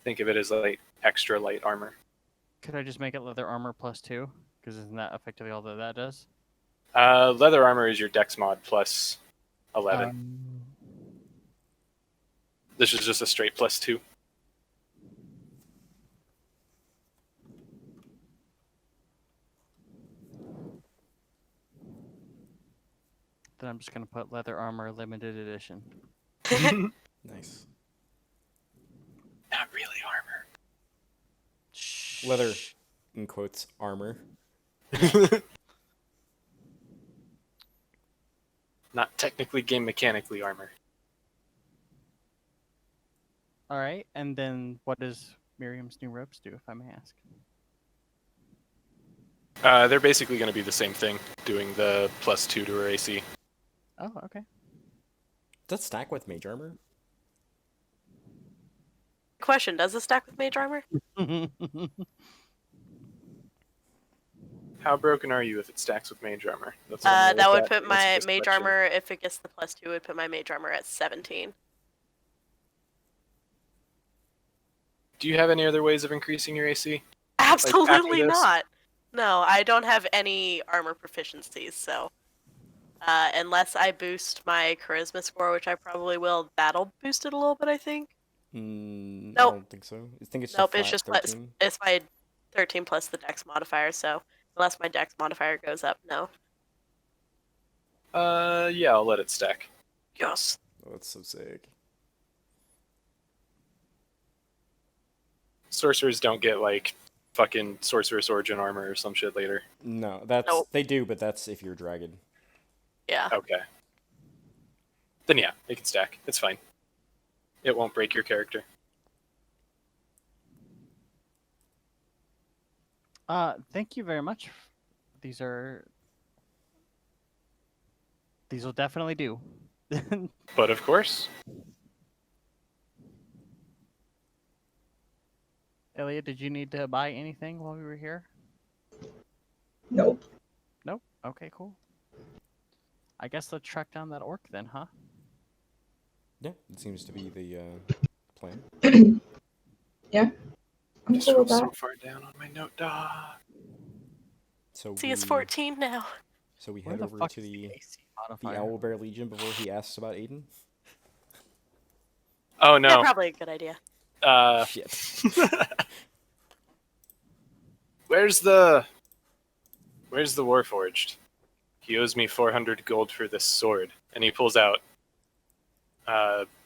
Think of it as like extra light armor. Could I just make it leather armor +2? Because isn't that effectively all that does? Leather armor is your dex mod plus 11. This is just a straight +2. Then I'm just going to put leather armor limited edition. Nice. Not really armor. Leather, in quotes, armor. Not technically game mechanically armor. All right, and then what does Miriam's new ropes do, if I may ask? They're basically going to be the same thing, doing the +2 to her AC. Oh, okay. Does that stack with mage armor? Question: does it stack with mage armor? How broken are you if it stacks with mage armor? That's That would put my mage armor, if it gets the +2, would put my mage armor at 17. Do you have any other ways of increasing your AC? Absolutely this? not. No, I don't have any armor proficiencies, so unless I boost my charisma score, which I probably will, that'll boost it a little bit, I think. I Nope. don't think so. I think it's Nope, just it's just 13. it's my 13 plus the dex modifier, so unless my dex modifier goes up, no. Yeah, I'll let it stack. Yes. Oh, that's so sick. Sorcerers don't get like fucking sorcerer's origin armor or some shit later. No, that's Nope. they do, but that's if you're a dragon. Yeah. Okay. Then yeah, it can stack. It's fine. It won't break your character. Thank you very much. These will definitely do. But of course, Elliot, did you need to buy anything while we were here? Nope. Nope. Okay, cool. I guess let's track down that orc then, huh? Yeah, it seems to be the plan. Yeah. I'm just cool rolled with so that. far down on my note doc. So See, it's 14 now. So we Where head the over fuck to is the AC modifier? Owlbear Legion before he asks about Aiden. Oh Yeah, no. probably a good idea. Shit. Where's the Warforged? He owes me 400 gold for this sword, and he pulls out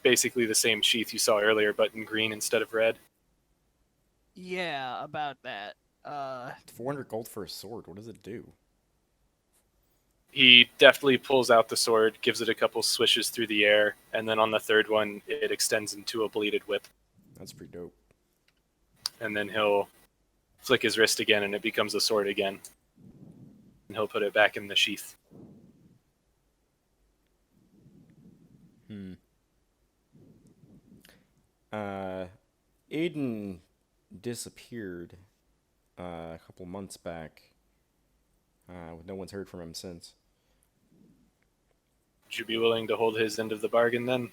basically the same sheath you saw earlier, but in green instead of red. Yeah, about that. 400 gold for a sword. What does it do? He deftly pulls out the sword, gives it a couple swishes through the air, and then on the third one, it extends into a bladed whip. That's pretty dope. And then he'll flick his wrist again, and it becomes a sword again. And he'll put it back in the sheath. Aiden disappeared a couple months back. No one's heard from him since. Would you be willing to hold his end of the bargain then?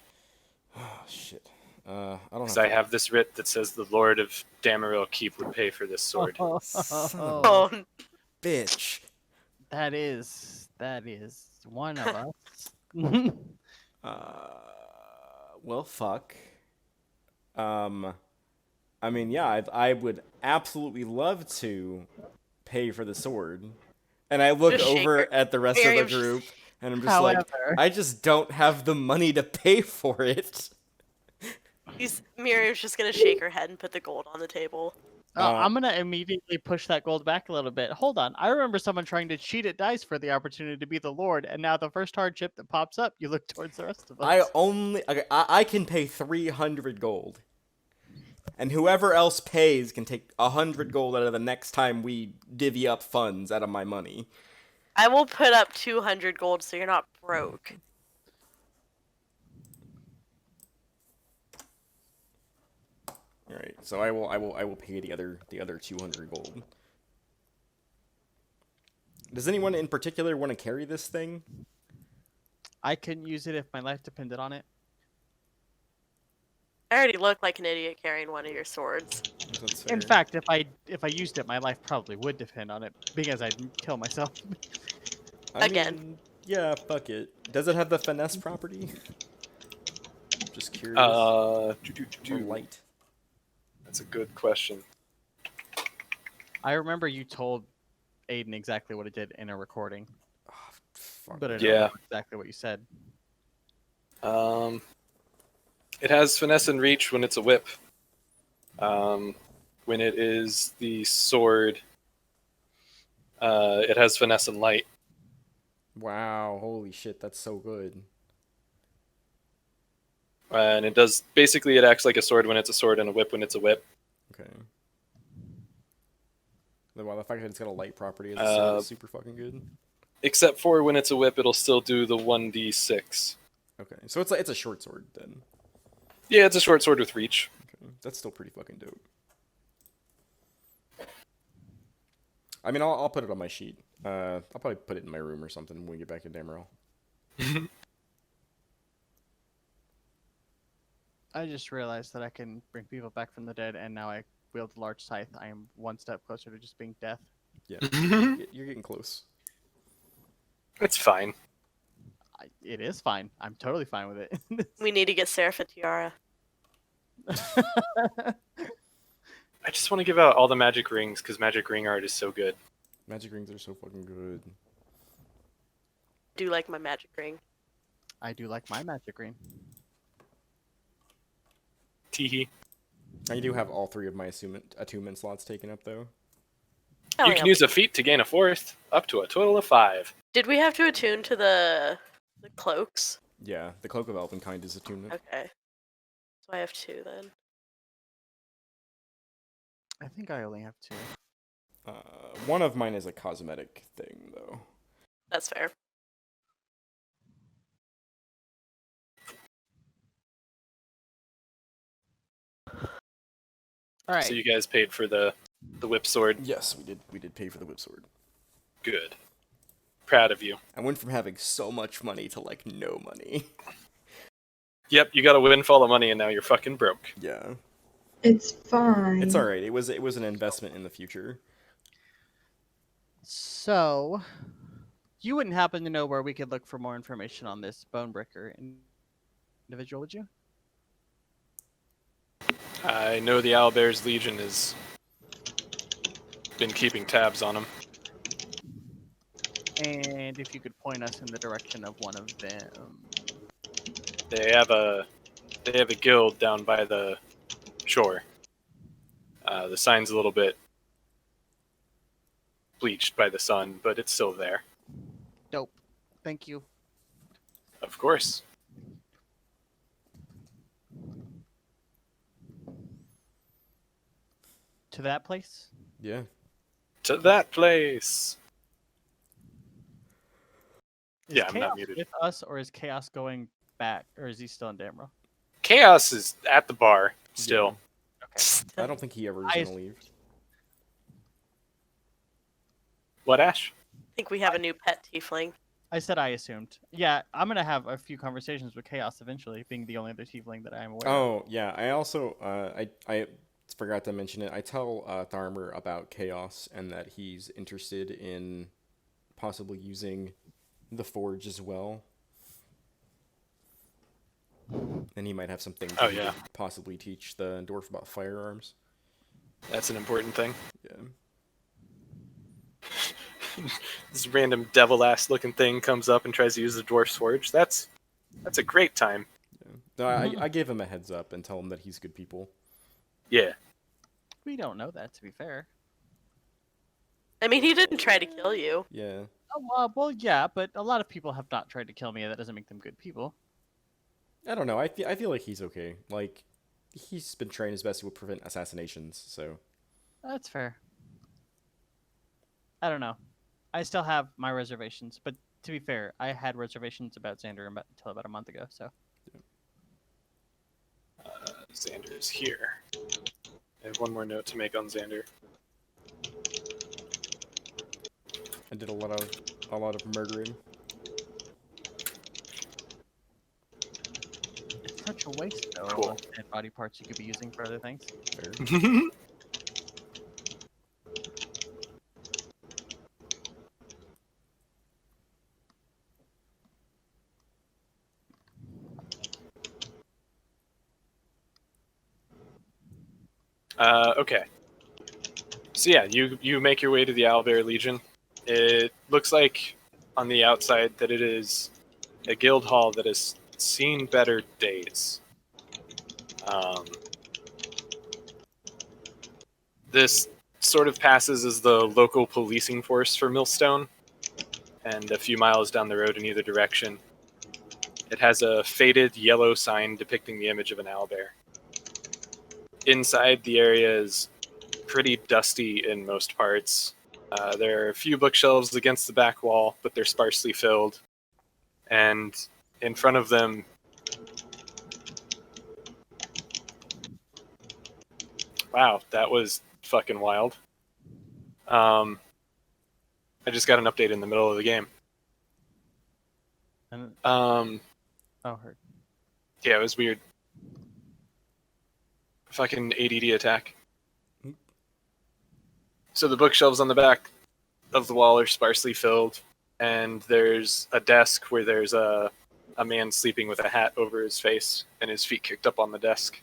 Oh, shit. I don't Because have I have this writ that says the Lord of Damaril Keep would pay for this sword. Son of a Oh, bitch. That is That is one of us. Well, fuck. I mean, yeah, I would absolutely love to pay for the sword. And I look Just shake her. over at the rest of the Miriam's just- group, and I'm just like, However, I just don't have the money to pay for it. Miriam's just gonna shake her head and put the gold on the table. I'm gonna immediately push that gold back a little bit. Hold on, I remember someone trying to cheat at dice for the opportunity to be the Lord, and now the first hardship that pops up, you look towards the rest of us. I can pay 300 gold. And whoever else pays can take 100 gold out of the next time we divvy up funds out of my money. I will put up 200 gold so you're not broke. All right, so I will pay the other 200 gold. Does anyone in particular want to carry this thing? I couldn't use it if my life depended on it. I already look like an idiot carrying one of your swords. That's In fair. fact, if I used it, my life probably would depend on it because I'd kill myself. I Again. mean, yeah, fuck it. Does it have the finesse property? Just curious. Or light. That's a good question. I remember you told Aiden exactly what it did in a recording, Fuck. but I don't Yeah. remember exactly what you said. It has finesse and reach when it's a whip. When it is the sword, it has finesse and light. Wow, holy shit, that's so good. And it does basically, it acts like a sword when it's a sword and a whip when it's a whip. Okay. Well, the fact that it's got a light property as a sword is super fucking good. Except for when it's a whip, it'll still do the 1d6. Okay, so it's a short sword then. Yeah, it's a short sword with reach. Okay, that's still pretty fucking dope. I mean, I'll put it on my sheet. I'll probably put it in my room or something when we get back to Damerel. I just realized that I can bring people back from the dead, and now I wield a large scythe. I am one step closer to just being death. Yeah, you're getting close. It's fine. It is fine. I'm totally fine with it. We need to get Seraph a tiara. I just want to give out all the magic rings because magic ring art is so good. Magic rings are so fucking good. Do like my magic ring. I do like my magic ring. Teehee. I do have all 3 of my attunement slots taken up though. Hell You yeah. can use a feat to gain a 4th, up to a total of 5. Did we have to attune to the cloaks? Yeah, the Cloak of Elvenkind is attunement. Okay. So I have 2 then. I think I only have 2. One of mine is a cosmetic thing though. That's fair. All right. So you guys paid for the whip sword. Yes, we did pay for the whip sword. Good. Proud of you. I went from having so much money to like no money. Yep, you got a windfall of money and now you're fucking broke. Yeah. It's fine. It's alright. It was an investment in the future. So, you wouldn't happen to know where we could look for more information on this Bonebreaker individual, would you? I know the Owlbear's Legion has been keeping tabs on him. And if you could point us in the direction of one of them. They have a guild down by the shore. The sign's a little bit bleached by the sun, but it's still there. Dope. Thank you. Of course. To that place? Yeah. To that place. Is Yeah, I'm Chaos not muted. with us, or is Chaos going back, or is he still in Damro? Chaos is at the bar still. I don't think he ever is I- gonna leave. What, Ash? I think we have a new pet tiefling. I said I assumed. Yeah, I'm gonna have a few conversations with Chaos eventually, being the only other tiefling that I am aware of. Oh yeah, I also I forgot to mention it. I tell Tharmer about Chaos and that he's interested in possibly using the forge as well. And he might have some things Oh, that he yeah. could possibly teach the dwarf about firearms. That's an important thing. Yeah. This random devil-ass looking thing comes up and tries to use the dwarf's forge. That's a great time. Yeah. No, I gave him a heads up and tell him that he's good people. Yeah. We don't know that, to be fair. I mean, he didn't try to kill you. Yeah. Oh, well, yeah, but a lot of people have not tried to kill me, and that doesn't make them good people. I don't know. I feel like he's okay. Like, he's been trying his best to prevent assassinations, so. That's fair. I don't know. I still have my reservations, but to be fair, I had reservations about Xander until about a month ago, so. Xander's here. I have one more note to make on Xander. I did a lot of murdering. It's such a waste, though, Cool. of dead body parts you could be using for other things. Fair. Okay. So yeah, you make your way to the Owlbear Legion. It looks like on the outside that it is a guild hall that has seen better days. This sort of passes as the local policing force for Millstone, and a few miles down the road in either direction, it has a faded yellow sign depicting the image of an owlbear. Inside, the area is pretty dusty in most parts. There are a few bookshelves against the back wall, but they're sparsely filled. And in front of them, wow, that was fucking wild. I just got an update in the middle of the game. And Um, heard. yeah, it was weird. Fucking ADD attack. So the bookshelves on the back of the wall are sparsely filled, and there's a desk where there's a man sleeping with a hat over his face and his feet kicked up on the desk.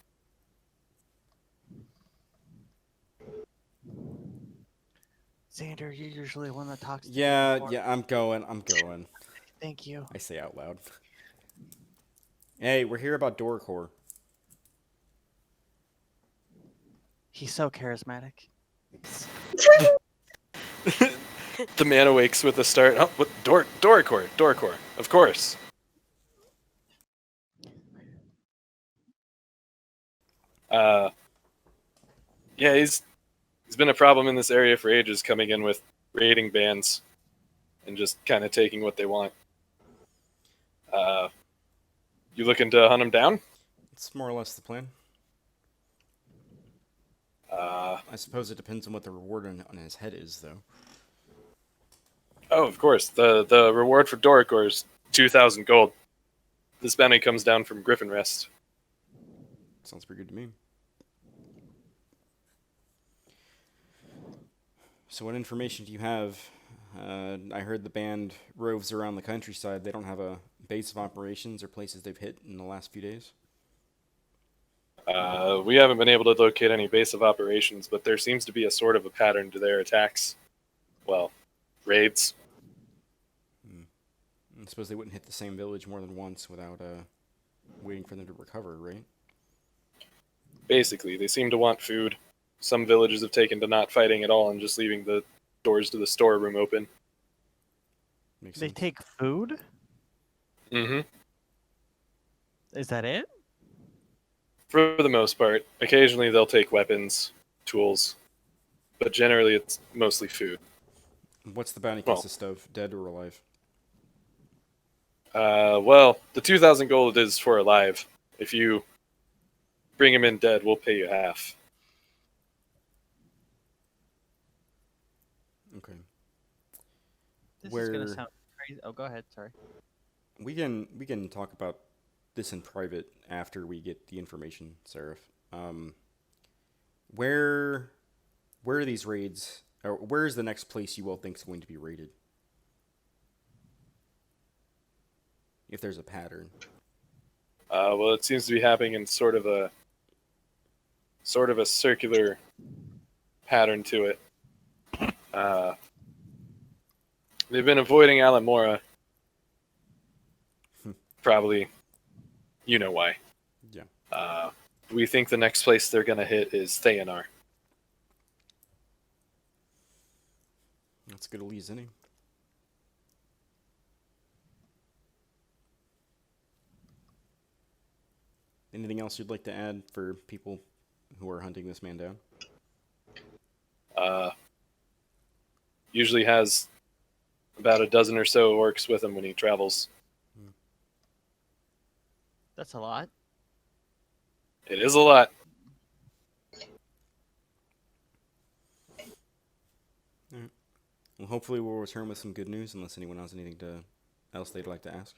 Xander, you're usually one that talks. To Yeah, people more. yeah, I'm going. Thank you. I say out loud. Hey, we're here about Doricor. He's so charismatic. The man awakes with a start. Oh, what? Doricor, of course. Yeah, he's been a problem in this area for ages, coming in with raiding bands and just kind of taking what they want. You looking to hunt him down? It's more or less the plan. I suppose it depends on what the reward on his head is, though. Oh, of course. The reward for Doricor is 2,000 gold. This bounty comes down from Griffin Rest. Sounds pretty good to me. So what information do you have? I heard the band roves around the countryside. They don't have a base of operations or places they've hit in the last few days? We haven't been able to locate any base of operations, but there seems to be a sort of a pattern to their attacks. Well, raids. I suppose they wouldn't hit the same village more than once without waiting for them to recover, right? Basically, they seem to want food. Some villages have taken to not fighting at all and just leaving the doors to the storeroom open. Makes They sense. take food? Mm-hmm. Is that it? For the most part. Occasionally they'll take weapons, tools, but generally it's mostly food. What's the bounty Well- consist of, dead or alive? Well, the 2,000 gold is for alive. If you bring him in dead, we'll pay you half. Okay. This is gonna Where- sound crazy. Oh, go ahead. Sorry. We can talk about this in private after we get the information, Seraph. Where are these raids? Or where is the next place you all think is going to be raided? if there's a pattern. Well, it seems to be happening in sort of a circular pattern to it. They've been avoiding Alamora. Probably, you know why. Yeah. We think the next place they're gonna hit is Theanar. That's good, Elise, isn't he? Anything else you'd like to add for people who are hunting this man down? Usually has about a dozen or so orcs with him when he travels. That's a lot. It is a lot. Well, hopefully we'll return with some good news, unless anyone has anything else they'd like to ask.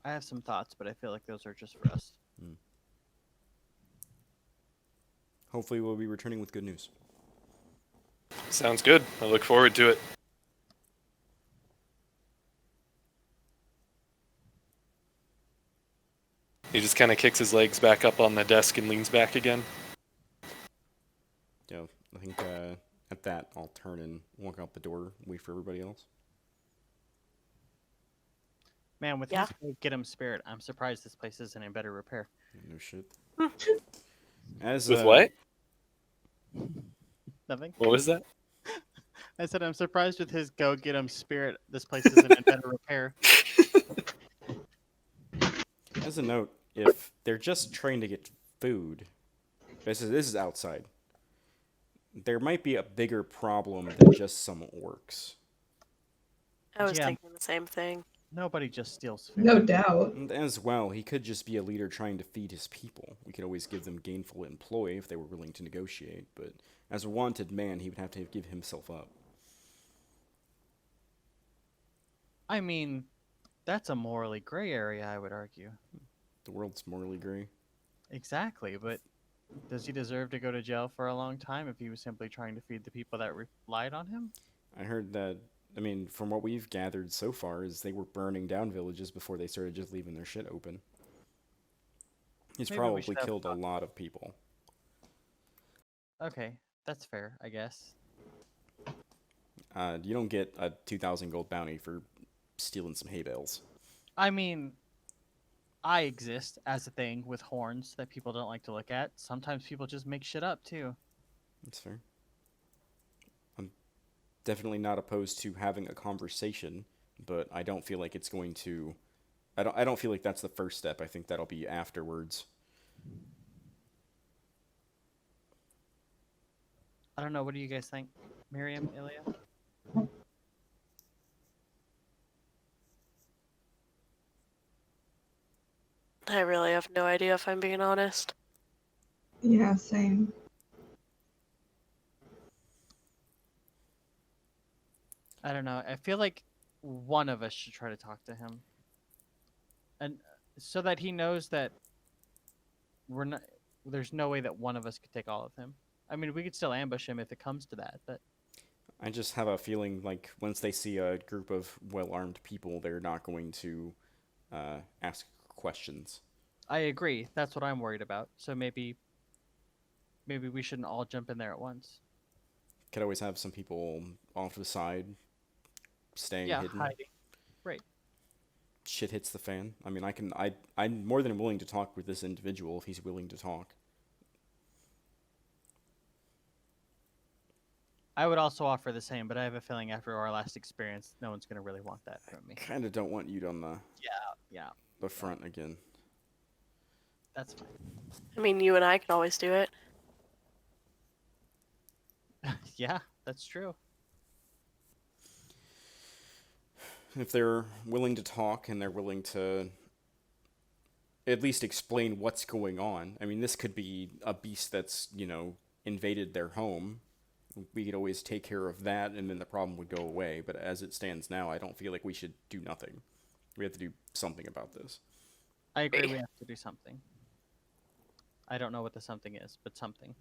I have some thoughts, but I feel like those are just for us. Hopefully we'll be returning with good news. Sounds good. I look forward to it. He just kind of kicks his legs back up on the desk and leans back again. Yeah, I think at that I'll turn and walk out the door, wait for everybody else. Man, with Yeah. his get him spirit, I'm surprised this place isn't in better repair. No shit. As With what? Nothing. What was that? I said I'm surprised with his go get him spirit. This place isn't in better repair. As a note, if they're just trying to get food, this is outside. There might be a bigger problem than just some orcs. I was Yeah. thinking the same thing. Nobody just steals food. No doubt. And as well, he could just be a leader trying to feed his people. We could always give them gainful employ if they were willing to negotiate, but as a wanted man, he would have to give himself up. I mean, that's a morally gray area, I would argue. The world's morally gray. Exactly, but does he deserve to go to jail for a long time if he was simply trying to feed the people that relied on him? I heard that, I mean, from what we've gathered so far, is they were burning down villages before they started just leaving their shit open. He's Maybe we probably should have killed a talked. lot of people. Okay, that's fair, I guess. You don't get a 2,000 gold bounty for stealing some hay bales. I mean, I exist as a thing with horns that people don't like to look at. Sometimes people just make shit up too. That's fair. I'm definitely not opposed to having a conversation, but I don't feel like it's going to. I don't feel like that's the first step. I think that'll be afterwards. I don't know. What do you guys think, Miriam, Ilya? I really have no idea if I'm being honest. Yeah, same. I don't know. I feel like one of us should try to talk to him, and so that he knows that we're not. There's no way that one of us could take all of him. I mean, we could still ambush him if it comes to that, but I just have a feeling like once they see a group of well-armed people, they're not going to ask questions. I agree. That's what I'm worried about. So maybe we shouldn't all jump in there at once. Could always have some people off to the side, staying Yeah, hidden. hiding. Right. Shit hits the fan. I mean, I'm more than willing to talk with this individual if he's willing to talk. I would also offer the same, but I have a feeling after our last experience, no one's gonna really want that from me. Kind of don't want you on Yeah, the front again. that's fine. I mean, you and I can always do it. Yeah, that's true. If they're willing to talk and they're willing to at least explain what's going on. I mean, this could be a beast that's, invaded their home. We could always take care of that and then the problem would go away. But as it stands now, I don't feel like we should do nothing. We have to do something about this. I agree. We have to do something. I don't know what the something is, but something.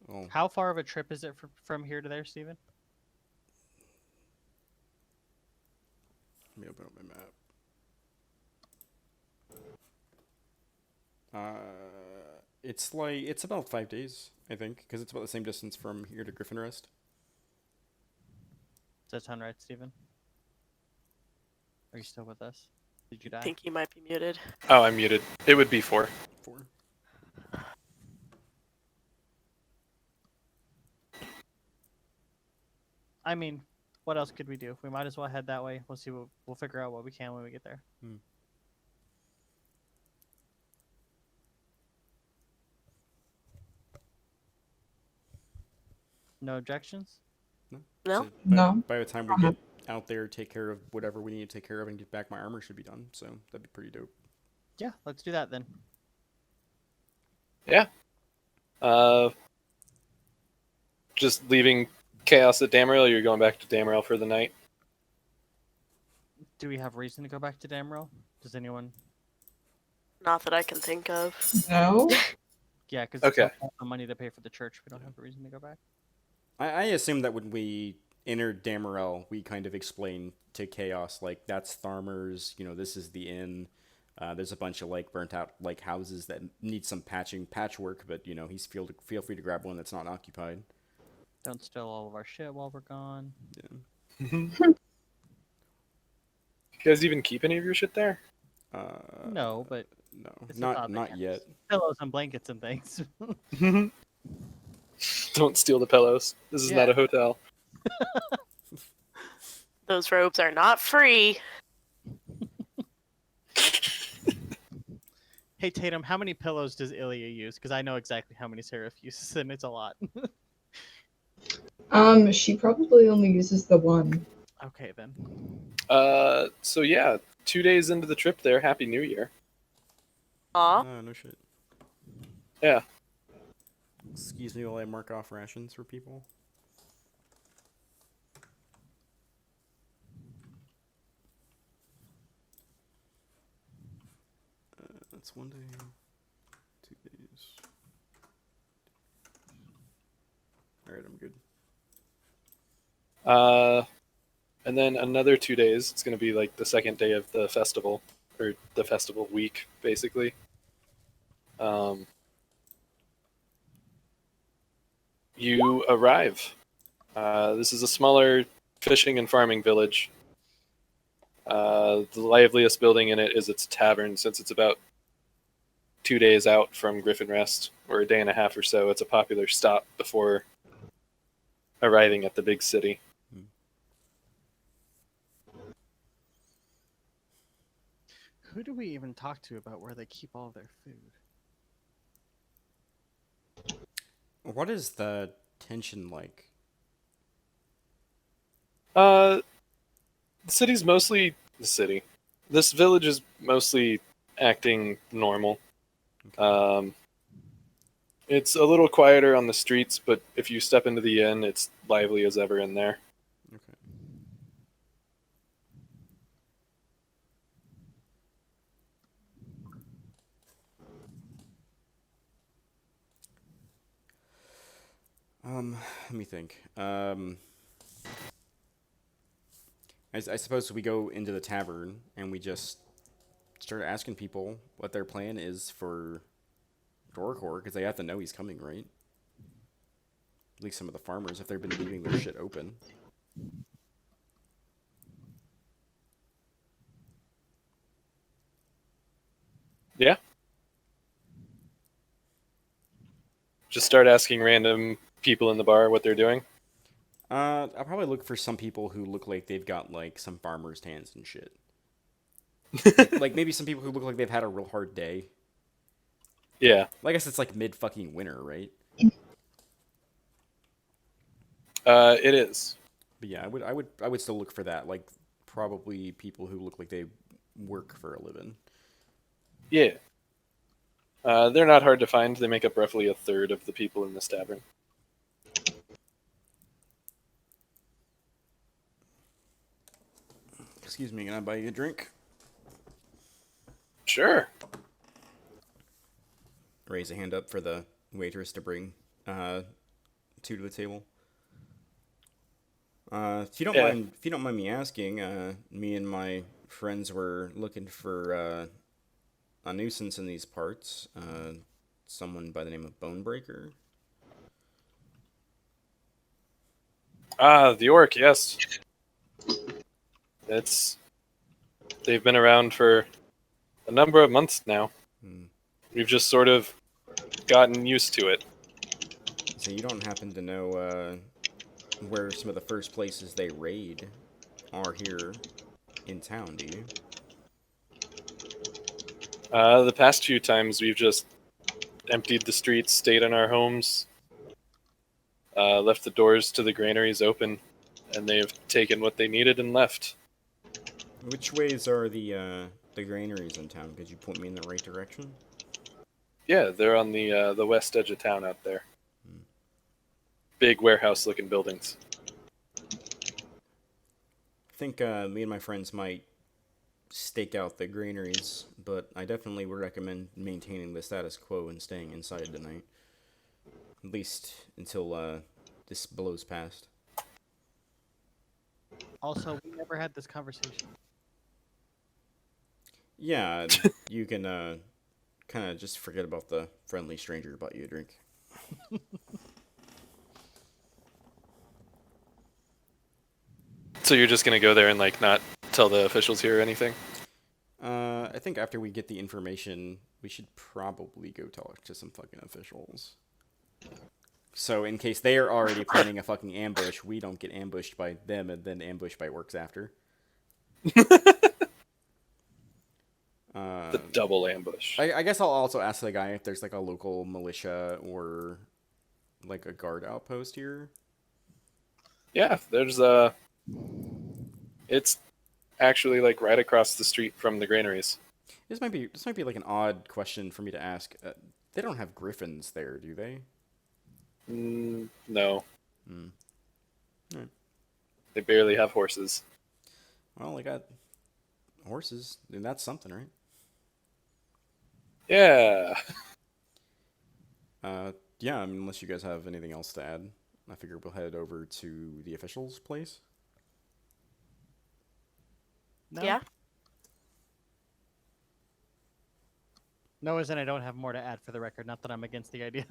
Well, How far of a trip is it from here to there, Steven? Let me open up my map. It's about 5 days, I think, because it's about the same distance from here to Griffin Rest. Does that sound right, Steven? Are you still with us? Did you I die? think you might be muted. Oh, I'm muted. It would be 4. 4. I mean, what else could we do? We might as well head that way. We'll figure out what we can when we get there. No objections? No? So No. by the time we get out there, take care of whatever we need to take care of and get back, my armor should be done. So that'd be pretty dope. Yeah, let's do that then. Yeah. Just leaving Chaos at Damriel, or you're going back to Damriel for the night? Do we have reason to go back to Damrel? Does anyone? Not that I can think of. No. Yeah, because Okay. it's the money to pay for the church. We don't have a reason to go back. I assume that when we entered Damarel, we kind of explained to Chaos, like, that's Tharmer's, this is the inn. There's a bunch of, like, burnt out, like, houses that need some patchwork, but, he's feel free to grab one that's not occupied. Don't steal all of our shit while we're gone. Yeah. You guys even keep any of your shit there? No, but No, it's a thought that not counts. yet. Pillows and blankets and things. Don't steal the pillows. This is not Yeah. a hotel. Those robes are not free. Hey Tatum, how many pillows does Ilya use? Because I know exactly how many Seraph uses, and it's a lot. She probably only uses the one. Okay then. So yeah, 2 days into the trip there, Happy New Year. Aw. No shit. Yeah. Excuse me while I mark off rations for people. That's 1 day, 2 days. Alright, I'm good. And then another 2 days. It's going to be like the second day of the festival, or the festival week, basically. You arrive. This is a smaller fishing and farming village. The liveliest building in it is its tavern, since it's about 2 days out from Griffin Rest, or a day and a half or so. It's a popular stop before arriving at the big city. Who do we even talk to about where they keep all their food? What is the tension like? The city's mostly the city. This village is mostly acting normal. It's a little quieter on the streets, but if you step into the inn, it's lively as ever in there. Okay. Let me think. I suppose we go into the tavern and we just start asking people what their plan is for Dorkor, because they have to know he's coming, right? At least some of the farmers, if they've been leaving their shit open. Yeah. Just start asking random people in the bar what they're doing. I'll probably look for some people who look like they've got, like, some farmer's hands and shit. like maybe some people who look like they've had a real hard day. Yeah. Well, I guess it's like mid-fucking winter, right? It is. But yeah, I would still look for that. Like, probably people who look like they work for a living. Yeah. They're not hard to find. They make up roughly a third of the people in this tavern. Excuse me, can I buy you a drink? Sure. Raise a hand up for the waitress to bring 2 to the table. If you don't Yeah. mind, if you don't mind me asking, me and my friends were looking for a nuisance in these parts. Someone by the name of Bonebreaker. The orc, yes. They've been around for a number of months now. Hmm. We've just sort of gotten used to it. So you don't happen to know where some of the first places they raid are here in town, do you? The past few times we've just emptied the streets, stayed in our homes, left the doors to the granaries open, and they've taken what they needed and left. Which ways are the granaries in town? Could you point me in the right direction? Yeah, they're on the west edge of town out there. Big warehouse-looking buildings. I think me and my friends might stake out the granaries, but I definitely would recommend maintaining the status quo and staying inside tonight. At least until this blows past. Also, we never had this conversation. Yeah, you can kind of just forget about the friendly stranger who bought you a drink. So you're just gonna go there and like not tell the officials here or anything? I think after we get the information, we should probably go talk to some fucking officials. So in case they are already planning a fucking ambush, we don't get ambushed by them and then ambushed by orcs after. The double ambush. I guess I'll also ask the guy if there's like a local militia or like a guard outpost here. Yeah, there's it's actually like right across the street from the granaries. This might be like an odd question for me to ask. They don't have griffins there, do they? No. Hmm. Alright. They barely have horses. Well, they got horses, and that's something, right? Yeah. Yeah, I mean, unless you guys have anything else to add, I figure we'll head over to the officials' place. No? Yeah. No, as in I don't have more to add for the record. Not that I'm against the idea.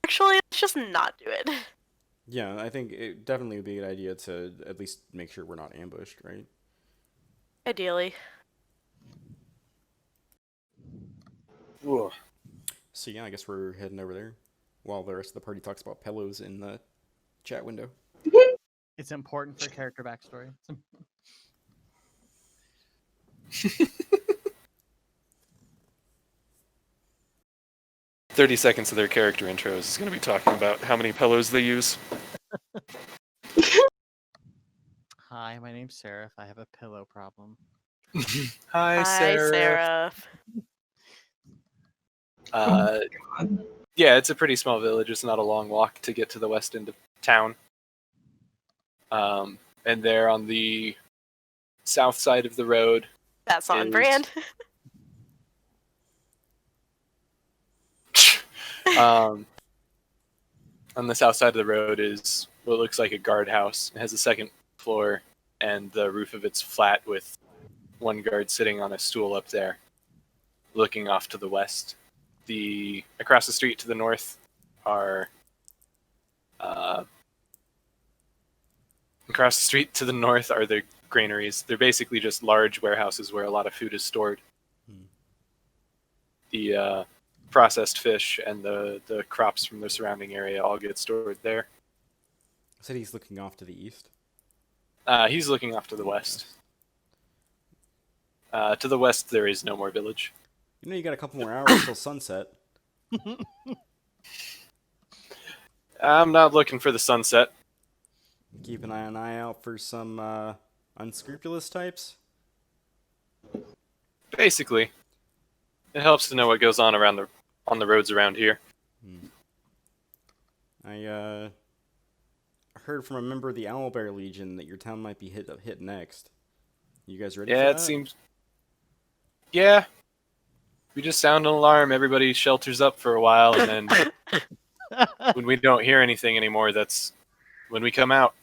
Actually, let's just not do it. Yeah, I think it definitely would be a good idea to at least make sure we're not ambushed, right? Ideally. Ooh. So yeah, I guess we're heading over there while the rest of the party talks about pillows in the chat window. It's important for character backstory. 30 seconds of their character intros is going to be talking about how many pillows they use. Hi, my name's Seraph. I have a pillow problem. Hi, Hi, Sarah. Uh, yeah, it's a pretty small village. It's not a long walk to get to the west end of town. And there on the south side of the road. That's on is- brand. On the south side of the road is what looks like a guardhouse. It has a second floor, and the roof of it's flat with one guard sitting on a stool up there, looking off to the west. Across the street to the north are the granaries. They're basically just large warehouses where a lot of food is stored. The processed fish and the crops from the surrounding area all get stored there. I said he's looking off to the east. He's looking off to the west. To the west, there is no more village. You know, you got a couple more hours till sunset. I'm not looking for the sunset. Keep an eye out for some unscrupulous types. Basically, it helps to know what goes on on the roads around here. I heard from a member of the Owlbear Legion that your town might be hit next. You guys ready for Yeah, that? it seems. Yeah, we just sound an alarm. Everybody shelters up for a while, and then when we don't hear anything anymore, that's when we come out.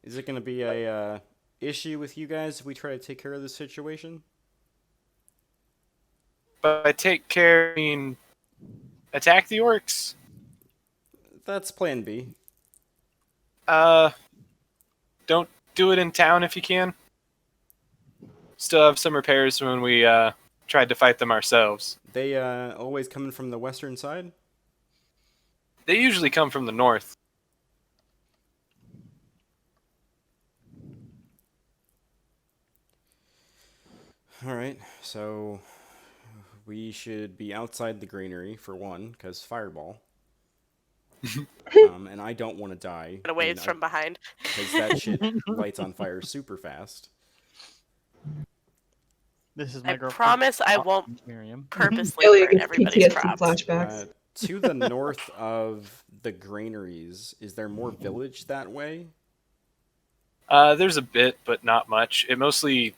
Is it going to be a issue with you guys if we try to take care of this situation? But I take care, I mean, attack the orcs? That's plan B. Don't do it in town if you can. Still have some repairs when we tried to fight them ourselves. They always coming from the western side? They usually come from the north. Alright, so we should be outside the granary for one, because fireball. And I don't want to die. Gonna waves from behind. Because that shit lights on fire super fast. This is my I girlfriend. promise I won't Miriam. purposely Ellie burn gets everybody's PTSD crops. flashbacks. To the north of the granaries, is there more village that way? There's a bit, but not much. It mostly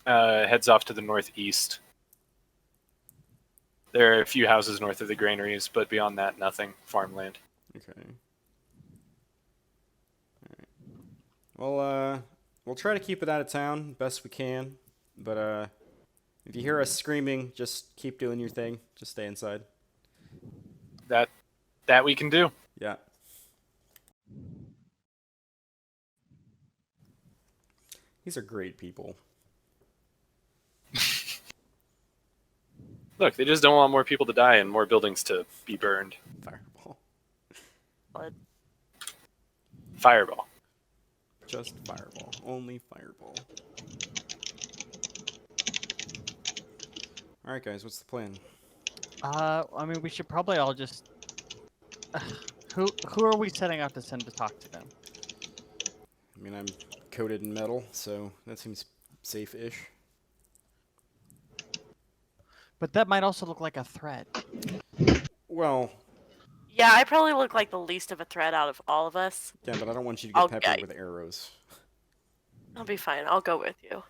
heads off to the northeast. There are a few houses north of the granaries, but beyond that, nothing. Farmland. Okay. Alright. Well, we'll try to keep it out of town best we can. But, if you hear us screaming, just keep doing your thing. Just stay inside. That we can do. Yeah. These are great people. Look, they just don't want more people to die and more buildings to be burned. Fireball. Fireball. Just fireball. Only fireball. Alright, guys, what's the plan? I mean, we should probably all just. Who are we setting out to send to talk to them? I mean, I'm coated in metal, so that seems safe-ish. But that might also look like a threat. Well, Yeah, I probably look like the least of a threat out of all of us. yeah, but I don't want you to get I'll- peppered yeah. with arrows. I'll be fine. I'll go with you.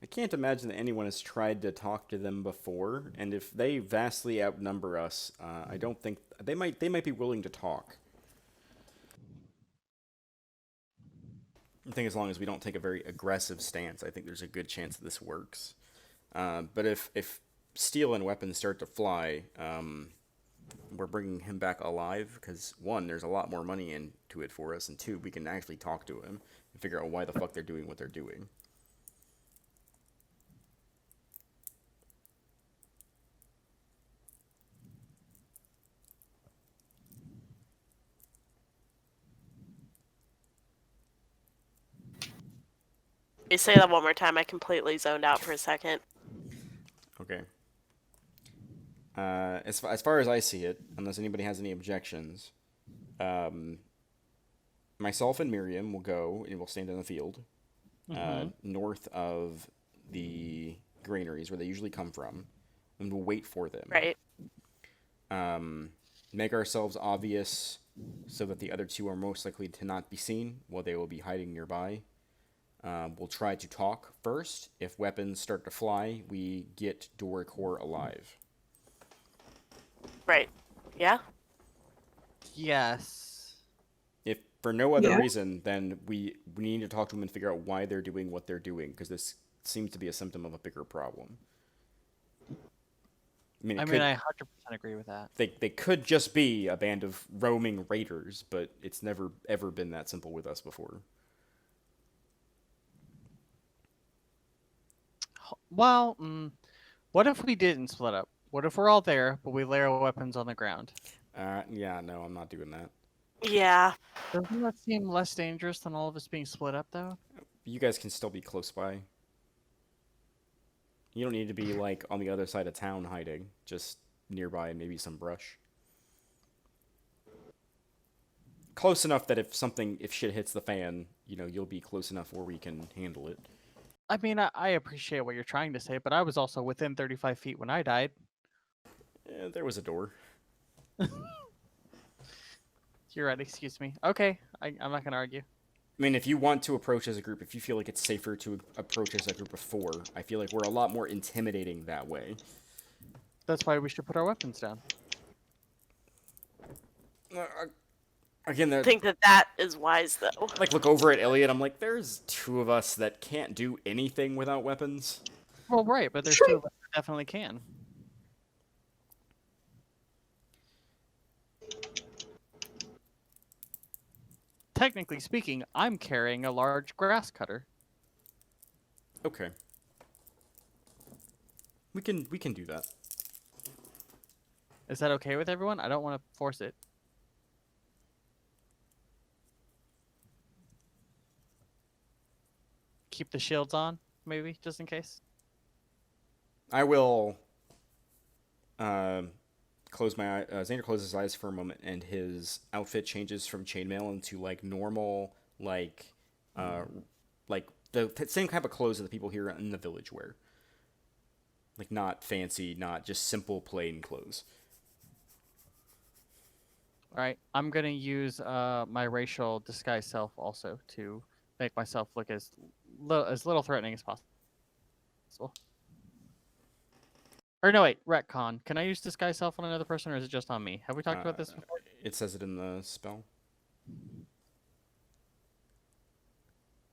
I can't imagine that anyone has tried to talk to them before, and if they vastly outnumber us, I don't think they might be willing to talk. I think as long as we don't take a very aggressive stance, I think there's a good chance that this works. But if steel and weapons start to fly, we're bringing him back alive because one, there's a lot more money into it for us, and two, we can actually talk to him and figure out why the fuck they're doing what they're doing. You say that one more time. I completely zoned out for a second. Okay. As far as I see it, unless anybody has any objections, myself and Miriam will go and we'll stand in the field north of the granaries where they usually come from, and we'll wait for them. Right. Make ourselves obvious so that the other two are most likely to not be seen while they will be hiding nearby. We'll try to talk first. If weapons start to fly, we get Doricor alive. Right. Yeah? Yes. If for no other Yeah. reason, then we need to talk to them and figure out why they're doing what they're doing, because this seems to be a symptom of a bigger problem. I I 100% agree with that. they could just be a band of roaming raiders, but it's never ever been that simple with us before. Well, what if we didn't split up? What if we're all there, but we lay our weapons on the ground? Yeah, no, I'm not doing that. Yeah. Doesn't that seem less dangerous than all of us being split up, though? You guys can still be close by. You don't need to be like on the other side of town hiding, just nearby, maybe some brush. Close enough that if shit hits the fan, you'll be close enough where we can handle it. I mean, I appreciate what you're trying to say, but I was also within 35 feet when I died. There was a door. You're right, excuse me. Okay, I'm not going to argue. I mean, if you want to approach as a group, if you feel like it's safer to approach as a group of 4, I feel like we're a lot more intimidating that way. That's why we should put our weapons down. Again, I think that is wise, though. like look over at Elliot. I'm like, there's two of us that can't do anything without weapons. Well, right, but there's two of us that definitely can. Technically speaking, I'm carrying a large grass cutter. Okay. We can do that. Is that okay with everyone? I don't want to force it. Keep the shields on, maybe, just in case. I will close my eye. Xander closes his eyes for a moment, and his outfit changes from chainmail into like normal, like the same type of clothes that the people here in the village wear. Like not fancy, not just simple plain clothes. All right, I'm gonna use my racial disguise self also to make myself look as little threatening as possible. Or no, wait, retcon. Can I use disguise self on another person, or is it just on me? Have we talked about this before? It says it in the spell.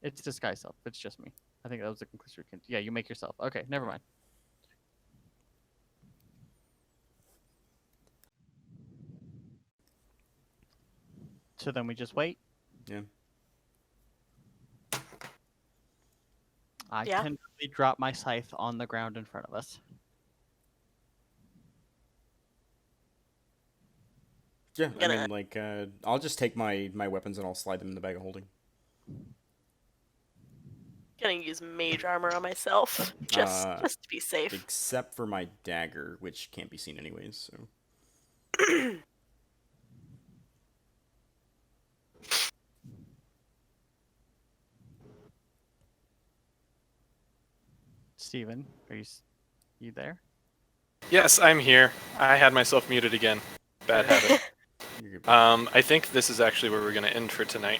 It's disguise self. It's just me. I think that was the conclusion. Yeah, you make yourself. Okay, never mind. So then we just wait. Yeah. I Yeah. tenderly drop my scythe on the ground in front of us. Yeah, I Gonna- mean, like, I'll just take my weapons and I'll slide them in the bag of holding. Gonna use mage armor on myself, just to be safe. Except for my dagger, which can't be seen anyways, so... Steven, are you there? Yes, I'm here. I had myself muted again. Bad habit. You're good. I think this is actually where we're going to end for tonight.